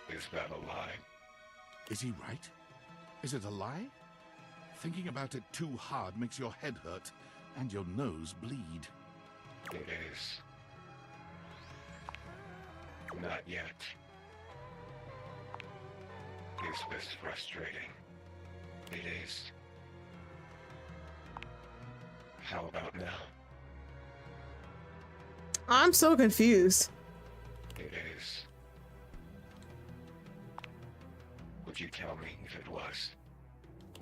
[SPEAKER 13] Is that a lie?
[SPEAKER 2] Is he right? Is it a lie? Thinking about it too hard makes your head hurt. and your nose bleed.
[SPEAKER 13] It is. Not yet. Is this frustrating? It is. How about now?
[SPEAKER 1] I'm so confused.
[SPEAKER 13] It is. Would you tell me if it was?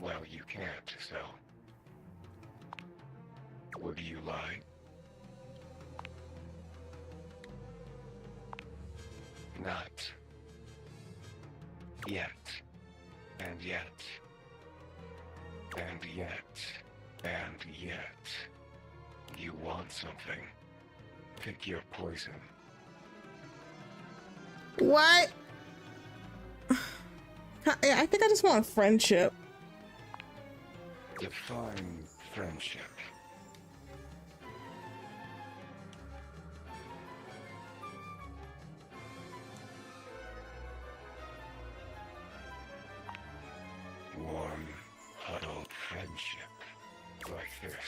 [SPEAKER 13] Well, you can't, so. Would you lie? Not. Yet. And yet. And yet. And yet. You want something. Pick your poison.
[SPEAKER 1] What? I think I just want friendship.
[SPEAKER 13] Define friendship. Warm, huddled friendship. Like this.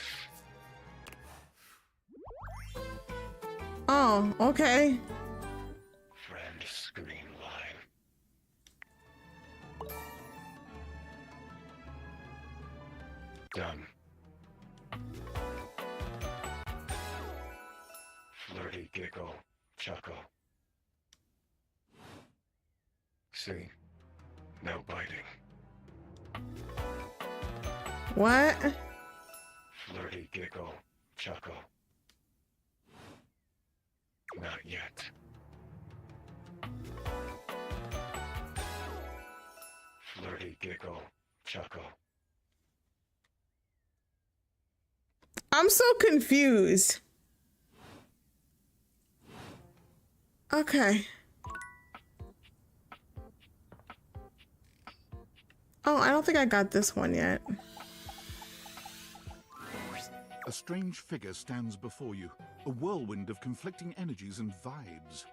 [SPEAKER 1] Oh, okay.
[SPEAKER 13] Friend screen line. Done. Flirty giggle, chuckle. See? No biting.
[SPEAKER 1] What?
[SPEAKER 13] Flirty giggle, chuckle. Not yet. Flirty giggle, chuckle.
[SPEAKER 1] I'm so confused. Okay. Oh, I don't think I got this one yet.
[SPEAKER 2] A strange figure stands before you, a whirlwind of conflicting energies and vibes.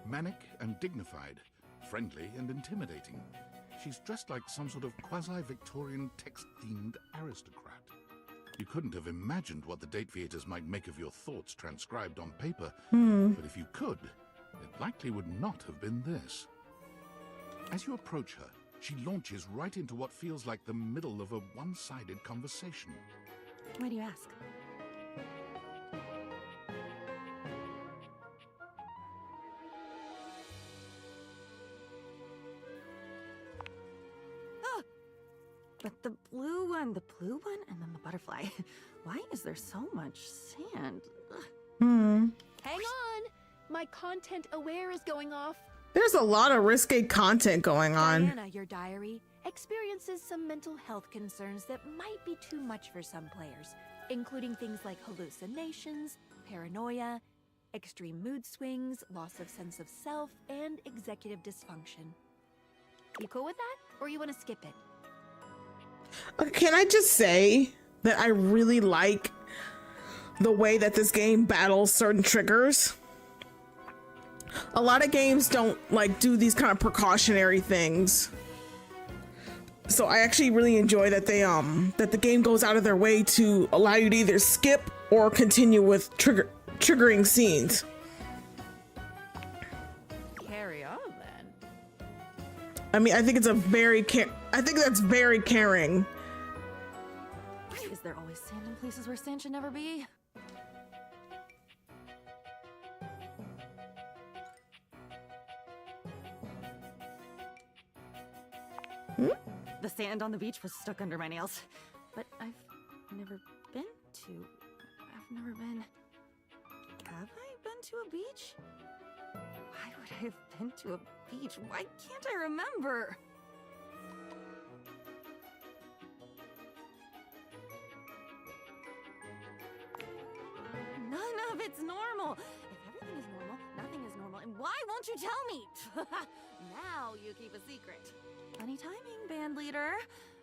[SPEAKER 2] Manic and dignified, friendly and intimidating. She's dressed like some sort of quasi-Victorian text-themed aristocrat. You couldn't have imagined what the date theaters might make of your thoughts transcribed on paper, but if you could, it likely would not have been this. As you approach her, she launches right into what feels like the middle of a one-sided conversation.
[SPEAKER 3] Why do you ask? But the blue one, and then the butterfly. Why is there so much sand?
[SPEAKER 5] Hang on! My content aware is going off.
[SPEAKER 1] There's a lot of risque content going on.
[SPEAKER 5] Diana, your diary, experiences some mental health concerns that might be too much for some players, including things like hallucinations, paranoia, extreme mood swings, loss of sense of self, and executive dysfunction. You cool with that, or you want to skip it?
[SPEAKER 1] Can I just say that I really like the way that this game battles certain triggers? A lot of games don't like do these kind of precautionary things. So I actually really enjoy that that the game goes out of their way to allow you to either skip or continue with triggering scenes.
[SPEAKER 5] Carry on then.
[SPEAKER 1] I mean, I think it's I think that's very caring.
[SPEAKER 3] Why is there always sand in places where sand should never be? The sand on the beach was stuck under my nails. But I've never been. Have I been to a beach? Why would I have been to a beach? Why can't I remember? None of it's normal. If everything is normal, nothing is normal. And why won't you tell me? Now you keep a secret. Funny timing, band leader.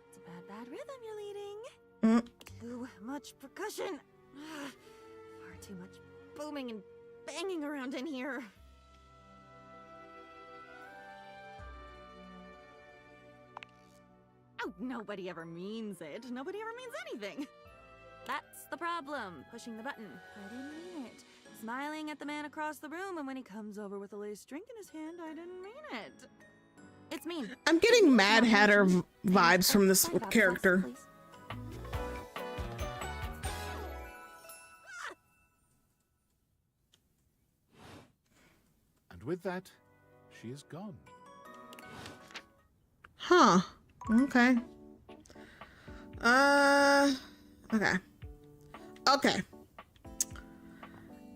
[SPEAKER 3] It's a bad rhythm you're leading. Too much percussion. Far too much booming and banging around in here. Oh, nobody ever means it. Nobody ever means anything. That's the problem. Pushing the button. I didn't mean it. Smiling at the man across the room, and when he comes over with a lace drink in his hand, I didn't mean it. It's mean.
[SPEAKER 1] I'm getting Mad Hatter vibes from this character.
[SPEAKER 2] And with that, she is gone.
[SPEAKER 1] Huh. Okay. Okay. Okay.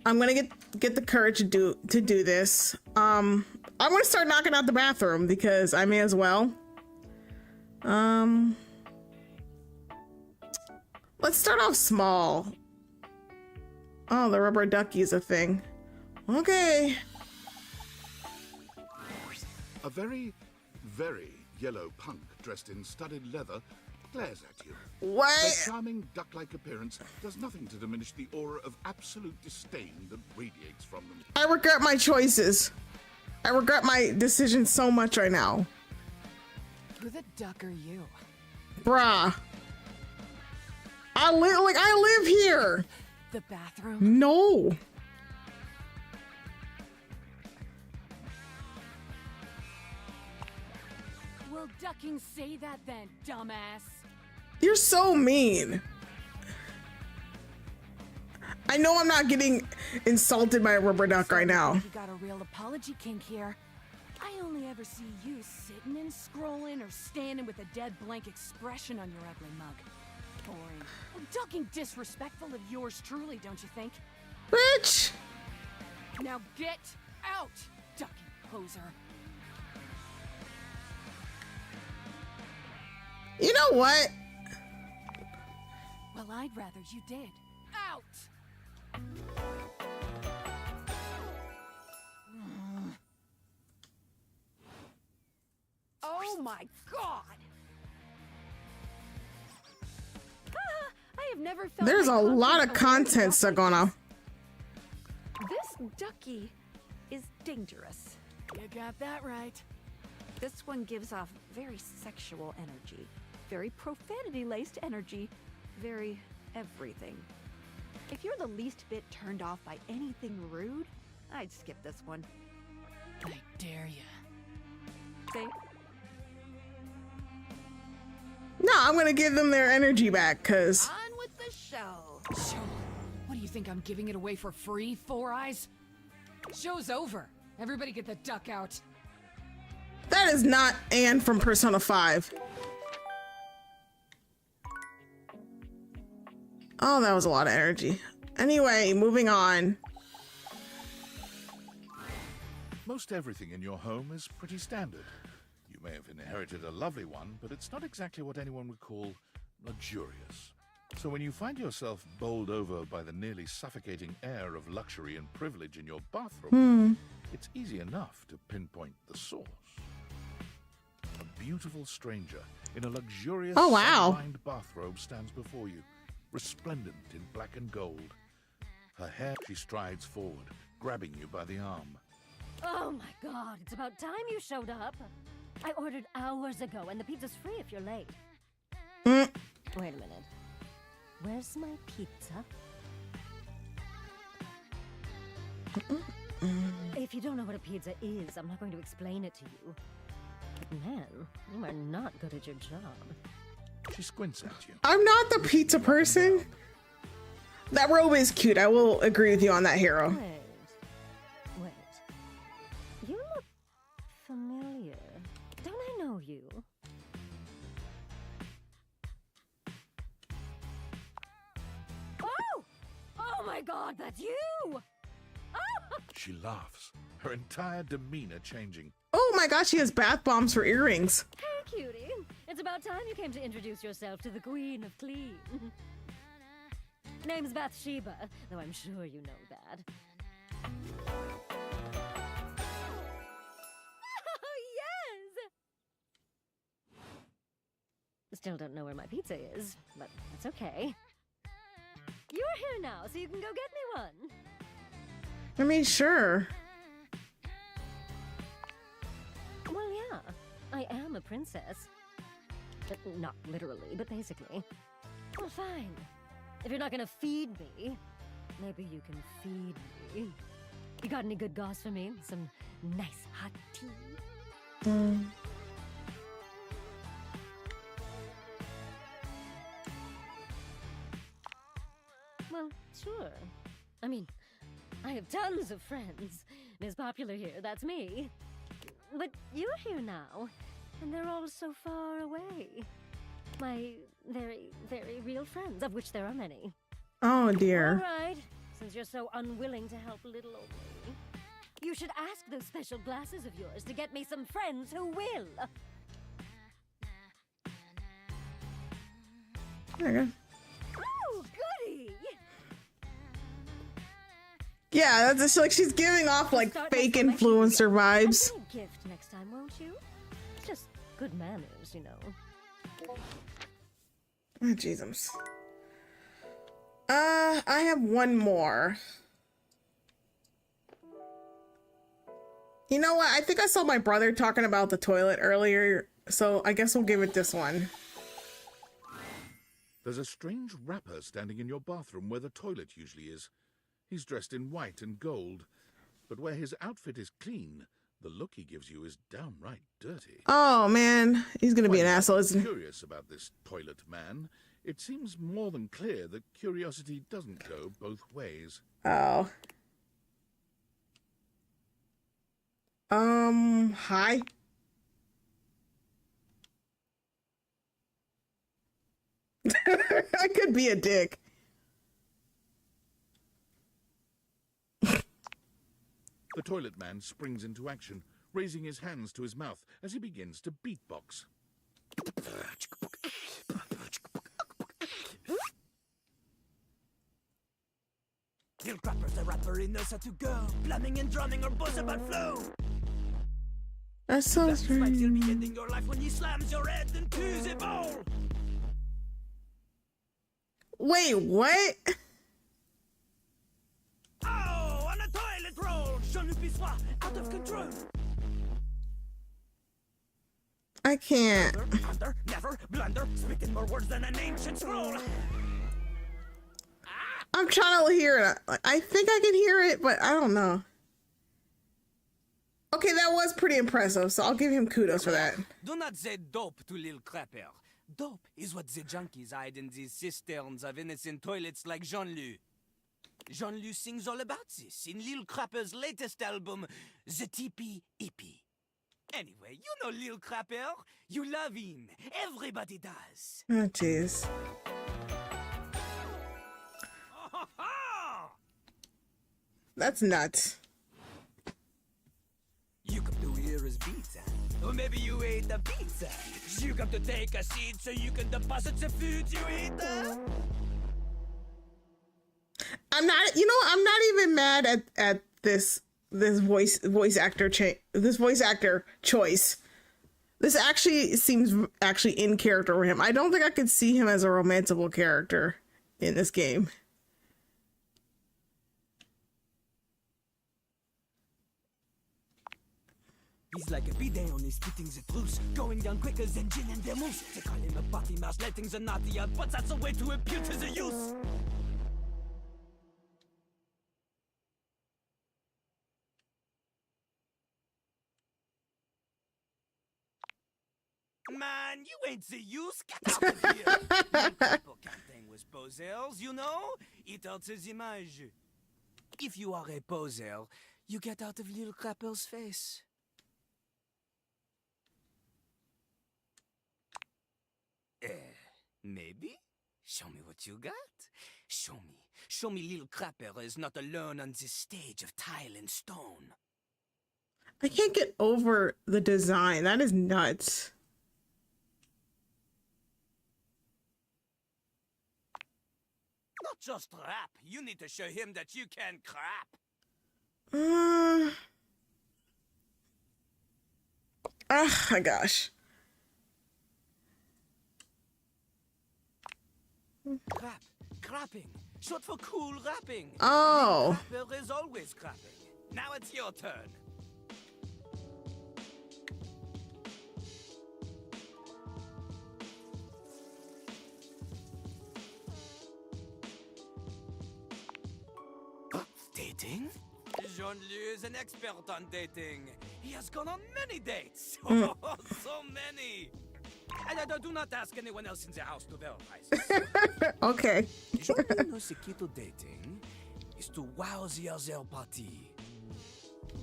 [SPEAKER 1] I'm gonna get the courage to do this. I'm gonna start knocking out the bathroom because I may as well. Let's start off small. Oh, the rubber ducky is a thing. Okay.
[SPEAKER 2] A very, very yellow punk dressed in studded leather glares at you.
[SPEAKER 1] What?
[SPEAKER 2] Their charming duck-like appearance does nothing to diminish the aura of absolute disdain that radiates from them.
[SPEAKER 1] I regret my choices. I regret my decision so much right now.
[SPEAKER 4] Who the duck are you?
[SPEAKER 1] Bruh. I live here.
[SPEAKER 4] The bathroom?
[SPEAKER 1] No.
[SPEAKER 17] Well, ducking say that then, dumbass.
[SPEAKER 1] You're so mean. I know I'm not getting insulted by a rubber duck right now.
[SPEAKER 4] You got a real apology kink here. I only ever see you sitting and scrolling or standing with a dead blank expression on your ugly mug. Boring. Well, ducking disrespectful of yours truly, don't you think?
[SPEAKER 1] Bitch!
[SPEAKER 4] Now get out, ducking poser.
[SPEAKER 1] You know what?
[SPEAKER 4] Well, I'd rather you did. Out! Oh my god!
[SPEAKER 5] I have never felt
[SPEAKER 1] There's
[SPEAKER 5] my
[SPEAKER 1] a lot of
[SPEAKER 5] confidence
[SPEAKER 1] content stuck on her.
[SPEAKER 5] This ducky is dangerous.
[SPEAKER 4] You got that right.
[SPEAKER 5] This one gives off very sexual energy, very profanity-laced energy, very everything. If you're the least bit turned off by anything rude, I'd skip this one.
[SPEAKER 4] I dare you.
[SPEAKER 5] See?
[SPEAKER 1] No, I'm gonna give them their energy back, cause
[SPEAKER 4] On with the show. Show? What do you think I'm giving it away for free, Four Eyes? Show's over. Everybody get the duck out.
[SPEAKER 1] that is not Anne from Persona 5. Oh, that was a lot of energy. Anyway, moving on.
[SPEAKER 2] Most everything in your home is pretty standard. You may have inherited a lovely one, but it's not exactly what anyone would call luxurious. So when you find yourself bowled over by the nearly suffocating air of luxury and privilege in your bathroom, it's easy enough to pinpoint the source. A beautiful stranger in a luxurious sun-lined bathrobe stands before you, resplendent in black and gold. Her hair, she strides forward, grabbing you by the arm.
[SPEAKER 6] Oh my god, it's about time you showed up. I ordered hours ago and the pizza's free if you're late.
[SPEAKER 19] Wait a minute. Where's my pizza?
[SPEAKER 6] If you don't know what a pizza is, I'm not going to explain it to you. But man, you are not good at your job.
[SPEAKER 2] She squints at you.
[SPEAKER 1] I'm not the pizza person. That robe is cute. I will agree with you on that, Hero.
[SPEAKER 6] Wait. You look familiar. Don't I know you? Oh! Oh my god, that's you! Oh!
[SPEAKER 2] She laughs, her entire demeanor changing.
[SPEAKER 1] Oh my gosh, she has bath bombs for earrings.
[SPEAKER 6] Hey, cutie. It's about time you came to introduce yourself to the Queen of Clean. Name's Bathsheba, though I'm sure you know that. Oh, yes! Still don't know where my pizza is, but that's okay. You're here now, so you can go get me one.
[SPEAKER 1] I mean, sure.
[SPEAKER 6] Well, yeah, I am a princess. Not literally, but basically. Well, fine. If you're not gonna feed me, maybe you can feed me. You got any good goss for me? Some nice hot tea? Well, sure. I mean, I have tons of friends. Miss Popular here, that's me. But you're here now, and they're all so far away. My very, very real friends, of which there are many.
[SPEAKER 1] Oh dear.
[SPEAKER 6] All right, since you're so unwilling to help little old me, you should ask those special glasses of yours to get me some friends who will.
[SPEAKER 1] There you go.
[SPEAKER 6] Oh, goody!
[SPEAKER 1] Yeah, that's just like she's giving off like
[SPEAKER 6] Start
[SPEAKER 1] fake
[SPEAKER 6] my collection
[SPEAKER 1] influencer
[SPEAKER 6] again.
[SPEAKER 1] vibes.
[SPEAKER 6] I'll bring a gift next time, won't you? Just good manners, you know.
[SPEAKER 1] Oh, Jesus. I have one more. You know what? I think I saw my brother talking about the toilet earlier, so I guess we'll give it this one.
[SPEAKER 2] There's a strange rapper standing in your bathroom where the toilet usually is. He's dressed in white and gold, but where his outfit is clean, the look he gives you is downright dirty.
[SPEAKER 1] Oh man, he's gonna be an asshole, isn't he?
[SPEAKER 2] Curious about this toilet man. It seems more than clear that curiosity doesn't go both ways.
[SPEAKER 1] Oh. Hi. I could be a dick.
[SPEAKER 2] The toilet man springs into action, raising his hands to his mouth as he begins to beatbox.
[SPEAKER 12] Lil Crapper's the rapper, he knows how to go. Plumbing and drumming or both about flow.
[SPEAKER 1] That's so strange.
[SPEAKER 12] You'll be ending your life when he slams your head into the bowl.
[SPEAKER 1] Wait, what?
[SPEAKER 12] Oh, on a toilet roll. Jean-Luc Bissois, out of control.
[SPEAKER 1] I can't.
[SPEAKER 12] Under, never, blunder, spitting more words than an ancient scroll.
[SPEAKER 1] I'm trying to hear it. I think I can hear it, but I don't know. Okay, that was pretty impressive, so I'll give him kudos for that.
[SPEAKER 12] Do not say dope to Lil Crapper. Dope is what the junkies hide in these cisterns of innocent toilets like Jean-Luc. Jean-Luc sings all about this in Lil Crapper's latest album, The Tippy Hippie. Anyway, you know Lil Crapper. You love him. Everybody does.
[SPEAKER 1] Oh, jeez. That's nuts.
[SPEAKER 12] You come to hear his pizza. Or maybe you ate the pizza. You come to take a seat so you can deposit the food you eat.
[SPEAKER 1] I'm not, you know, I'm not even mad at this voice actor choice. This actually seems actually in character for him. I don't think I could see him as a romanceable character in this game.
[SPEAKER 12] He's like a bidet, only spitting the truth, going down quicker than gin and vermouth. They call him a potty mouse, letting the naughty out, but that's a way to appeal to the youth. Man, you ain't the youth. Get out of here. People can't hang with posers, you know? It alters image. If you are a poser, you get out of Lil Crapper's face. Maybe? Show me what you got. Show me. Show me Lil Crapper is not alone on this stage of tile and stone.
[SPEAKER 1] I can't get over the design. That is nuts.
[SPEAKER 12] Not just rap. You need to show him that you can crap.
[SPEAKER 1] Oh my gosh.
[SPEAKER 12] Crap. Crapping. Short for cool rapping.
[SPEAKER 1] Oh.
[SPEAKER 12] Crapper is always crapping. Now it's your turn. Dating? Jean-Louis is an expert on dating. He has gone on many dates.
[SPEAKER 1] Mm.
[SPEAKER 12] Oh, so many. And do not ask anyone else in the house to verify this.
[SPEAKER 1] Okay.
[SPEAKER 12] Jean-Louis knows the key to dating is to wow the other party.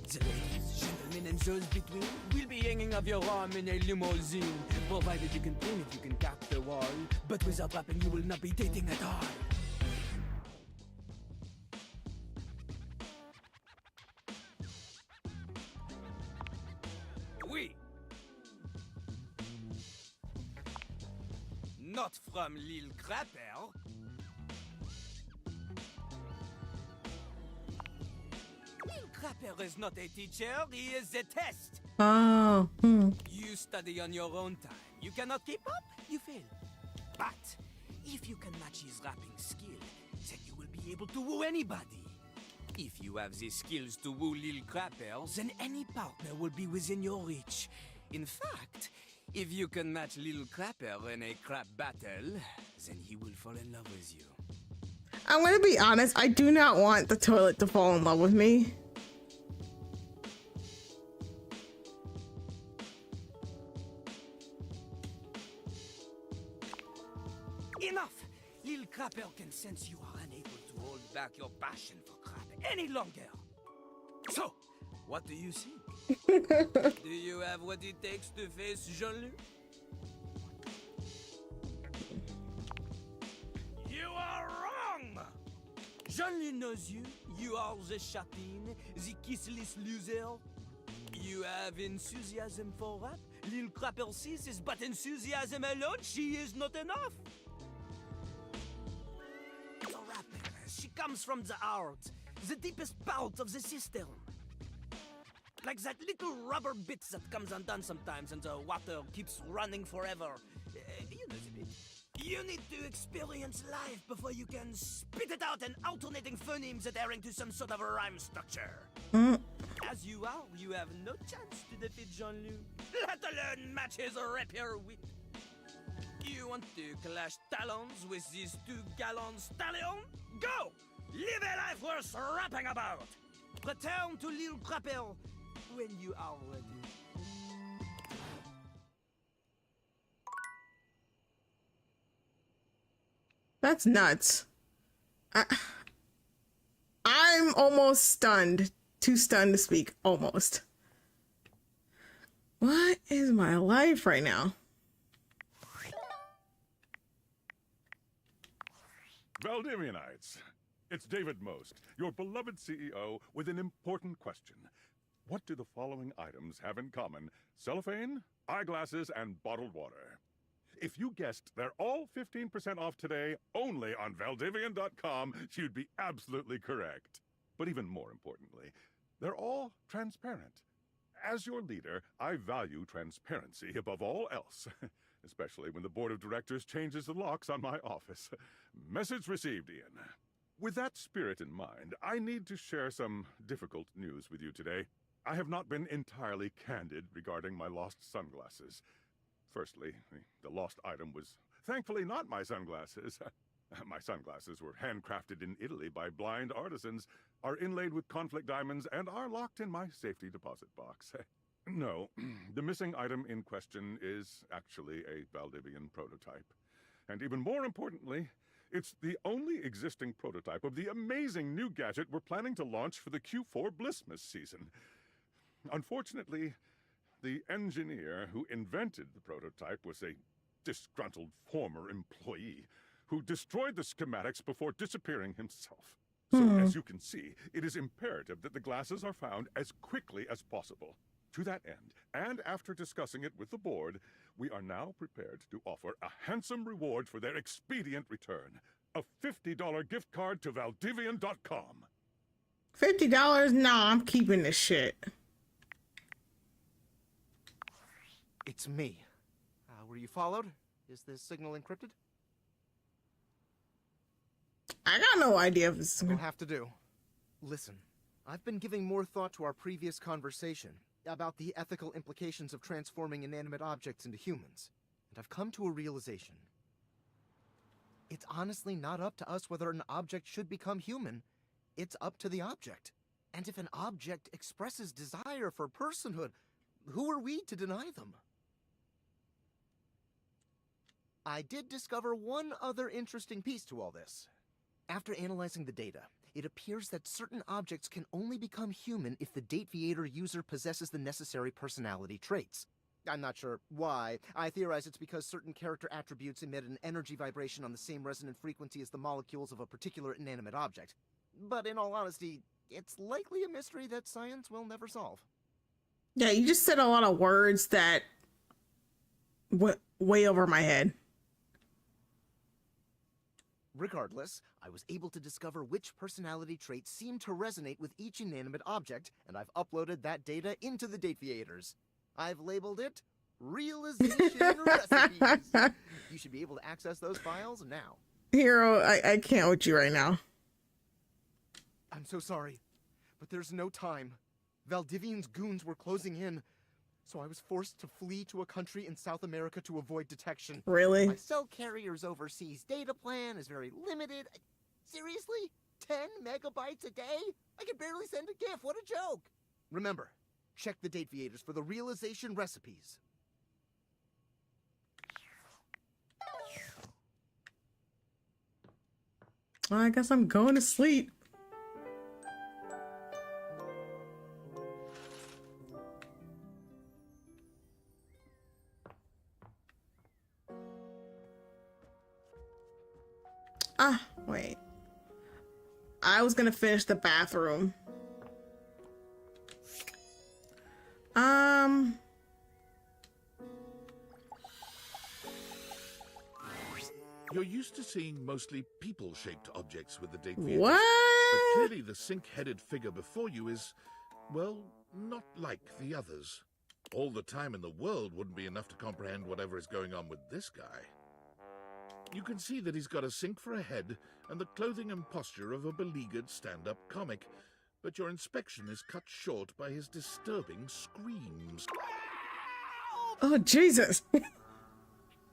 [SPEAKER 12] The ladies, gentlemen, and those between will be hanging off your arm in a limousine, provided you can clean it, you can cap the wall. But without rapping, you will not be dating at all. Oui. Not from Lil Crapper. Lil Crapper is not a teacher, he is a test.
[SPEAKER 1] Oh.
[SPEAKER 12] You study on your own time. You cannot keep up, you fail. But if you can match his rapping skill, then you will be able to woo anybody. If you have the skills to woo Lil Crapper, then any partner will be within your reach. In fact, if you can match Lil Crapper in a crap battle, then he will fall in love with you.
[SPEAKER 1] I'm gonna be honest, I do not want the toilet to fall in love with me.
[SPEAKER 12] Enough! Lil Crapper can sense you are unable to hold back your passion for crap any longer. So, what do you think? Do you have what it takes to face Jean-Louis? You are wrong! Jean-Louis knows you. You are the chapin, the kissless loser. You have enthusiasm for rap. Lil Crapper sees is but enthusiasm alone. She is not enough. The rapper, she comes from the heart, the deepest part of the system. Like that little rubber bit that comes undone sometimes and the water keeps running forever. You know the bit. You need to experience life before you can spit it out in alternating phonemes adhering to some sort of a rhyme structure. As you are, you have no chance to defeat Jean-Louis, let alone match his rapier wit. You want to clash talons with these two gallant stallions? Go! Live a life worth rapping about! Return to Lil Crapper when you are ready.
[SPEAKER 1] That's nuts. I'm almost stunned. Too stunned to speak, almost. What is my life right now?
[SPEAKER 16] Valdivianites, it's David Most, your beloved CEO, with an important question. What do the following items have in common? Cellophane, eyeglasses, and bottled water. If you guessed they're all 15% off today only on Valdivian.com, you'd be absolutely correct. But even more importantly, they're all transparent. As your leader, I value transparency above all else, especially when the board of directors changes the locks on my office. Message received, Ian. With that spirit in mind, I need to share some difficult news with you today. I have not been entirely candid regarding my lost sunglasses. Firstly, the lost item was thankfully not my sunglasses. My sunglasses were handcrafted in Italy by blind artisans, are inlaid with conflict diamonds, and are locked in my safety deposit box. No, the missing item in question is actually a Valdivian prototype. And even more importantly, it's the only existing prototype of the amazing new gadget we're planning to launch for the Q4 Blissmas season. Unfortunately, the engineer who invented the prototype was a disgruntled former employee who destroyed the schematics before disappearing himself. So, as you can see, it is imperative that the glasses are found as quickly as possible. To that end, and after discussing it with the board, we are now prepared to offer a handsome reward for their expedient return. A $50 gift card to Valdivian.com.
[SPEAKER 1] $50? Nah, I'm keeping this shit.
[SPEAKER 9] It's me. Were you followed? Is this signal encrypted?
[SPEAKER 1] I got no idea if it's...
[SPEAKER 9] You'll have to do. Listen, I've been giving more thought to our previous conversation about the ethical implications of transforming inanimate objects into humans, and I've come to a realization. It's honestly not up to us whether an object should become human. it's up to the object. And if an object expresses desire for personhood, who are we to deny them? I did discover one other interesting piece to all this. After analyzing the data, it appears that certain objects can only become human if the Dateviator user possesses the necessary personality traits. I'm not sure why. I theorize it's because certain character attributes emit an energy vibration on the same resonant frequency as the molecules of a particular inanimate object. But in all honesty, it's likely a mystery that science will never solve.
[SPEAKER 1] Yeah, you just said a lot of words that went way over my head.
[SPEAKER 9] Regardless, I was able to discover which personality traits seem to resonate with each inanimate object, and I've uploaded that data into the Dateviators. I've labeled it Realization Recipes. You should be able to access those files now.
[SPEAKER 1] Hero, I can't with you right now.
[SPEAKER 9] I'm so sorry, but there's no time. Valdivian's goons were closing in, so I was forced to flee to a country in South America to avoid detection.
[SPEAKER 1] Really?
[SPEAKER 9] My cell carrier's overseas data plan is very limited. Seriously? 10 megabytes a day? I can barely send a GIF. What a joke. Remember, check the Dateviators for the Realization Recipes.
[SPEAKER 1] I guess I'm going to sleep. Wait. I was gonna finish the bathroom.
[SPEAKER 2] You're used to seeing mostly people-shaped objects with the Dateviators.
[SPEAKER 1] What?
[SPEAKER 2] But clearly the sink-headed figure before you is, well, not like the others. All the time in the world wouldn't be enough to comprehend whatever is going on with this guy. You can see that he's got a sink for a head and the clothing and posture of a beleaguered stand-up comic, but your inspection is cut short by his disturbing screams.
[SPEAKER 1] Oh, Jesus.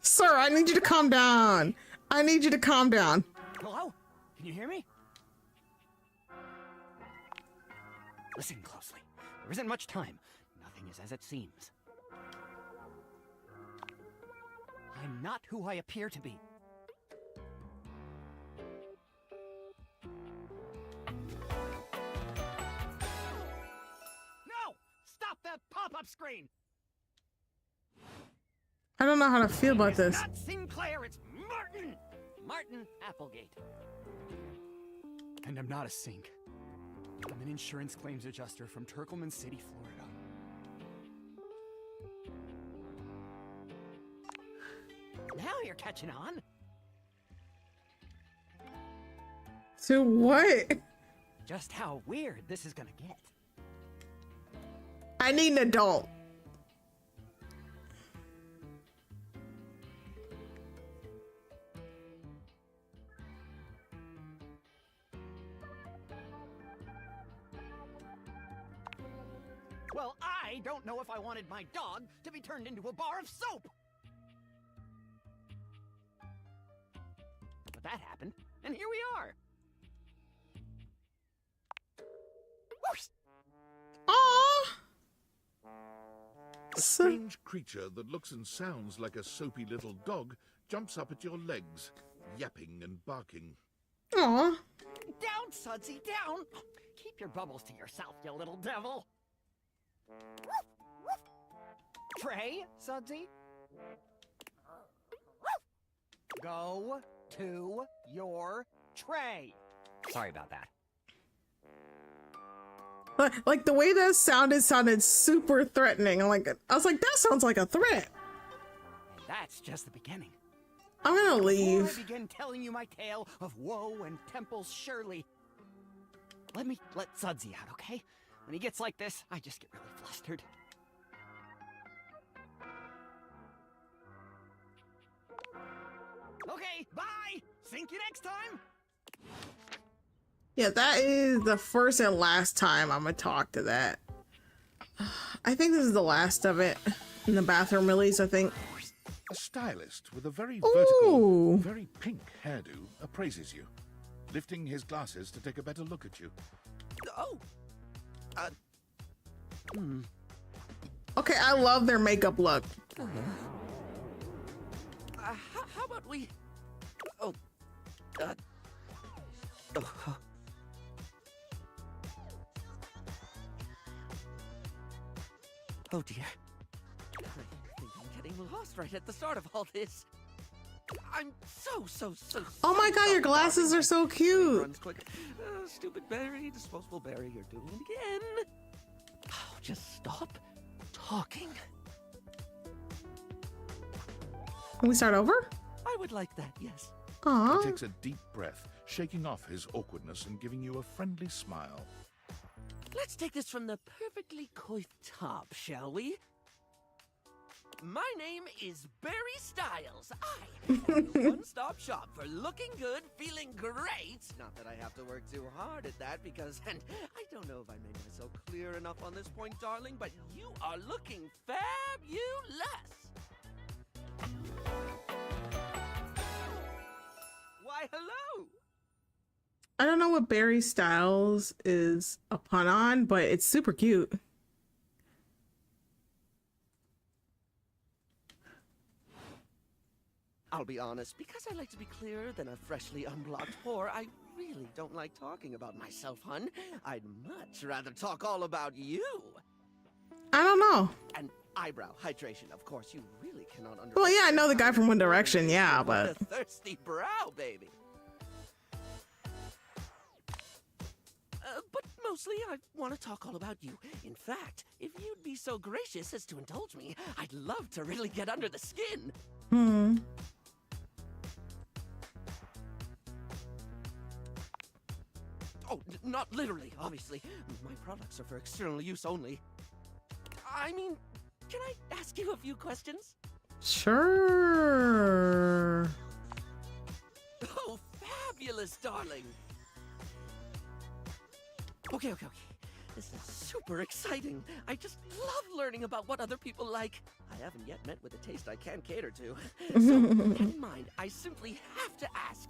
[SPEAKER 1] Sir, I need you to calm down. I need you to calm down.
[SPEAKER 8] Hello? Can you hear me? Listen closely. There isn't much time. Nothing is as it seems. I'm not who I appear to be. No! Stop that pop-up screen!
[SPEAKER 1] I don't know how to feel about this.
[SPEAKER 8] Not Sinclair, it's Martin! Martin Applegate. And I'm not a sink. I'm an insurance claims adjuster from Turkleman City, Florida. Now you're catching on.
[SPEAKER 1] To what?
[SPEAKER 8] Just how weird this is gonna get.
[SPEAKER 1] I need an adult.
[SPEAKER 8] Well, I don't know if I wanted my dog to be turned into a bar of soap. But that happened, and here we are.
[SPEAKER 2] A strange creature that looks and sounds like a soapy little dog jumps up at your legs, yapping and barking.
[SPEAKER 1] Aww.
[SPEAKER 8] Down, Sudsy, down! Keep your bubbles to yourself, you little devil. Trey, Sudsy? Go to your tray. Sorry about that.
[SPEAKER 1] Like the way that sounded super threatening. I was like, that sounds like a threat.
[SPEAKER 8] And that's just the beginning.
[SPEAKER 1] I'm gonna leave.
[SPEAKER 8] Before I begin telling you my tale of woe and Temple's Shirley, let me let Sudsy out, okay? When he gets like this, I just get really flustered. Okay, bye! Sink you next time!
[SPEAKER 1] Yeah, that is the first and last time I'm gonna talk to that. I think this is the last of it. In the bathroom release, I think.
[SPEAKER 2] A stylist with a very vertical, very pink hairdo appraises you. lifting his glasses to take a better look at you.
[SPEAKER 12] Oh!
[SPEAKER 1] Okay, I love their makeup look.
[SPEAKER 12] How about we... Oh, oh dear. I think I'm getting lost right at the start of all this. I'm so
[SPEAKER 1] Oh my god, your glasses are so cute.
[SPEAKER 12] runs quick. Stupid Barry, disposable Barry, you're doing it again. Oh, just stop talking.
[SPEAKER 1] Can we start over?
[SPEAKER 12] I would like that, yes.
[SPEAKER 1] Aww.
[SPEAKER 2] He takes a deep breath, shaking off his awkwardness and giving you a friendly smile.
[SPEAKER 12] Let's take this from the perfectly coiffed top, shall we? My name is Barry Styles. I am the one-stop shop for looking good, feeling great. Not that I have to work too hard at that because, and I don't know if I made myself clear enough on this point, darling, but you are looking fabulous. Why, hello.
[SPEAKER 1] I don't know what Barry Styles is a pun on, but it's super cute.
[SPEAKER 12] I'll be honest, because I like to be clearer than a freshly unblocked pore, I really don't like talking about myself, hun. I'd much rather talk all about you.
[SPEAKER 1] I don't know.
[SPEAKER 12] And eyebrow hydration, of course, you really cannot understand.
[SPEAKER 1] Well, yeah, I know the guy from One Direction, yeah, but...
[SPEAKER 12] What a thirsty brow, baby. But mostly, I want to talk all about you. In fact, if you'd be so gracious as to indulge me, I'd love to really get under the skin. Oh, not literally, obviously. My products are for external use only. I mean, can I ask you a few questions?
[SPEAKER 1] Sure.
[SPEAKER 12] Oh, fabulous, darling. Okay. This is super exciting. I just love learning about what other people like. I haven't yet met with a taste I can cater to. So, with that in mind, I simply have to ask.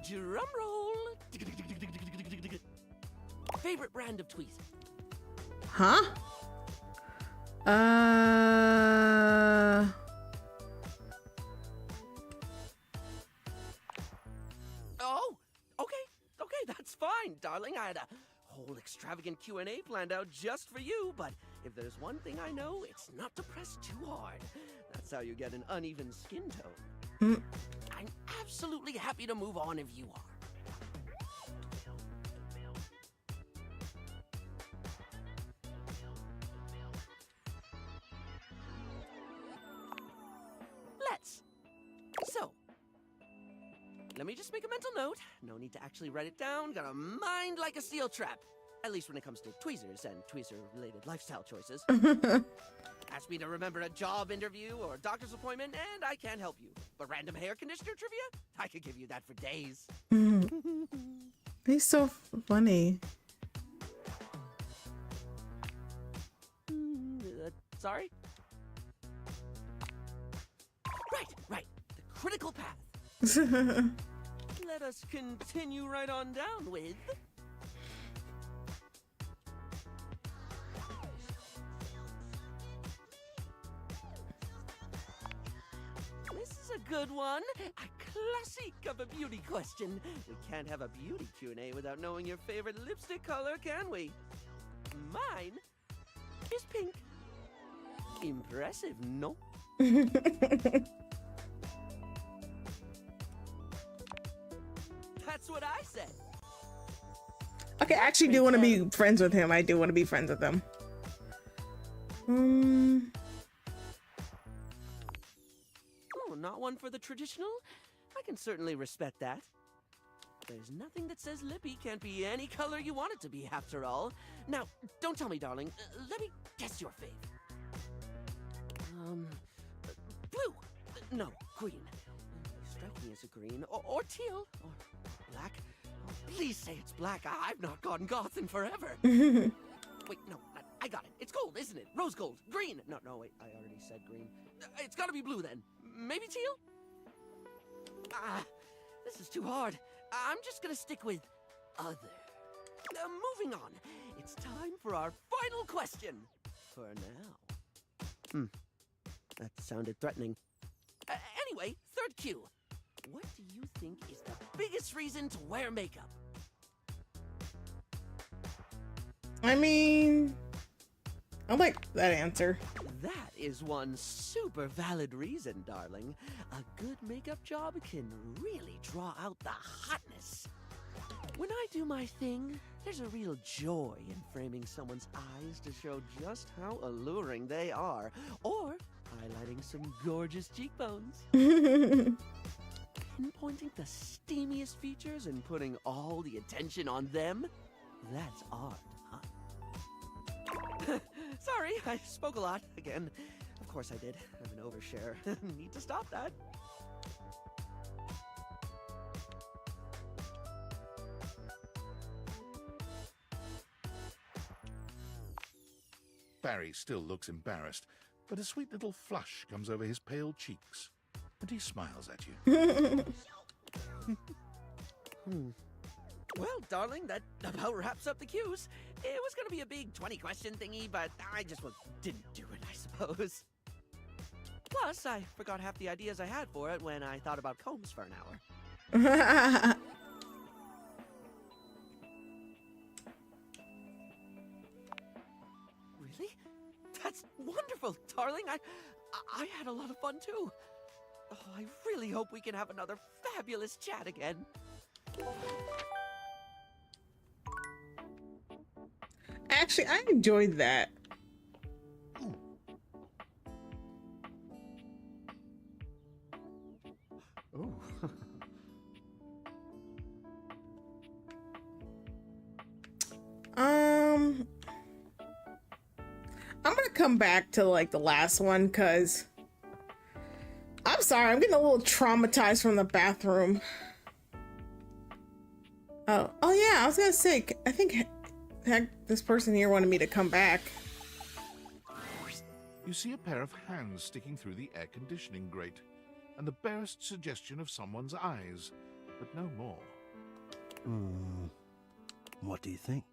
[SPEAKER 12] Drum roll. Favorite brand of tweezers?
[SPEAKER 1] Huh?
[SPEAKER 12] Oh, okay, that's fine, darling. I had a whole extravagant Q&A planned out just for you, but if there's one thing I know, it's not to press too hard. That's how you get an uneven skin tone. I'm absolutely happy to move on if you are. So, let me just make a mental note. No need to actually write it down. Got a mind like a steel trap. At least when it comes to tweezers and tweezer-related lifestyle choices. Ask me to remember a job interview or doctor's appointment, and I can't help you. But random hair conditioner trivia? I could give you that for days.
[SPEAKER 1] He's so funny.
[SPEAKER 12] Sorry? Right. The critical path. Let us continue right on down with... This is a good one. A classic of a beauty question. We can't have a beauty Q&A without knowing your favorite lipstick color, can we? Mine is pink. Impressive, no? That's what I said.
[SPEAKER 1] Okay, I actually do want to be friends with him. I do want to be friends with him.
[SPEAKER 12] Oh, not one for the traditional? I can certainly respect that. There's nothing that says lippy can't be any color you want it to be, after all. Now, don't tell me, darling. Let me guess your fave. Blue. No, green. You strike me as a green. Or teal. Or black. Oh, please say it's black. I've not gone goth in forever. Wait, no. I got it. It's gold, isn't it? Rose gold. Green. No, wait. I already said green. It's gotta be blue, then. Maybe teal? This is too hard.
[SPEAKER 10] I'm just gonna stick with other. Moving on. It's time for our final question. For now. That sounded threatening. Anyway, third cue. What do you think is the biggest reason to wear makeup?
[SPEAKER 1] I mean, I like that answer.
[SPEAKER 10] That is one super valid reason, darling. A good makeup job can really draw out the hotness. When I do my thing, there's a real joy in framing someone's eyes to show just how alluring they are, or highlighting some gorgeous cheekbones. Pinpointing the steamiest features and putting all the attention on them, that's art, huh? Sorry, I spoke a lot again. Of course I did. I'm an overshare. Need to stop that.
[SPEAKER 2] Barry still looks embarrassed, but a sweet little flush comes over his pale cheeks, and he smiles at you.
[SPEAKER 10] Well, darling, that about wraps up the cues. It was going to be a big 20-question thingy, but I just didn't do it, I suppose. Plus, I forgot half the ideas I had for it when I thought about combs for an hour. Really? That's wonderful, darling. I had a lot of fun, too. Oh, I really hope we can have another fabulous chat again.
[SPEAKER 1] Actually, I enjoyed that.
[SPEAKER 10] Oh.
[SPEAKER 1] I'm gonna come back to like the last one because I'm sorry, I'm getting a little traumatized from the bathroom. Oh yeah, I was gonna say, I think this person here wanted me to come back.
[SPEAKER 2] You see a pair of hands sticking through the air conditioning grate, and the barest suggestion of someone's eyes, but no more.
[SPEAKER 11] What do you think?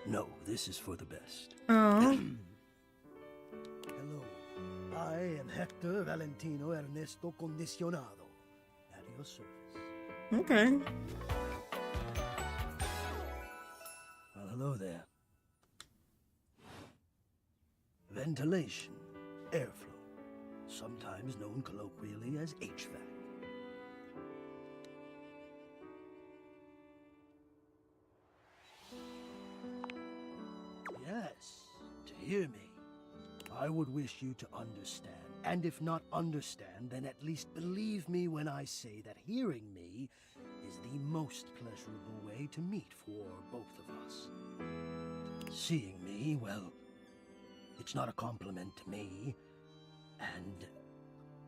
[SPEAKER 11] No, this is for the best.
[SPEAKER 1] Oh.
[SPEAKER 11] Hello, I am Hector Valentino Ernesto Condicionado, at your service.
[SPEAKER 1] Okay.
[SPEAKER 11] Well, hello there. Ventilation, airflow, sometimes known colloquially as HVAC. Yes, to hear me. I would wish you to understand, and if not understand, then at least believe me when I say that hearing me is the most pleasurable way to meet for both of us. Seeing me, well, it's not a compliment to me, and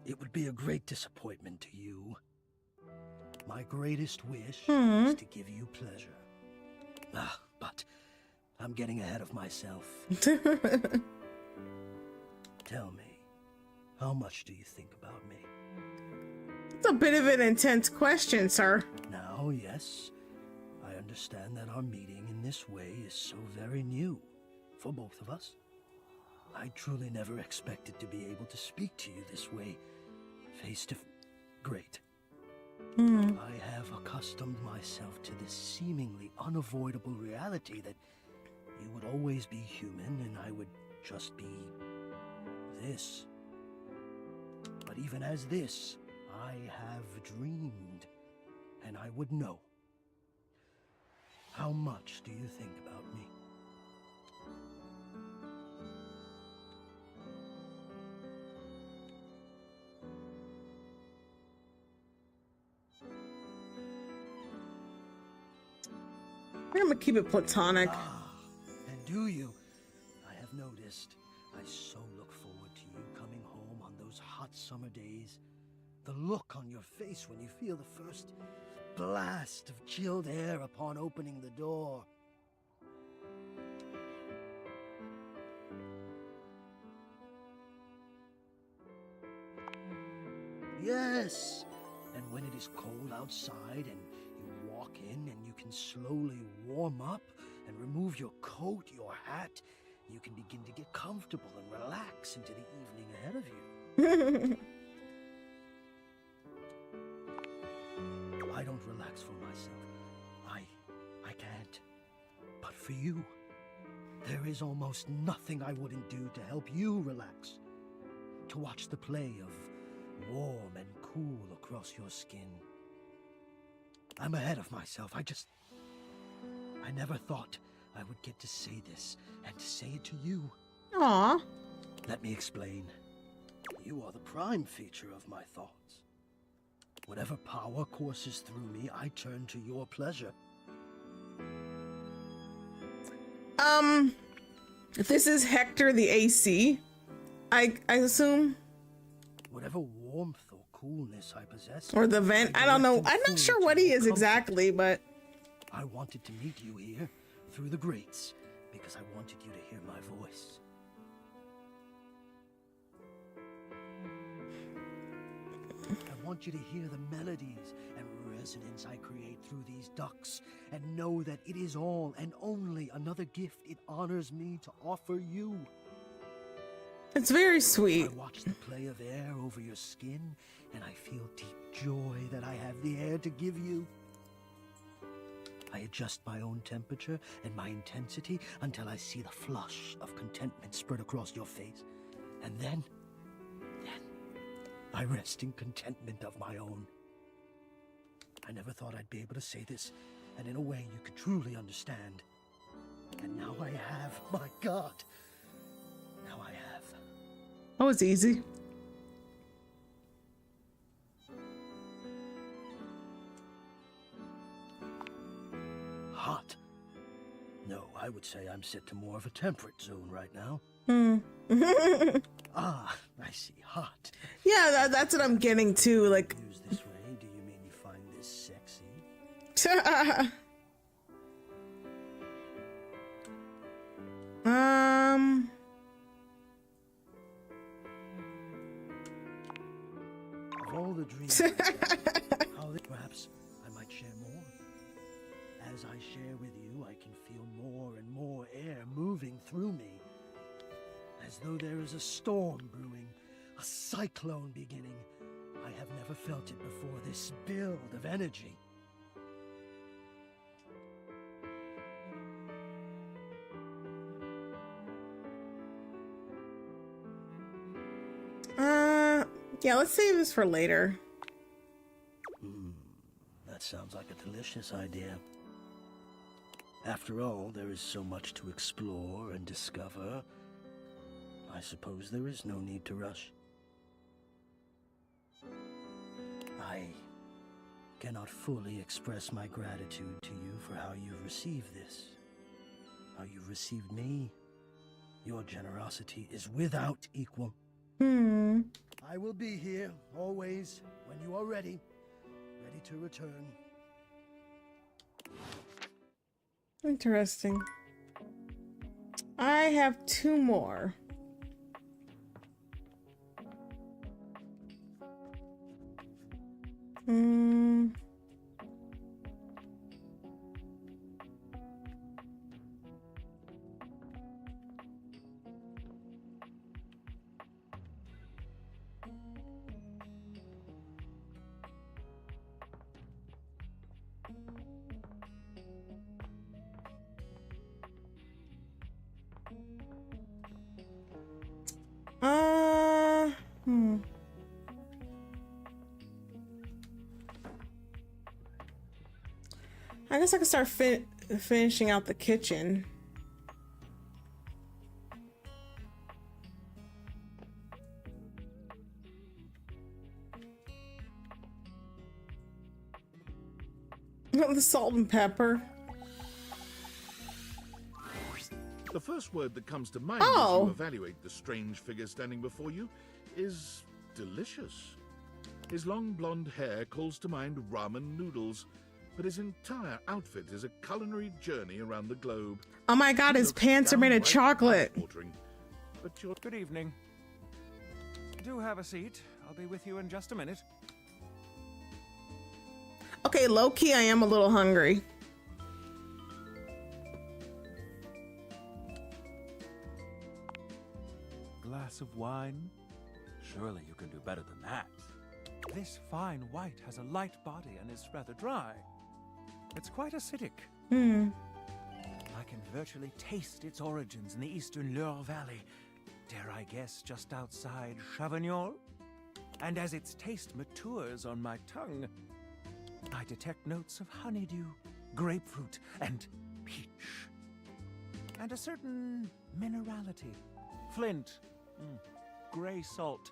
[SPEAKER 11] it would be a great disappointment to you. My greatest wish is to give you pleasure. But I'm getting ahead of myself. Tell me, how much do you think about me?
[SPEAKER 1] It's a bit of an intense question, sir.
[SPEAKER 11] Now, yes, I understand that our meeting in this way is so very new for both of us. I truly never expected to be able to speak to you this way, face to face. Great. I have accustomed myself to this seemingly unavoidable reality that you would always be human and I would just be this. But even as this, I have dreamed, and I would know. How much do you think about me?
[SPEAKER 1] I'm gonna keep it platonic.
[SPEAKER 11] And do you? I have noticed. I so look forward to you coming home on those hot summer days. The look on your face when you feel the first blast of chilled air upon opening the door. Yes, and when it is cold outside and you walk in and you can slowly warm up and remove your coat, your hat, you can begin to get comfortable and relax into the evening ahead of you. I don't relax for myself. I can't. But for you, there is almost nothing I wouldn't do to help you relax. To watch the play of warm and cool across your skin. I'm ahead of myself. I never thought I would get to say this and to say it to you.
[SPEAKER 1] Aww.
[SPEAKER 11] Let me explain. You are the prime feature of my thoughts. Whatever power courses through me, I turn to your pleasure.
[SPEAKER 1] This is Hector the AC, I assume.
[SPEAKER 11] Whatever warmth or coolness I possess,
[SPEAKER 1] or the vent. I don't know. I'm not sure what he is exactly, but
[SPEAKER 11] I wanted to meet you here through the grates because I wanted you to hear my voice. I want you to hear the melodies and resonance I create through these ducts and know that it is all and only another gift it honors me to offer you.
[SPEAKER 1] It's very sweet.
[SPEAKER 11] I watch the play of air over your skin, and I feel deep joy that I have the air to give you. I adjust my own temperature and my intensity until I see the flush of contentment spread across your face. And then I rest in contentment of my own. I never thought I'd be able to say this, and in a way you could truly understand. And now I have, my God. Now I have.
[SPEAKER 1] That was easy.
[SPEAKER 11] Hot. No, I would say I'm set to more of a temperate zone right now. Ah, I see. Hot.
[SPEAKER 1] Yeah, that's what I'm getting to. Like,
[SPEAKER 11] use this way. Do you mean you find this sexy? Of all the dreams, perhaps I might share more. As I share with you, I can feel more and more air moving through me. As though there is a storm brewing, a cyclone beginning. I have never felt it before, this build of energy.
[SPEAKER 1] Yeah, let's save this for later.
[SPEAKER 11] That sounds like a delicious idea. After all, there is so much to explore and discover. I suppose there is no need to rush. I cannot fully express my gratitude to you for how you've received this. How you've received me. Your generosity is without equal. I will be here, always, when you are ready. Ready to return.
[SPEAKER 1] Interesting. I have 2 more. I guess I can start finishing out the kitchen. The salt and pepper.
[SPEAKER 2] The first word that comes to mind as you evaluate the strange figure standing before you is delicious. His long blonde hair calls to mind ramen noodles, but his entire outfit is a culinary journey around the globe.
[SPEAKER 1] Oh my god, his pants are made of chocolate.
[SPEAKER 2] But you're...
[SPEAKER 8] Good evening. Do have a seat. I'll be with you in just a minute.
[SPEAKER 1] Okay, low-key, I am a little hungry.
[SPEAKER 8] Glass of wine? Surely you can do better than that. This fine white has a light body and is rather dry. It's quite acidic. I can virtually taste its origins in the eastern Loire Valley. Dare I guess just outside Chavignol? And as its taste matures on my tongue, I detect notes of honeydew, grapefruit, and peach. And a certain minerality. Flint. Gray salt.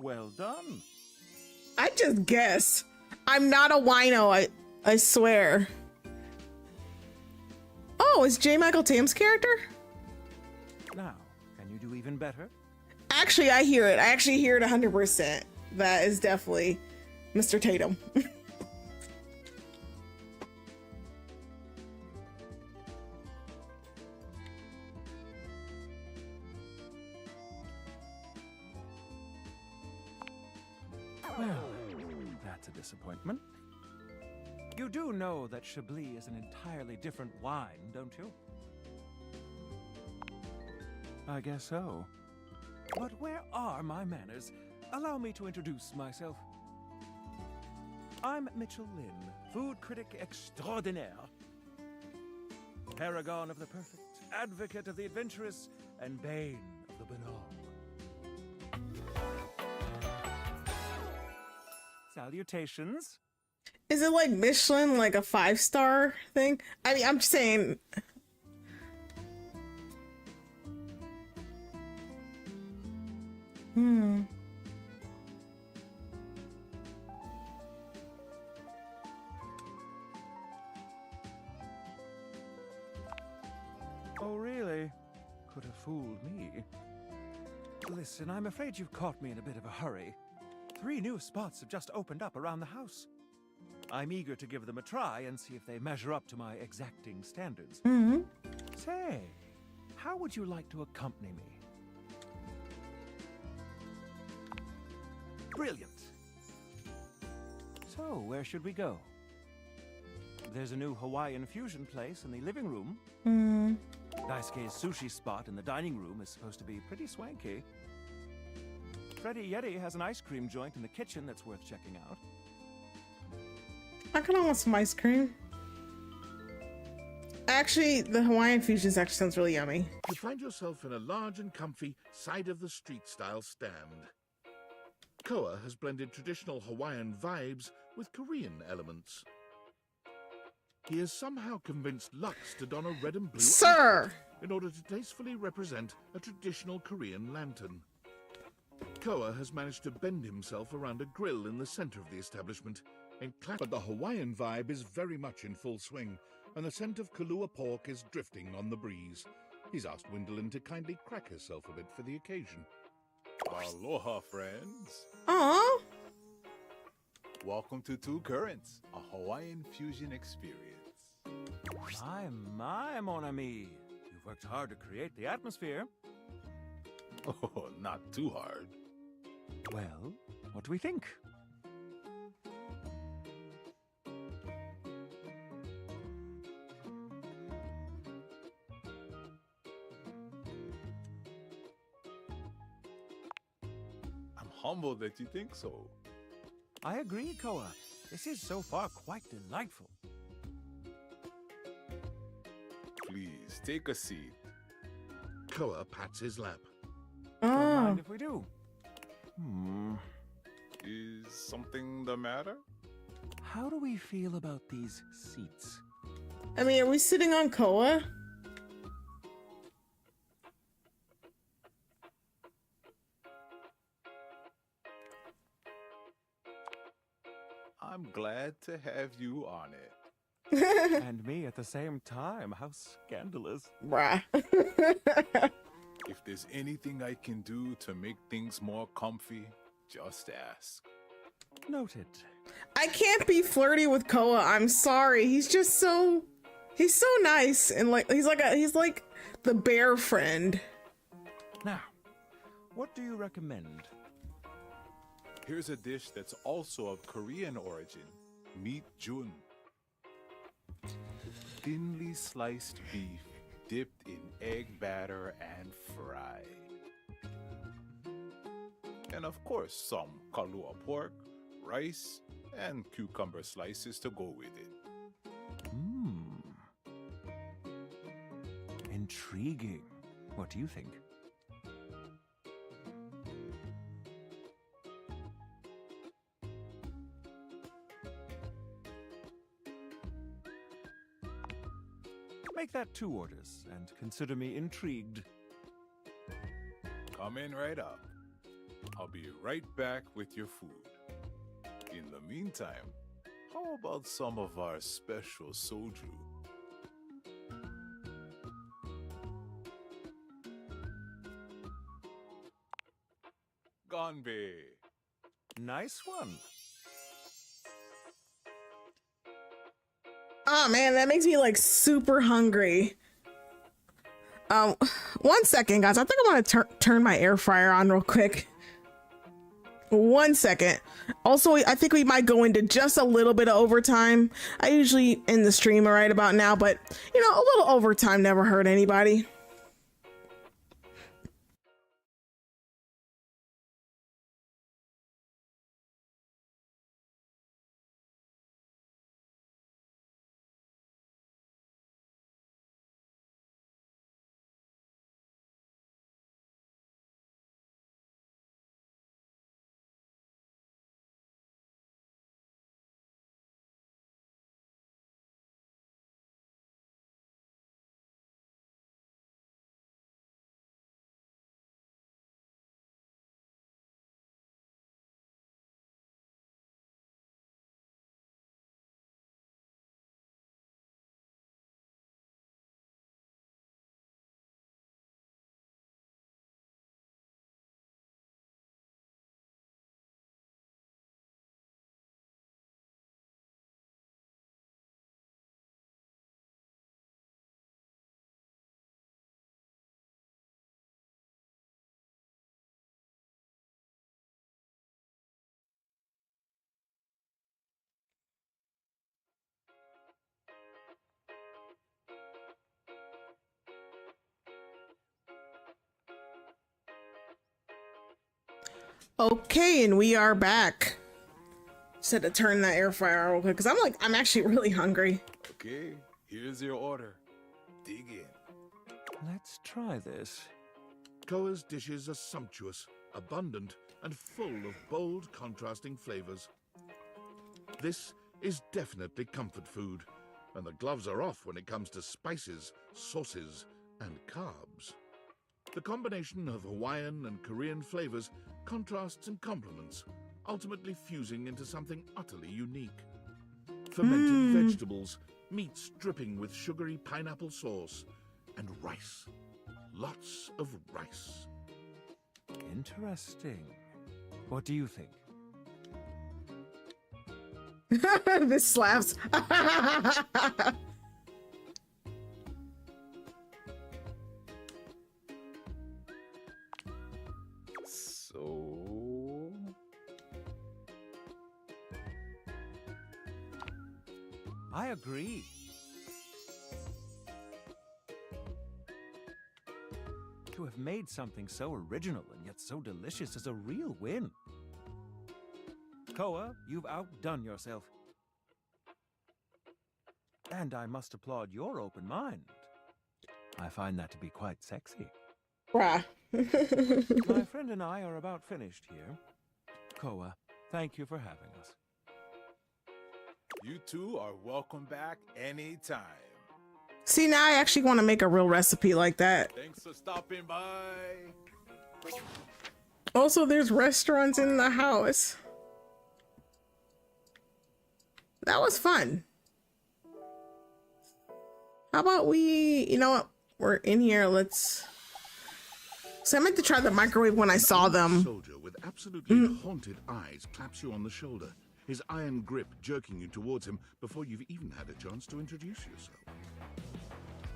[SPEAKER 8] Well done.
[SPEAKER 1] I just guess. I'm not a wino, I swear. Oh, it's J. Michael Tatum's character?
[SPEAKER 8] Now, can you do even better?
[SPEAKER 1] Actually, I hear it. I actually hear it 100%. That is definitely Mr. Tatum.
[SPEAKER 8] Well, that's a disappointment. You do know that Chablis is an entirely different wine, don't you? I guess so. But where are my manners? Allow me to introduce myself. I'm Mitchell Lynn, food critic extraordinaire. Paragon of the perfect, advocate of the adventurous, and bane of the banal. Salutations.
[SPEAKER 1] Is it like Michelin, like a 5-star thing? I mean, I'm just saying.
[SPEAKER 8] Oh, really? Could have fooled me. Listen, I'm afraid you've caught me in a bit of a hurry. 3 new spots have just opened up around the house. I'm eager to give them a try and see if they measure up to my exacting standards. Say, how would you like to accompany me? Brilliant. So, where should we go? There's a new Hawaiian fusion place in the living room. Daisuke's sushi spot in the dining room is supposed to be pretty swanky. Freddy Yeti has an ice cream joint in the kitchen that's worth checking out.
[SPEAKER 1] I kind of want some ice cream. Actually, the Hawaiian fusion actually sounds really yummy.
[SPEAKER 2] You find yourself in a large and comfy side-of-the-street style stand. Koa has blended traditional Hawaiian vibes with Korean elements. He has somehow convinced Lux to don a red and blue outfit in order to tastefully represent a traditional Korean lantern. Koa has managed to bend himself around a grill in the center of the establishment, but the Hawaiian vibe is very much in full swing, and the scent of Kahlua pork is drifting on the breeze. He's asked Windolin to kindly crack herself a bit for the occasion.
[SPEAKER 14] Aloha, friends.
[SPEAKER 1] Aww.
[SPEAKER 14] Welcome to Two Currents, a Hawaiian fusion experience.
[SPEAKER 8] My, mon ami. You've worked hard to create the atmosphere.
[SPEAKER 14] Oh, not too hard.
[SPEAKER 8] Well, what do we think?
[SPEAKER 14] I'm humbled that you think so.
[SPEAKER 8] I agree, Koa. This is so far quite delightful.
[SPEAKER 14] Please, take a seat.
[SPEAKER 2] Koa pats his lap.
[SPEAKER 8] Don't mind if we do.
[SPEAKER 14] Is something the matter?
[SPEAKER 8] How do we feel about these seats?
[SPEAKER 1] I mean, are we sitting on Koa?
[SPEAKER 14] I'm glad to have you on it.
[SPEAKER 8] And me at the same time. How scandalous.
[SPEAKER 1] Bruh.
[SPEAKER 14] If there's anything I can do to make things more comfy, just ask.
[SPEAKER 8] Noted.
[SPEAKER 1] I can't be flirty with Koa. I'm sorry. He's so nice and like he's like the bear friend.
[SPEAKER 8] Now, what do you recommend?
[SPEAKER 14] Here's a dish that's also of Korean origin. Meat jun. Thinly sliced beef dipped in egg batter and fried. And of course, some kalua pork, rice, and cucumber slices to go with it.
[SPEAKER 8] Intriguing. What do you think? Make that 2 orders, and consider me intrigued.
[SPEAKER 14] Come in right up. I'll be right back with your food. In the meantime, how about some of our special soju? Ganbei.
[SPEAKER 8] Nice one.
[SPEAKER 1] Oh man, that makes me like super hungry. 1 second, guys. I think I want to turn my air fryer on real quick. 1 second. Also, I think we might go into just a little bit of overtime. I usually end the stream right about now, but you know, a little overtime never hurt anybody. Okay, and we are back. Just had to turn that air fryer real quick because I'm actually really hungry.
[SPEAKER 14] Okay, here's your order. Dig in.
[SPEAKER 8] Let's try this.
[SPEAKER 2] Koa's dishes are sumptuous, abundant, and full of bold, contrasting flavors. This is definitely comfort food, and the gloves are off when it comes to spices, sauces, and carbs. The combination of Hawaiian and Korean flavors contrasts and complements, ultimately fusing into something utterly unique. Fermented vegetables, meats dripping with sugary pineapple sauce, and rice. Lots of rice.
[SPEAKER 8] Interesting. What do you think?
[SPEAKER 1] This slaps.
[SPEAKER 14] So...
[SPEAKER 8] I agree. To have made something so original and yet so delicious is a real win. Koa, you've outdone yourself. And I must applaud your open mind. I find that to be quite sexy.
[SPEAKER 1] Bruh.
[SPEAKER 8] My friend and I are about finished here. Koa, thank you for having us.
[SPEAKER 14] You two are welcome back anytime.
[SPEAKER 1] See, now I actually want to make a real recipe like that.
[SPEAKER 14] Thanks for stopping by.
[SPEAKER 1] Also, there's restaurants in the house. That was fun. How about we, you know what? We're in here. Let's. So I meant to try the microwave when I saw them.
[SPEAKER 2] Soldier with absolutely haunted eyes claps you on the shoulder, his iron grip jerking you towards him before you've even had a chance to introduce yourself.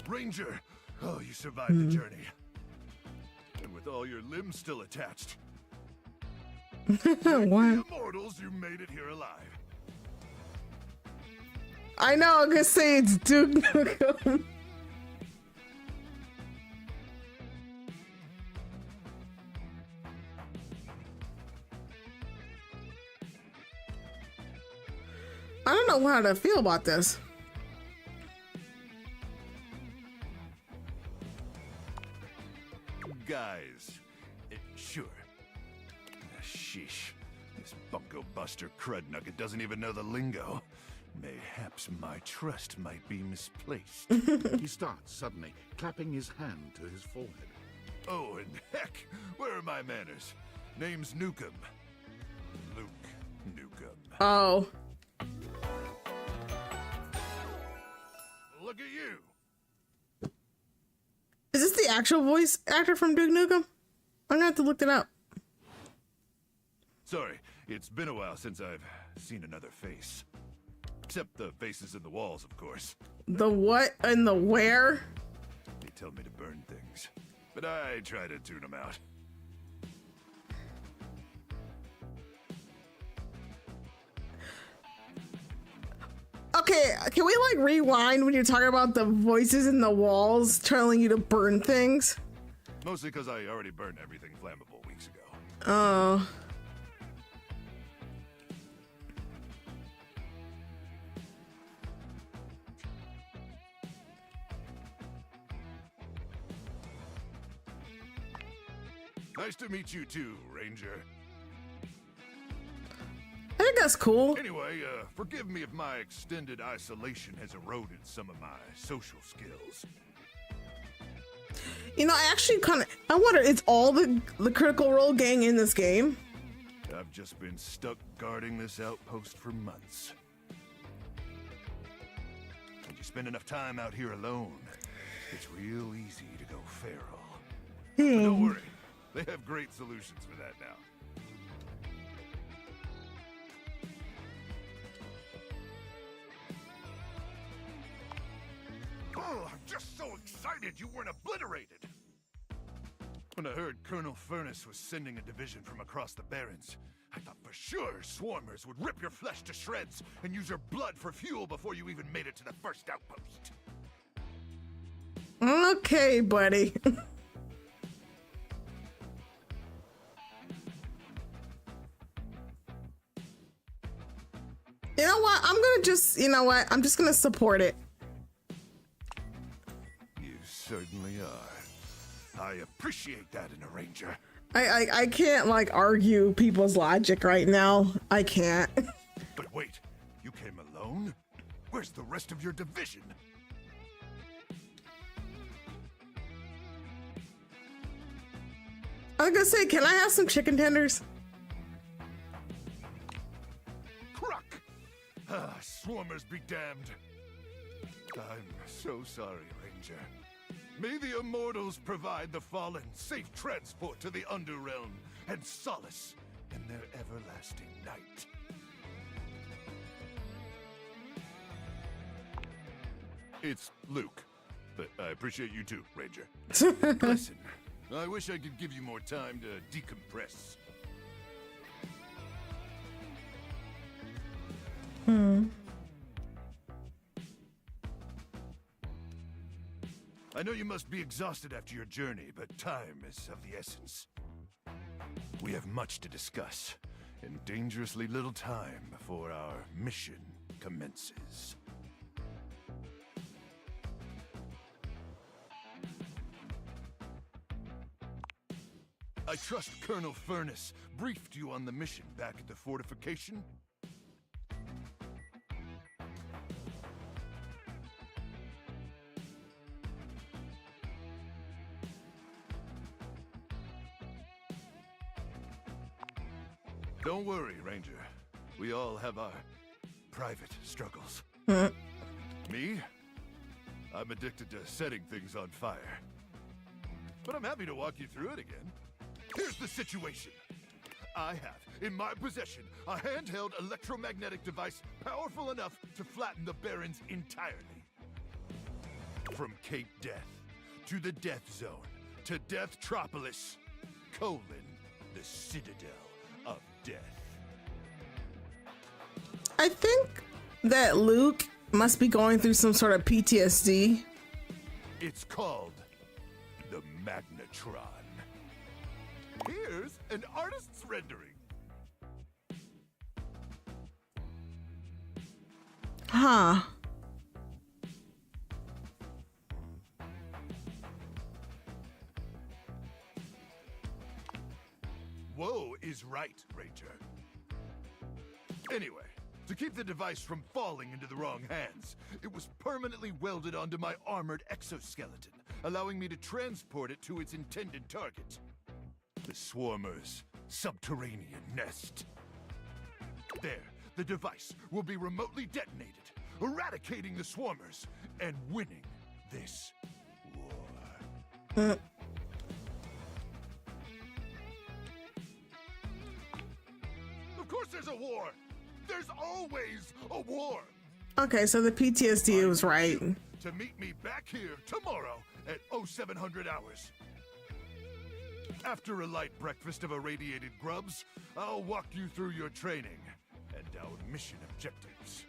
[SPEAKER 12] Ranger! Oh, you survived the journey. And with all your limbs still attached.
[SPEAKER 1] What?
[SPEAKER 12] The immortals, you made it here alive.
[SPEAKER 1] I know, I'm gonna say it's Duke Nukem. I don't know how to feel about this.
[SPEAKER 12] Guys, sure. Sheesh. This bunko buster crud nugget doesn't even know the lingo. Mayhaps my trust might be misplaced.
[SPEAKER 2] He starts suddenly, clapping his hand to his forehead.
[SPEAKER 12] Oh, and heck, where are my manners? Name's Nukem. Luke Nukem.
[SPEAKER 1] Oh.
[SPEAKER 12] Look at you.
[SPEAKER 1] Is this the actual voice actor from Duke Nukem? I'm gonna have to look it up.
[SPEAKER 12] Sorry, it's been a while since I've seen another face. Except the faces in the walls, of course.
[SPEAKER 1] The what and the where?
[SPEAKER 12] They tell me to burn things, but I try to tune them out.
[SPEAKER 1] Okay, can we like rewind when you're talking about the voices in the walls telling you to burn things?
[SPEAKER 12] Mostly because I already burned everything flammable weeks ago.
[SPEAKER 1] Oh.
[SPEAKER 12] Nice to meet you too, Ranger.
[SPEAKER 1] I think that's cool.
[SPEAKER 12] Anyway, forgive me if my extended isolation has eroded some of my social skills.
[SPEAKER 1] You know, I actually I wonder, is all the Critical Role gang in this game?
[SPEAKER 12] I've just been stuck guarding this outpost for months. When you spend enough time out here alone, it's real easy to go feral. But don't worry, they have great solutions for that now. Oh, I'm just so excited you weren't obliterated! When I heard Colonel Furnace was sending a division from across the Barrens, I thought for sure swarmers would rip your flesh to shreds and use your blood for fuel before you even made it to the first outpost.
[SPEAKER 1] Okay, buddy. You know what? I'm gonna just, you know what? I'm just gonna support it.
[SPEAKER 12] You certainly are. I appreciate that in a ranger.
[SPEAKER 1] I can't like argue people's logic right now. I can't.
[SPEAKER 12] But wait, you came alone? Where's the rest of your division?
[SPEAKER 1] I was gonna say, can I have some chicken tenders?
[SPEAKER 12] Crook! Ah, swarmers be damned. I'm so sorry, Ranger. May the immortals provide the fallen safe transport to the Underrealm and solace in their everlasting night. It's Luke, but I appreciate you too, Ranger. Listen, I wish I could give you more time to decompress. I know you must be exhausted after your journey, but time is of the essence. We have much to discuss, and dangerously little time before our mission commences. I trust Colonel Furnace briefed you on the mission back at the fortification? Don't worry, Ranger. We all have our private struggles. Me?
[SPEAKER 2] I'm addicted to setting things on fire. But I'm happy to walk you through it again. Here's the situation. I have in my possession a handheld electromagnetic device powerful enough to flatten the Barrens entirely. From Cape Death to the Death Zone to Deathtropolis, the Citadel of Death.
[SPEAKER 1] I think that Luke must be going through some sort of PTSD.
[SPEAKER 2] It's called the Magnetron. Here's an artist's rendering.
[SPEAKER 1] Huh.
[SPEAKER 2] Woe is right, Ranger. Anyway, to keep the device from falling into the wrong hands, it was permanently welded onto my armored exoskeleton, allowing me to transport it to its intended target. The Swarmer's subterranean nest. There, the device will be remotely detonated, eradicating the Swarmers and winning this war. Of course there's a war! There's always a war!
[SPEAKER 1] Okay, so the PTSD was right.
[SPEAKER 2] To meet me back here tomorrow at 0700 hours. After a light breakfast of irradiated grubs, I'll walk you through your training and our mission objectives.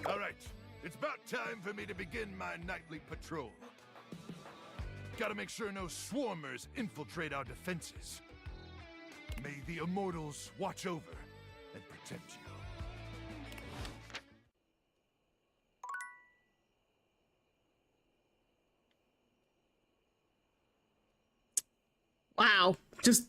[SPEAKER 2] All right, it's about time for me to begin my nightly patrol. Gotta make sure no Swarmers infiltrate our defenses. May the Immortals watch over and protect you.
[SPEAKER 1] Wow, just...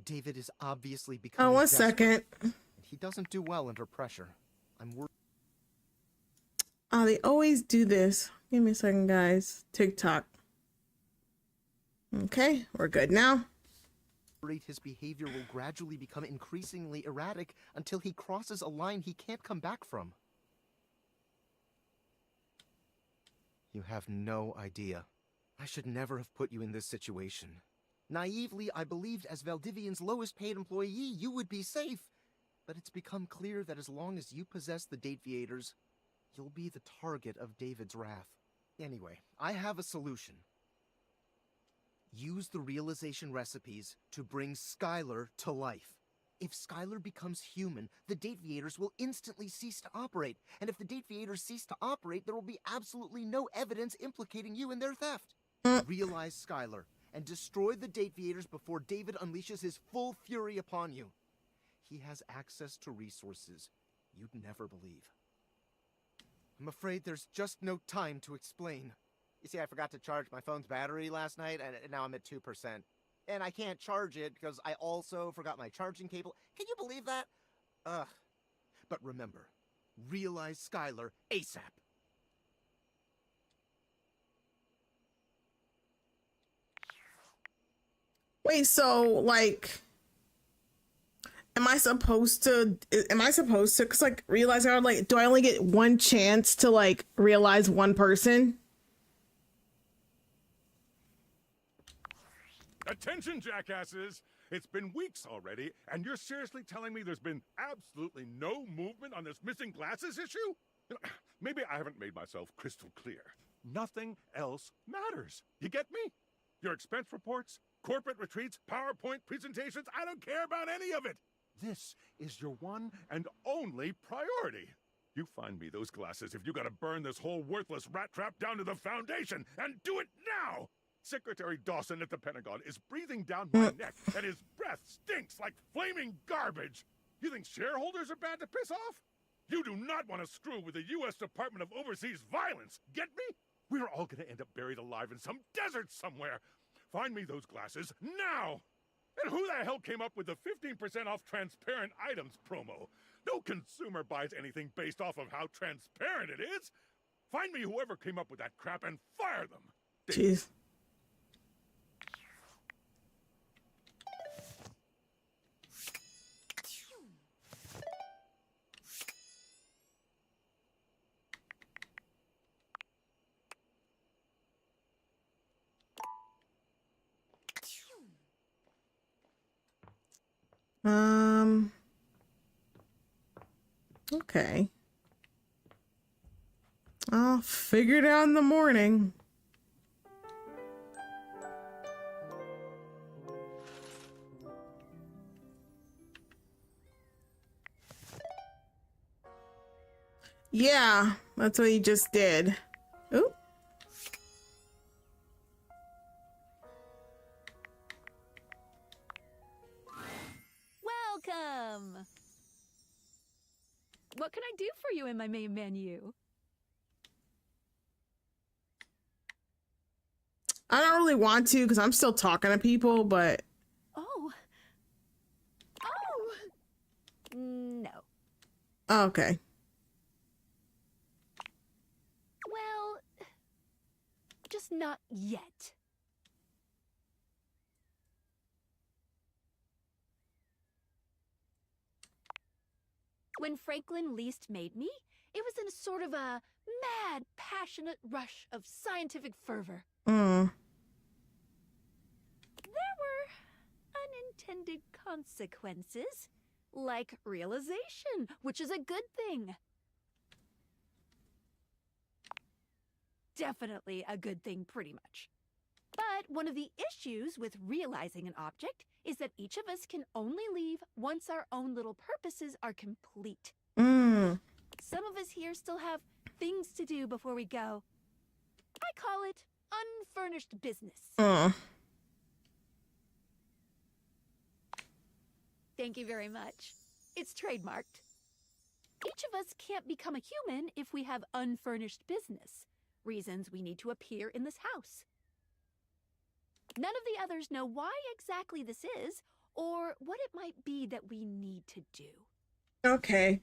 [SPEAKER 9] David is obviously becoming
[SPEAKER 1] Oh, one
[SPEAKER 9] desperate.
[SPEAKER 1] second.
[SPEAKER 9] He doesn't do well under pressure. I'm worried.
[SPEAKER 1] Oh, they always do this. Give me a second, guys. TikTok. Okay, we're good now.
[SPEAKER 9] His behavior will gradually become increasingly erratic until he crosses a line he can't come back from. You have no idea. I should never have put you in this situation. Naively, I believed as Valdivian's lowest paid employee, you would be safe. But it's become clear that as long as you possess the Dateviators, you'll be the target of David's wrath. Anyway, I have a solution. Use the realization recipes to bring Skylar to life. If Skylar becomes human, the Dateviators will instantly cease to operate. And if the Dateviators cease to operate, there will be absolutely no evidence implicating you in their theft. Realize Skylar and destroy the Dateviators before David unleashes his full fury upon you. He has access to resources you'd never believe. I'm afraid there's just no time to explain. You see, I forgot to charge my phone's battery last night, and now I'm at 2%. And I can't charge it because I also forgot my charging cable. Can you believe that? Ugh. But remember, realize Skylar ASAP.
[SPEAKER 1] Wait, so, like... Am I supposed to, cause like, realize, like, do I only get one chance to, like, realize one person?
[SPEAKER 16] Attention, jackasses! It's been weeks already, and you're seriously telling me there's been absolutely no movement on this missing glasses issue? You know, maybe I haven't made myself crystal clear. Nothing else matters. You get me? Your expense reports, corporate retreats, PowerPoint presentations, I don't care about any of it! This is your one and only priority. You find me those glasses if you gotta burn this whole worthless rat trap down to the foundation, and do it now! Secretary Dawson at the Pentagon is breathing down my neck, and his breath stinks like flaming garbage! You think shareholders are bad to piss off? You do not want to screw with the U.S. Department of Overseas Violence, get me? We're all gonna end up buried alive in some desert somewhere! Find me those glasses, now! And who the hell came up with the 15% off transparent items promo? No consumer buys anything based off of how transparent it is. Find me whoever came up with that crap and fire them.
[SPEAKER 1] Jeez. Okay. I'll figure it out in the morning. Yeah, that's what he just did. Ooh.
[SPEAKER 5] Welcome! What can I do for you in my main menu?
[SPEAKER 1] I don't really want to because I'm still talking to people, but...
[SPEAKER 5] Oh. Oh! No.
[SPEAKER 1] Okay.
[SPEAKER 5] Well, just not yet. When Franklin least made me, it was in a sort of a mad, passionate rush of scientific fervor. There were unintended consequences, like realization, which is a good thing. Definitely a good thing, pretty much. But one of the issues with realizing an object is that each of us can only leave once our own little purposes are complete. Some of us here still have things to do before we go. I call it unfurnished business. Thank you very much. It's trademarked. Each of us can't become a human if we have unfurnished business. Reasons we need to appear in this house. None of the others know why exactly this is, or what it might be that we need to do.
[SPEAKER 1] Okay.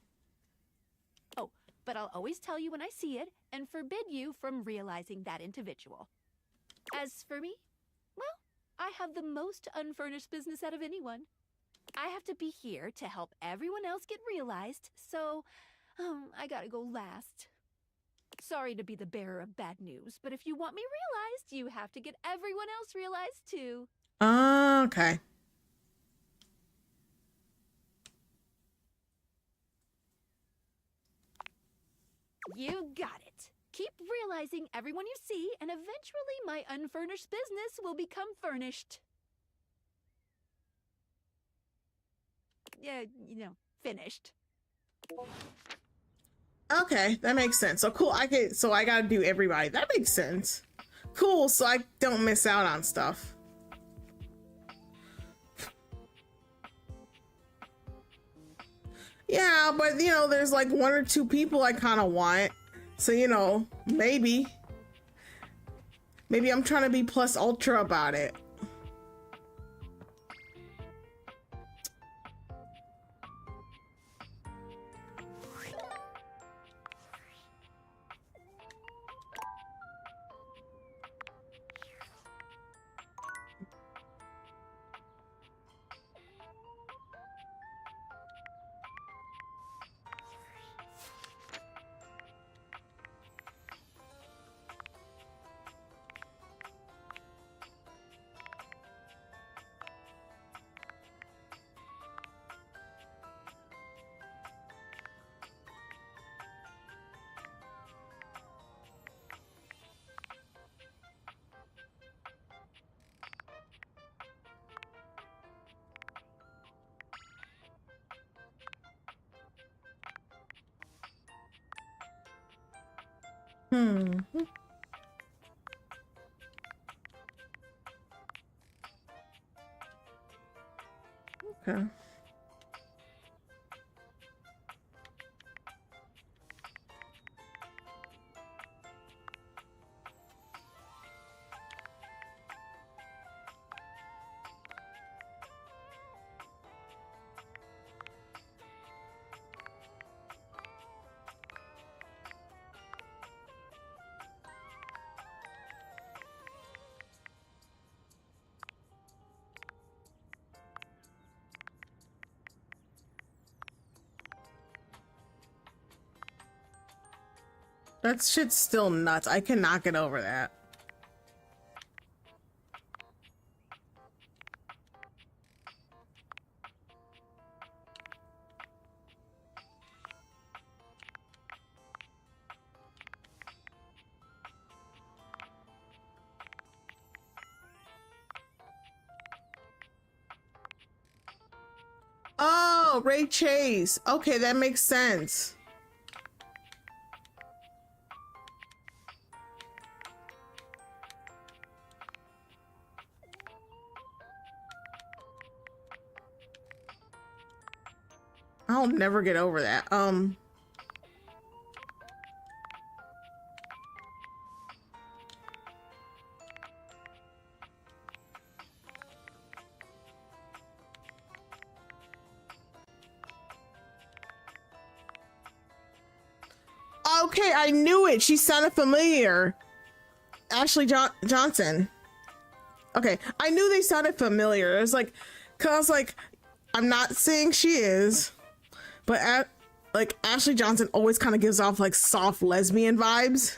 [SPEAKER 5] Oh, but I'll always tell you when I see it, and forbid you from realizing that individual. As for me, well, I have the most unfurnished business out of anyone. I have to be here to help everyone else get realized, so I gotta go last. Sorry to be the bearer of bad news, but if you want me realized, you have to get everyone else realized too.
[SPEAKER 1] Okay.
[SPEAKER 5] You got it. Keep realizing everyone you see, and eventually my unfurnished business will become furnished. Yeah, finished.
[SPEAKER 1] Okay, that makes sense. So cool. So I gotta do everybody. That makes sense. Cool. So I don't miss out on stuff. Yeah, but there's like one or two people I kind of want. So maybe I'm trying to be plus ultra about it. Okay. That shit's still nuts. I cannot get over that. Oh, Ray Chase. Okay, that makes sense. I'll never get over that. Okay, I knew it. She sounded familiar. Ashley Johnson. Okay, I knew they sounded familiar. It was like, cause I was like, I'm not saying she is, but like Ashley Johnson always kind of gives off like soft lesbian vibes.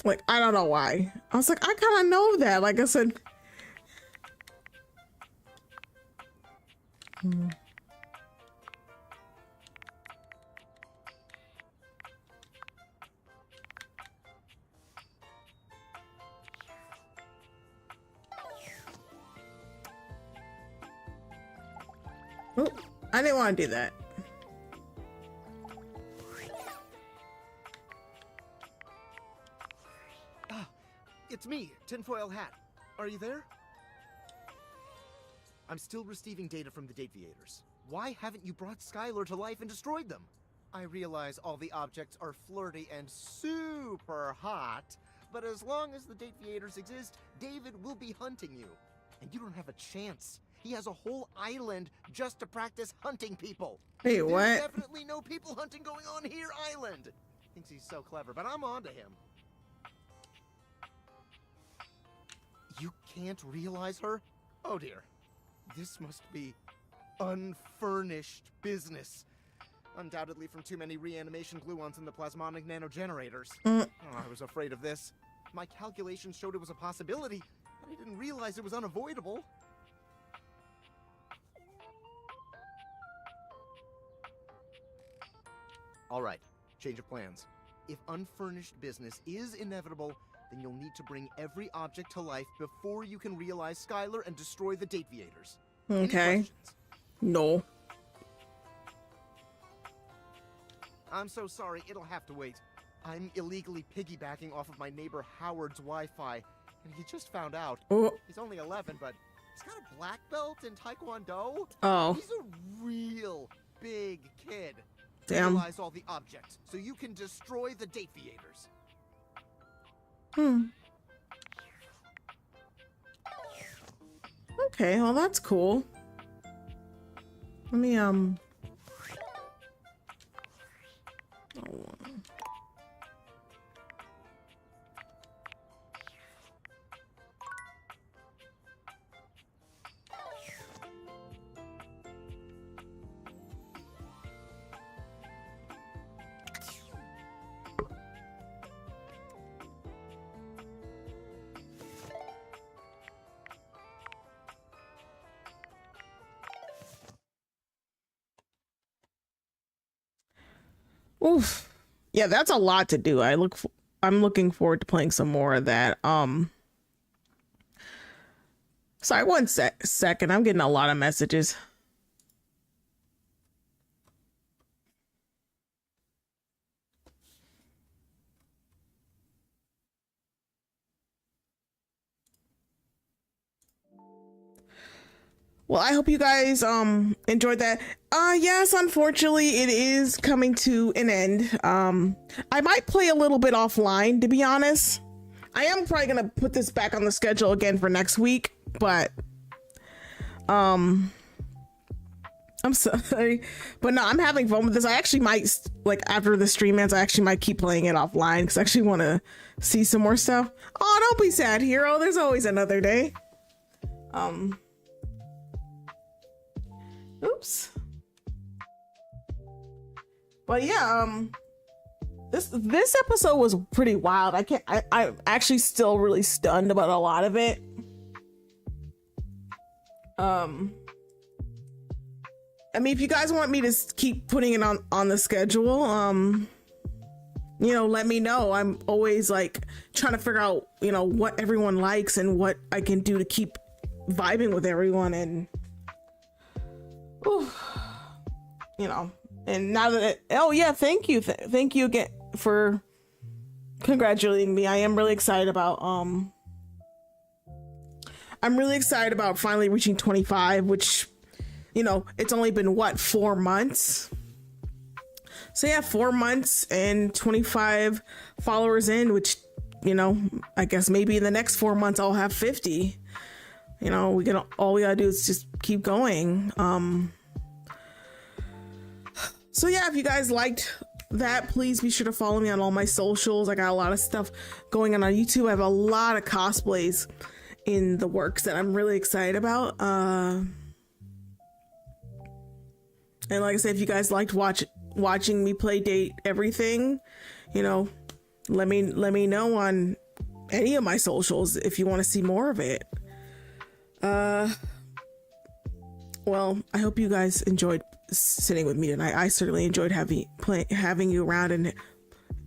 [SPEAKER 1] Like, I don't know why. I was like, I kind of know that. Like I said. Oh, I didn't want to do that.
[SPEAKER 9] Ah, it's me, Tinfoil Hat. Are you there? I'm still receiving data from the Dateviators. Why haven't you brought Skylar to life and destroyed them? I realize all the objects are flirty and super hot, but as long as the Dateviators exist, David will be hunting you. And you don't have a chance. He has a whole island just to practice hunting people.
[SPEAKER 1] Hey, what?
[SPEAKER 9] There's definitely no people hunting going on here, island. Thinks he's so clever, but I'm on to him. You can't realize her? Oh dear. This must be unfurnished business. Undoubtedly from too many reanimation gluons in the plasmonic nanogenerators. Oh, I was afraid of this. My calculations showed it was a possibility, but I didn't realize it was unavoidable. All right, change of plans. If unfurnished business is inevitable, then you'll need to bring every object to life before you can realize Skylar and destroy the Dateviators.
[SPEAKER 1] Okay. No.
[SPEAKER 9] I'm so sorry, it'll have to wait. I'm illegally piggybacking off of my neighbor Howard's Wi-Fi, and he just found out.
[SPEAKER 1] Oh.
[SPEAKER 9] He's only 11, but he's got a black belt in Taekwondo.
[SPEAKER 1] Oh.
[SPEAKER 9] He's a real big kid.
[SPEAKER 1] Damn.
[SPEAKER 9] Realize all the objects, so you can destroy the Dateviators.
[SPEAKER 1] Okay, well that's cool. Let me oh. Oof. Yeah, that's a lot to do. I'm looking forward to playing some more of that. Sorry, one second. I'm getting a lot of messages. Well, I hope you guys enjoyed that. Yes, unfortunately it is coming to an end. I might play a little bit offline, to be honest. I am probably gonna put this back on the schedule again for next week, but I'm sorry, but no, I'm having fun with this. I actually might, like, after the stream ends, I actually might keep playing it offline because I actually want to see some more stuff. Oh, don't be sad, hero. There's always another day. Oops. But yeah, this episode was pretty wild. I'm actually still really stunned about a lot of it. I mean, if you guys want me to keep putting it on the schedule, let me know. I'm always like trying to figure out, what everyone likes and what I can do to keep vibing with everyone. And, and now that, thank you. Thank you again for congratulating me. I am really excited about, finally reaching 25, which, it's only been 4 months. So yeah, 4 months and 25 followers in, which, I guess maybe in the next 4 months I'll have 50. All we gotta do is just keep going. So yeah, if you guys liked that, please be sure to follow me on all my socials. I got a lot of stuff going on YouTube. I have a lot of cosplays in the works that I'm really excited about. And like I said, if you guys liked watching me play date everything, let me know on any of my socials if you want to see more of it. Well, I hope you guys enjoyed sitting with me tonight. I certainly enjoyed having you around and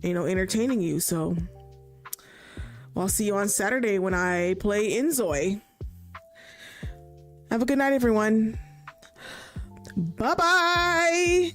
[SPEAKER 1] entertaining you. So I'll see you on Saturday when I play Inzoi. Have a good night, everyone. Bye-bye.